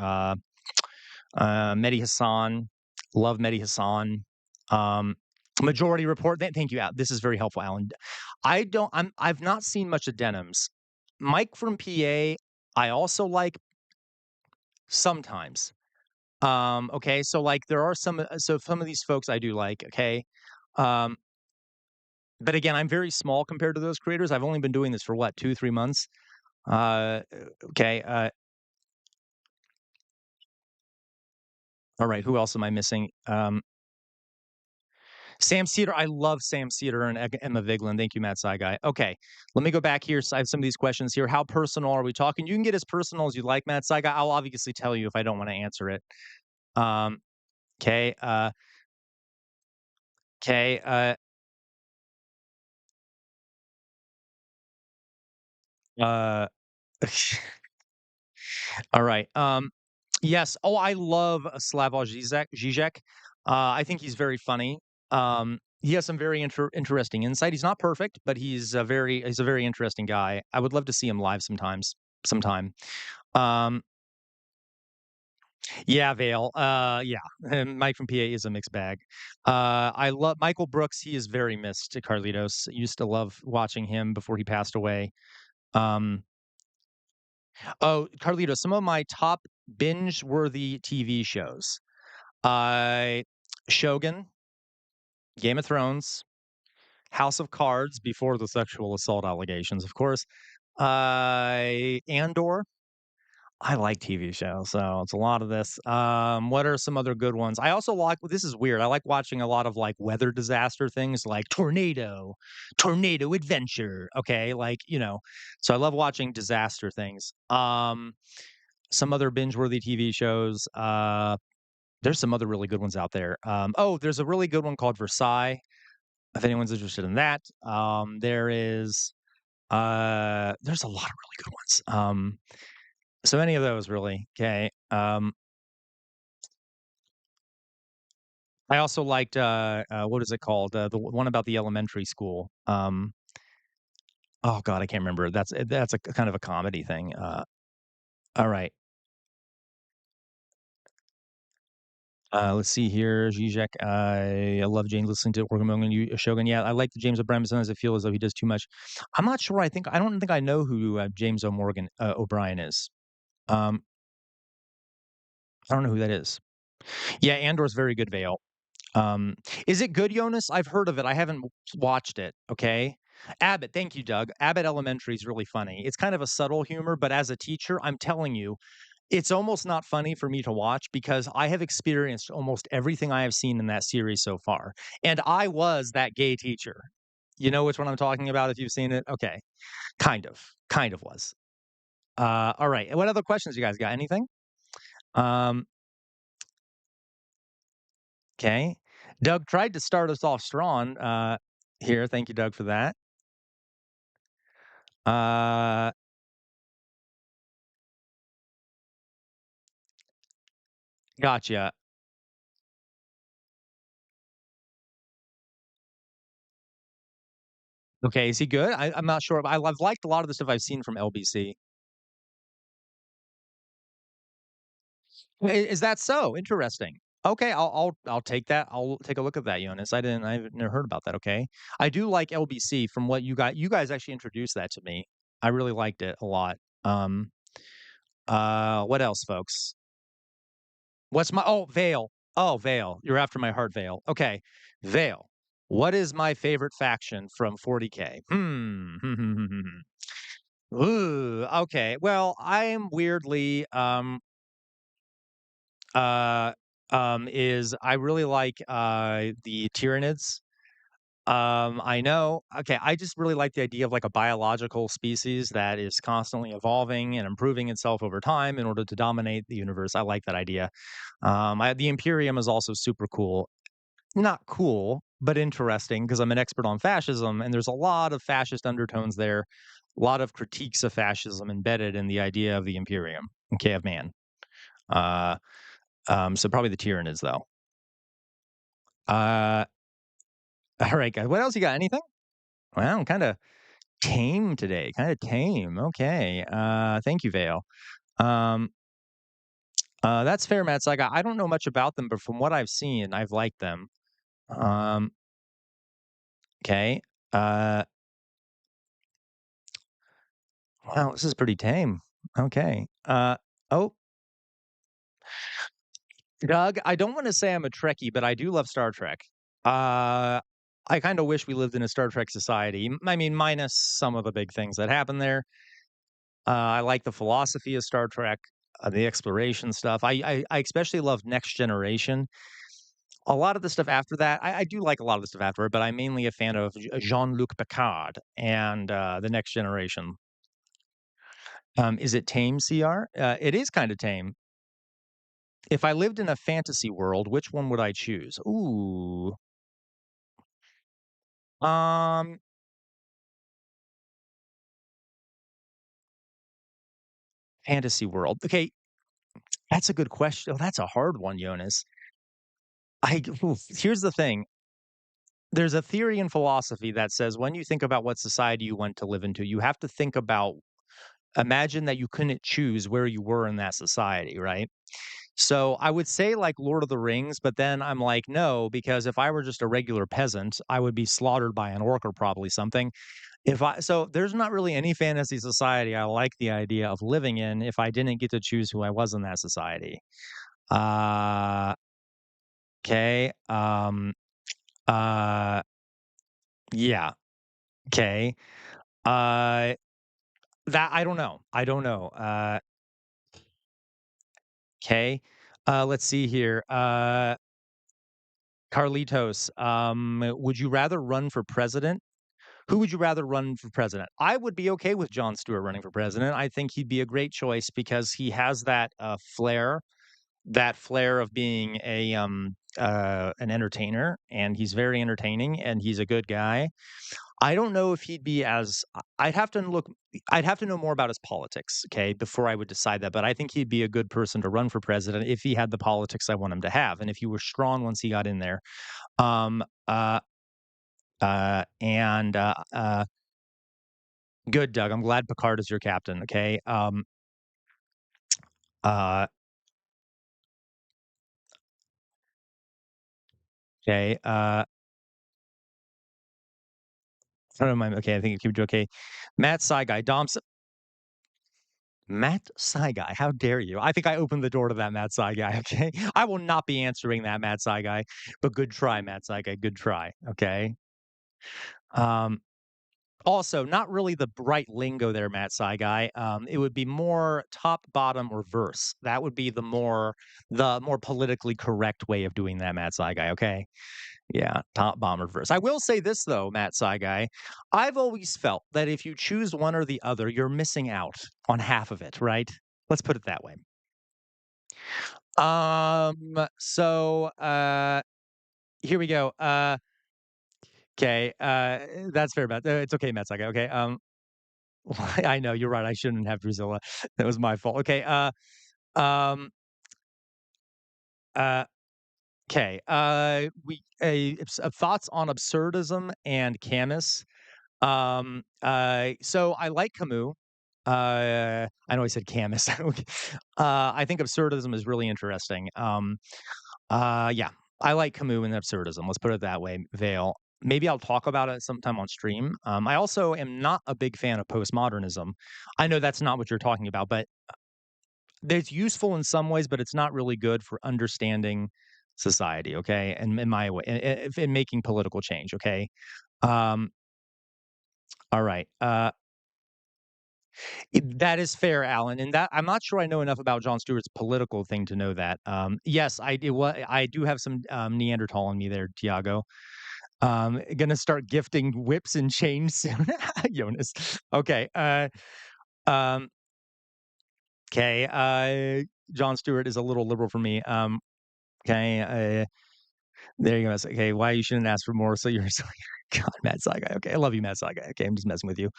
Mehdi Hassan, love Mehdi Hassan. Um, Majority Report. Thank you, Al. This is very helpful, Alan. I've not seen much of Denham's. Mike from PA. I also like sometimes. Okay, so like there are some of these folks I do like. Okay, um, but again, I'm very small compared to those creators. I've only been doing this for what 2, 3 months. Uh, okay. All right. Who else am I missing? Sam Cedar. I love Sam Cedar and Emma Vigeland. Thank you, Matt Guy. Okay, let me go back here. So I have some of these questions here. How personal are we talking? You can get as personal as you like, Matt Guy. I'll obviously tell you if I don't want to answer it. Um, okay. Okay. Uh, all right. Yes. Oh, I love Slavoj Žižek. I think he's very funny. He has some very interesting insight. He's not perfect, but he's a very interesting guy. I would love to see him live sometime. Um, yeah, Vale. Yeah, and Mike from PA is a mixed bag. I love Michael Brooks. He is very missed. Carlitos used to love watching him before he passed away. Um, oh, Carlitos, some of my top binge-worthy TV shows. Uh, Shogun, Game of Thrones, House of Cards before the sexual assault allegations, of course. Andor. I like TV shows, so it's a lot of this. What are some other good ones? I also like this is weird. I like watching a lot of like weather disaster things like tornado adventure. Okay, like, so I love watching disaster things. Some other binge-worthy TV shows. There's some other really good ones out there. There's a really good one called Versailles, if anyone's interested in that. There's a lot of really good ones. So any of those really. Okay. I also liked what is it called? One about the elementary school. Oh God, I can't remember. That's a kind of a comedy thing. All right. Let's see here. Zizek, I love James listening to Orgamongan Shogun. Yeah, I like the James O'Brien, but sometimes I feel as though he does too much. I'm not sure. I don't think I know who James O'Brien is. Um, I don't know who that is. Yeah, Andor's very good, Vale. Is it good, Jonas? I've heard of it. I haven't watched it. Okay. Abbott, thank you, Doug. Abbott Elementary is really funny. It's kind of a subtle humor, but as a teacher, I'm telling you, it's almost not funny for me to watch because I have experienced almost everything I have seen in that series so far. And I was that gay teacher. You know which one I'm talking about if you've seen it? Okay. Kind of was. All right. What other questions you guys got? Anything? Um, okay. Doug tried to start us off strong here. Thank you, Doug, for that. Uh, gotcha. Okay, is he good? I'm not sure. I've liked a lot of the stuff I've seen from LBC. Is that so? Interesting. Okay, I'll take that. I'll take a look at that, Jonas. I've never heard about that. Okay, I do like LBC from what you got. You guys actually introduced that to me. I really liked it a lot. Um, what else, folks? What's my Vale? Oh, Vale. You're after my heart, Vale. Okay, Vale. What is my favorite faction from 40K? Ooh, okay. Well, I am weirdly is I really like the Tyranids. I know. Okay, I just really like the idea of like a biological species that is constantly evolving and improving itself over time in order to dominate the universe. I like that idea. The Imperium is also super cool. Not cool, but interesting because I'm an expert on fascism, and there's a lot of fascist undertones there, a lot of critiques of fascism embedded in the idea of the Imperium, okay, of man. Uh, so probably the Tyranids, though. Uh, all right, guys. What else you got? Anything? Well, I'm kind of Tame today, kinda tame, okay, thank you, Vale. Um, that's fair, Matt Saiga. I don't know much about them, but from what I've seen, I've liked them. Um, 'Kay, uh, wow, this is pretty tame. Okay, oh, Doug, I don't wanna say I'm a Trekkie, but I do love Star Trek. Uh, I kinda wish we lived in a Star Trek society. I mean, minus some of the big things that happen there. I like the philosophy of Star Trek, the exploration stuff. I especially love Next Generation. A lot of the stuff after that, I do like a lot of the stuff after it, but I'm mainly a fan of Jean-Luc Picard and the Next Generation. Is it tame, CR? It is kind of tame. If I lived in a fantasy world, which one would I choose? Ooh. Um, Fantasy world. Okay, that's a good question. Oh, that's a hard one, Jonas. Here's the thing. There's a theory in philosophy that says when you think about what society you want to live into, you have to think about imagine that you couldn't choose where you were in that society, right? So I would say like Lord of the Rings, but then I'm like, no, because if I were just a regular peasant, I would be slaughtered by an orc or probably something. If I so there's not really any fantasy society I like the idea of living in if I didn't get to choose who I was in that society. Uh okay. Uh yeah. Okay. Uh that I don't know. I don't know. 'Kay. Let's see here. Carlitos, would you rather run for president? Who would you rather run for president? I would be okay with Jon Stewart running for president. I think he'd be a great choice because he has that flair of being an entertainer, and he's very entertaining, and he's a good guy. I don't know if he'd be as I'd have to look I'd have to know more about his politics, okay, before I would decide that, but I think he'd be a good person to run for president if he had the politics I want him to have, and if he were strong once he got in there. Um, uh, and, Good, Doug, I'm glad Picard is your captain, okay? Uh, 'Kay, I don't mind okay, I think it keep it okay. Matt Saigai, Matt Saigai, how dare you? I think I opened the door to that Matt Saigai, okay? I will not be answering that Matt Saigai, but good try, Matt Saigai, good try, okay? Um, Also, not really the right lingo there, Matt Saigai. It would be more top, bottom, or verse. That would be the more politically correct way of doing that, Matt Saigai, okay? Yeah, top, bottom, or verse. I will say this though, Matt Saigai, I've always felt that if you choose one or the other, you're missing out on half of it, right? Let's put it that way. So, here we go. 'Kay, that's fair, Matt. It's okay, Matt Saigai, okay, I know, you're right, I shouldn't have Drusilla. That was my fault. Okay, um, uh, 'kay, thoughts on absurdism and Camus. So I like Camus. I know I said Camus. Okay. I think absurdism is really interesting. Yeah, I like Camus and absurdism. Let's put it that way. Vale. Maybe I'll talk about it sometime on stream. I also am not a big fan of postmodernism. I know that's not what you're talking about, but it's useful in some ways, but it's not really good for understanding society. Okay, and in my way, in making political change. Okay. Um, all right. That is fair, Alan, and that I'm not sure I know enough about Jon Stewart's political thing to know that. Yes, I do have some, Neanderthal in me there, Tiago. Gonna start gifting whips and chains soon, Jonas. Okay, um, 'kay, Jon Stewart is a little liberal for me. 'Kay, there you go. Okay, why you shouldn't ask for more, so you're so God, Matt Saigai. Okay, I love you, Matt Saigai. Okay, I'm just messing with you.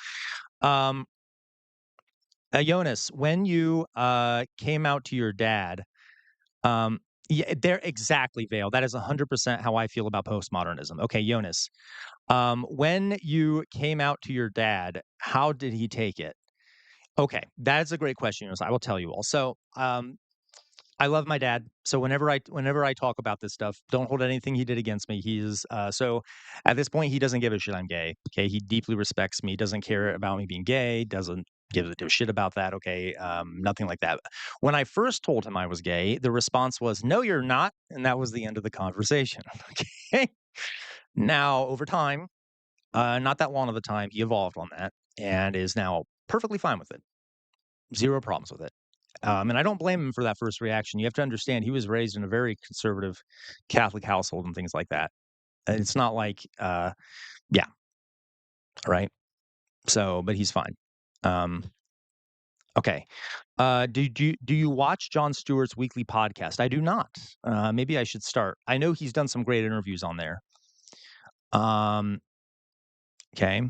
Um Jonas, when you, came out to your dad, um, Yeah, there exactly, Vale. That is 100% how I feel about postmodernism. Okay, Jonas, when you came out to your dad, how did he take it? Okay, that is a great question, Jonas. I will tell you all. So, I love my dad. So whenever I talk about this stuff, don't hold anything he did against me. He's so at this point he doesn't give a shit I'm gay. Okay, he deeply respects me, doesn't care about me being gay, doesn't give a shit about that. Okay, nothing like that. When I first told him I was gay, the response was, "No, you're not," and that was the end of the conversation. Okay. Now over time, not that long of a time, he evolved on that and is now perfectly fine with it. Zero problems with it. And I don't blame him for that first reaction. You have to understand he was raised in a very conservative Catholic household and things like that. And it's not like, yeah, right. So, but he's fine. Um, okay. Do you watch Jon Stewart's weekly podcast? I do not. Maybe I should start. I know he's done some great interviews on there. Um, okay.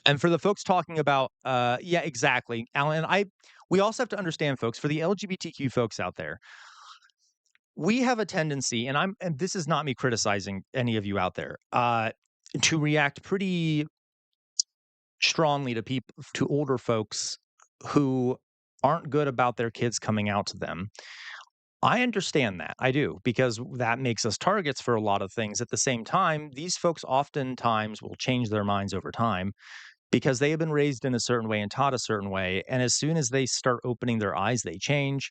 And for the folks talking about, yeah, exactly, Alan. We also have to understand, folks, for the LGBTQ folks out there, we have a tendency, and this is not me criticizing any of you out there, to react pretty strongly to people to older folks who aren't good about their kids coming out to them. I understand that. I do, because that makes us targets for a lot of things. At the same time, these folks oftentimes will change their minds over time because they have been raised in a certain way and taught a certain way. And as soon as they start opening their eyes, they change.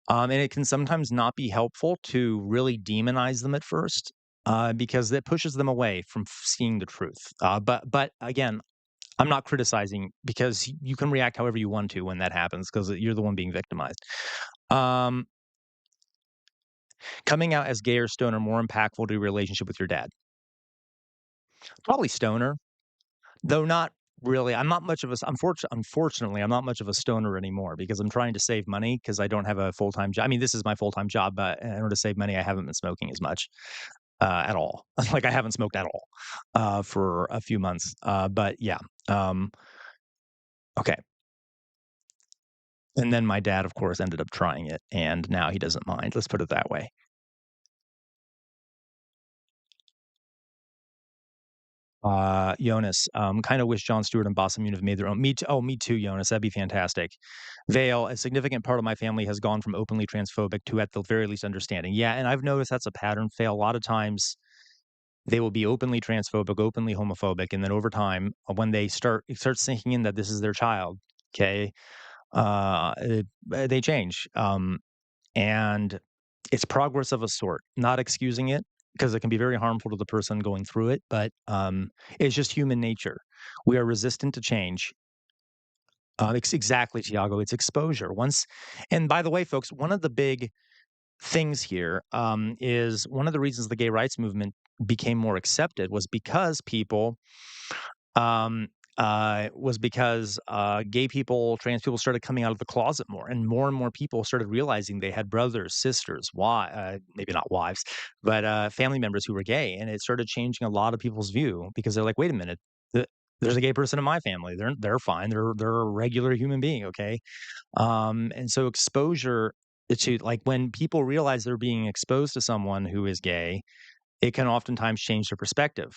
And it can sometimes not be helpful to really demonize them at first, because it pushes them away from seeing the truth. But again, I'm not criticizing because you can react however you want to when that happens because you're the one being victimized. Um, Coming out as gay or stoner more impactful to your relationship with your dad? Probably stoner. Though not really. I'm not much of a unfortunately, I'm not much of a stoner anymore because I'm trying to save money because I don't have a full-time job. I mean, this is my full-time job, but in order to save money, I haven't been smoking as much, at all. Like, I haven't smoked at all, for a few months. But yeah, um, okay. And then my dad, of course, ended up trying it, and now he doesn't mind. Let's put it that way. Jonas, kind of wish Jon Stewart and Boss Immune have made their own. Me too. Oh, me too, Jonas. That'd be fantastic. Vale, a significant part of my family has gone from openly transphobic to at the very least understanding. Yeah, and I've noticed that's a pattern. Fail a lot of times they will be openly transphobic, openly homophobic, and then over time, when they it starts sinking in that this is their child, okay, they change. And it's progress of a sort, not excusing it because it can be very harmful to the person going through it, but it's just human nature. We are resistant to change. Exactly, Tiago. It's exposure. And by the way, folks, one of the big things here, is one of the reasons the gay rights movement became more accepted um, was because gay people, trans people started coming out of the closet more, and more people started realizing they had brothers, sisters, maybe not wives, but family members who were gay, and it started changing a lot of people's view because they're like, wait a minute, there's a gay person in my family. They're fine. They're a regular human being. Okay, and so exposure to like when people realize they're being exposed to someone who is gay, it can oftentimes change their perspective.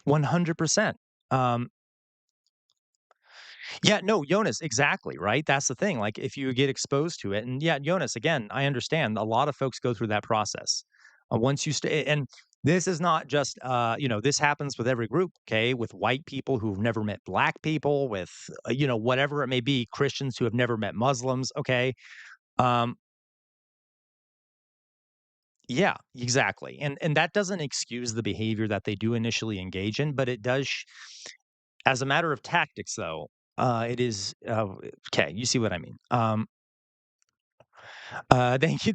100%. Um, yeah, no, Jonas, exactly, right? That's the thing. Like, if you get exposed to it, and yeah, Jonas, again, I understand a lot of folks go through that process. Once you stay, and this is not just, this happens with every group, okay? With white people who've never met black people, with, whatever it may be, Christians who have never met Muslims, okay? Um, yeah, exactly. And that doesn't excuse the behavior that they do initially engage in, but it does as a matter of tactics, though, it is okay. You see what I mean?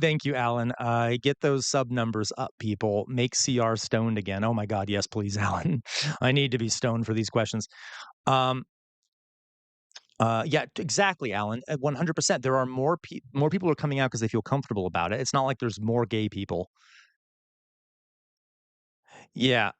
Thank you, Alan. Get those sub numbers up, people. Make CR stoned again. Oh my God, yes, please, Alan. I need to be stoned for these questions. Um, yeah, exactly, Alan. 100%. There are more people are coming out because they feel comfortable about it. It's not like there's more gay people. Yeah,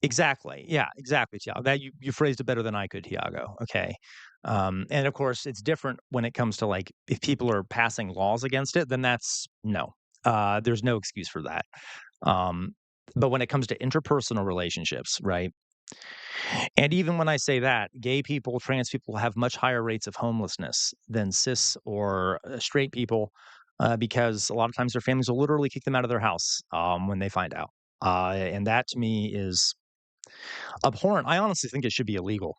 Exactly. Yeah, exactly, Tiago. That you phrased it better than I could, Tiago. Okay. And of course, it's different when it comes to like if people are passing laws against it, then that's no. There's no excuse for that. Um, but when it comes to interpersonal relationships, right? And even when I say that, gay people, trans people have much higher rates of homelessness than cis or straight people because a lot of times their families will literally kick them out of their house when they find out. And that to me is abhorrent. I honestly think it should be illegal.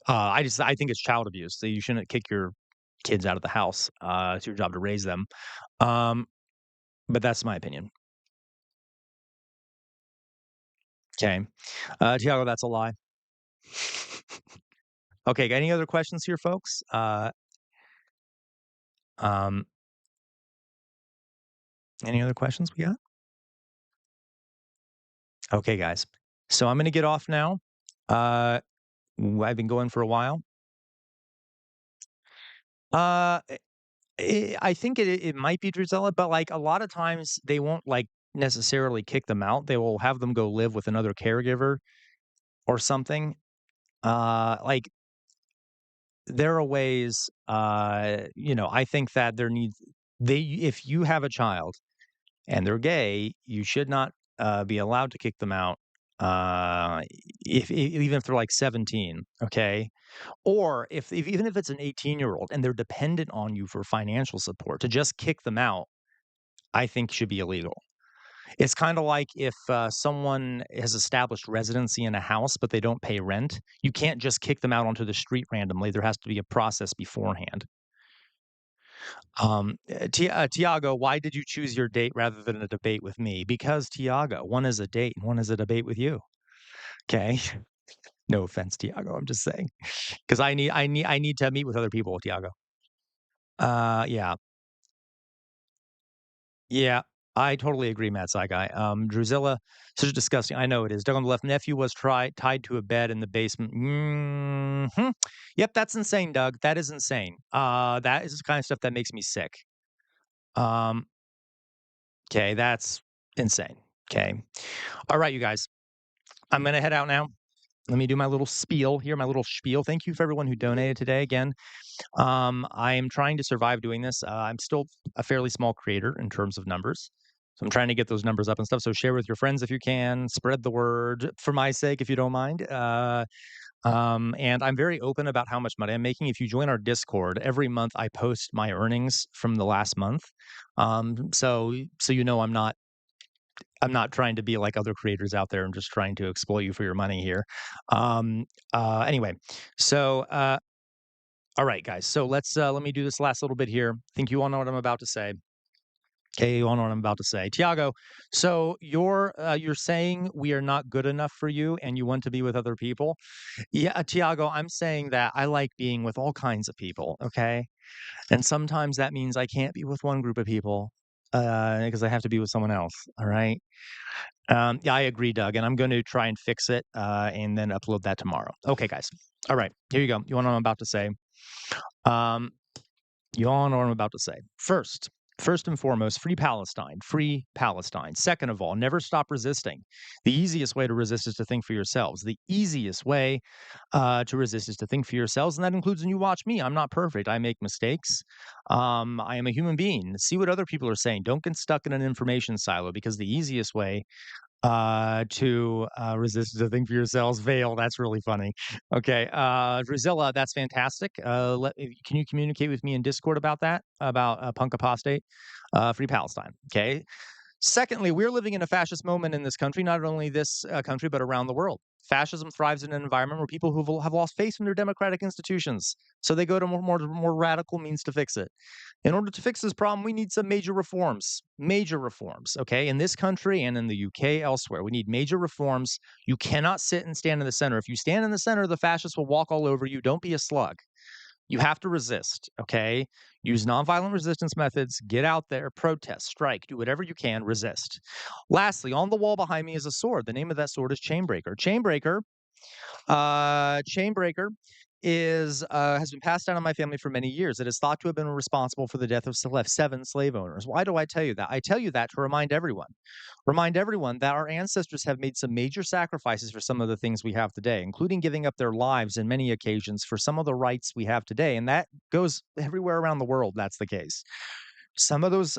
I think it's child abuse. So you shouldn't kick your kids out of the house. It's your job to raise them. Um, but that's my opinion. Okay. Tiago, that's a lie. Okay. Any other questions here, folks? Um, any other questions we got? Okay, guys. So I'm going to get off now. Uh, I've been going for a while. Uh, I think it might be Drizella, but like a lot of times they won't like necessarily kick them out. They will have them go live with another caregiver or something. Like there are ways. I think that there needs they if you have a child and they're gay, you should not be allowed to kick them out. Uh, even if they're like 17, okay, or if even if it's an 18-year-old and they're dependent on you for financial support, to just kick them out, I think should be illegal. It's kinda like if, someone has established residency in a house, but they don't pay rent, you can't just kick them out onto the street randomly, there has to be a process beforehand. Tiago, why did you choose your date rather than a debate with me? Because, Tiago, one is a date and one is a debate with you, okay? No offense, Tiago, I'm just saying, because I need to meet with other people, Tiago. Yeah. Yeah, I totally agree, Matt Saigai. Drusilla, such a disgusting. I know it is. Doug on the left. Nephew was tied to a bed in the basement. Yep, that's insane, Doug. That is insane. That is the kind of stuff that makes me sick. Um, okay, that's insane. Okay. All right, you guys. I'm gonna head out now. Let me do my little spiel here, my little spiel. Thank you for everyone who donated today. Again, I am trying to survive doing this. I'm still a fairly small creator in terms of numbers. So I'm trying to get those numbers up and stuff. So share with your friends if you can. Spread the word for my sake, if you don't mind. And I'm very open about how much money I'm making. If you join our Discord, every month I post my earnings from the last month. So I'm not trying to be like other creators out there. I'm just trying to exploit you for your money here. Anyway, so all right, guys. So let me do this last little bit here. I think you all know what I'm about to say. Okay, you all know what I'm about to say. Tiago, so you're saying we are not good enough for you and you want to be with other people. Yeah, Tiago, I'm saying that I like being with all kinds of people, okay? And sometimes that means I can't be with one group of people because I have to be with someone else, all right? Yeah, I agree, Doug, and I'm going to try and fix it and then upload that tomorrow. Okay, guys. All right, here you go. You want to know what I'm about to say? Um, you all know what I'm about to say. First and foremost, free Palestine, free Palestine. Second of all, never stop resisting. The easiest way to resist is to think for yourselves. The easiest way to resist is to think for yourselves, and that includes when you watch me. I'm not perfect. I make mistakes. I am a human being. See what other people are saying. Don't get stuck in an information silo because the easiest way to resist to think for yourselves. Veil, that's really funny. Okay, Drusilla, that's fantastic. Can you communicate with me in Discord about that? About punk apostate, free Palestine. Okay. Secondly, we're living in a fascist moment in this country, not only this country, but around the world. Fascism thrives in an environment where people who have lost faith in their democratic institutions, so they go to more radical means to fix it. In order to fix this problem, we need some major reforms. Major reforms, okay? In this country and in the UK, elsewhere, we need major reforms. You cannot sit and stand in the center. If you stand in the center, the fascists will walk all over you. Don't be a slug. You have to resist, okay? Use nonviolent resistance methods. Get out there, protest, strike, do whatever you can, resist. Lastly, on the wall behind me is a sword. The name of that sword is Chainbreaker. Chainbreaker has been passed down in my family for many years. It is thought to have been responsible for the death of 7 slave owners. Why do I tell you that? I tell you that to remind everyone that our ancestors have made some major sacrifices for some of the things we have today, including giving up their lives in many occasions for some of the rights we have today. And that goes everywhere around the world. That's the case. Some of those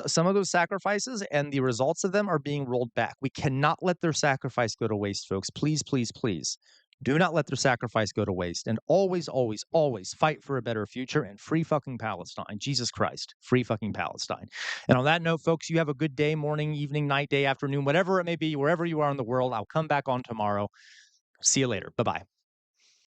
sacrifices and the results of them are being rolled back. We cannot let their sacrifice go to waste, folks. Please, please, please. Do not let their sacrifice go to waste. And always, always, always fight for a better future and free fucking Palestine. Jesus Christ, free fucking Palestine. And on that note, folks, you have a good day, morning, evening, night, day, afternoon, whatever it may be, wherever you are in the world. I'll come back on tomorrow. See you later. Bye-bye.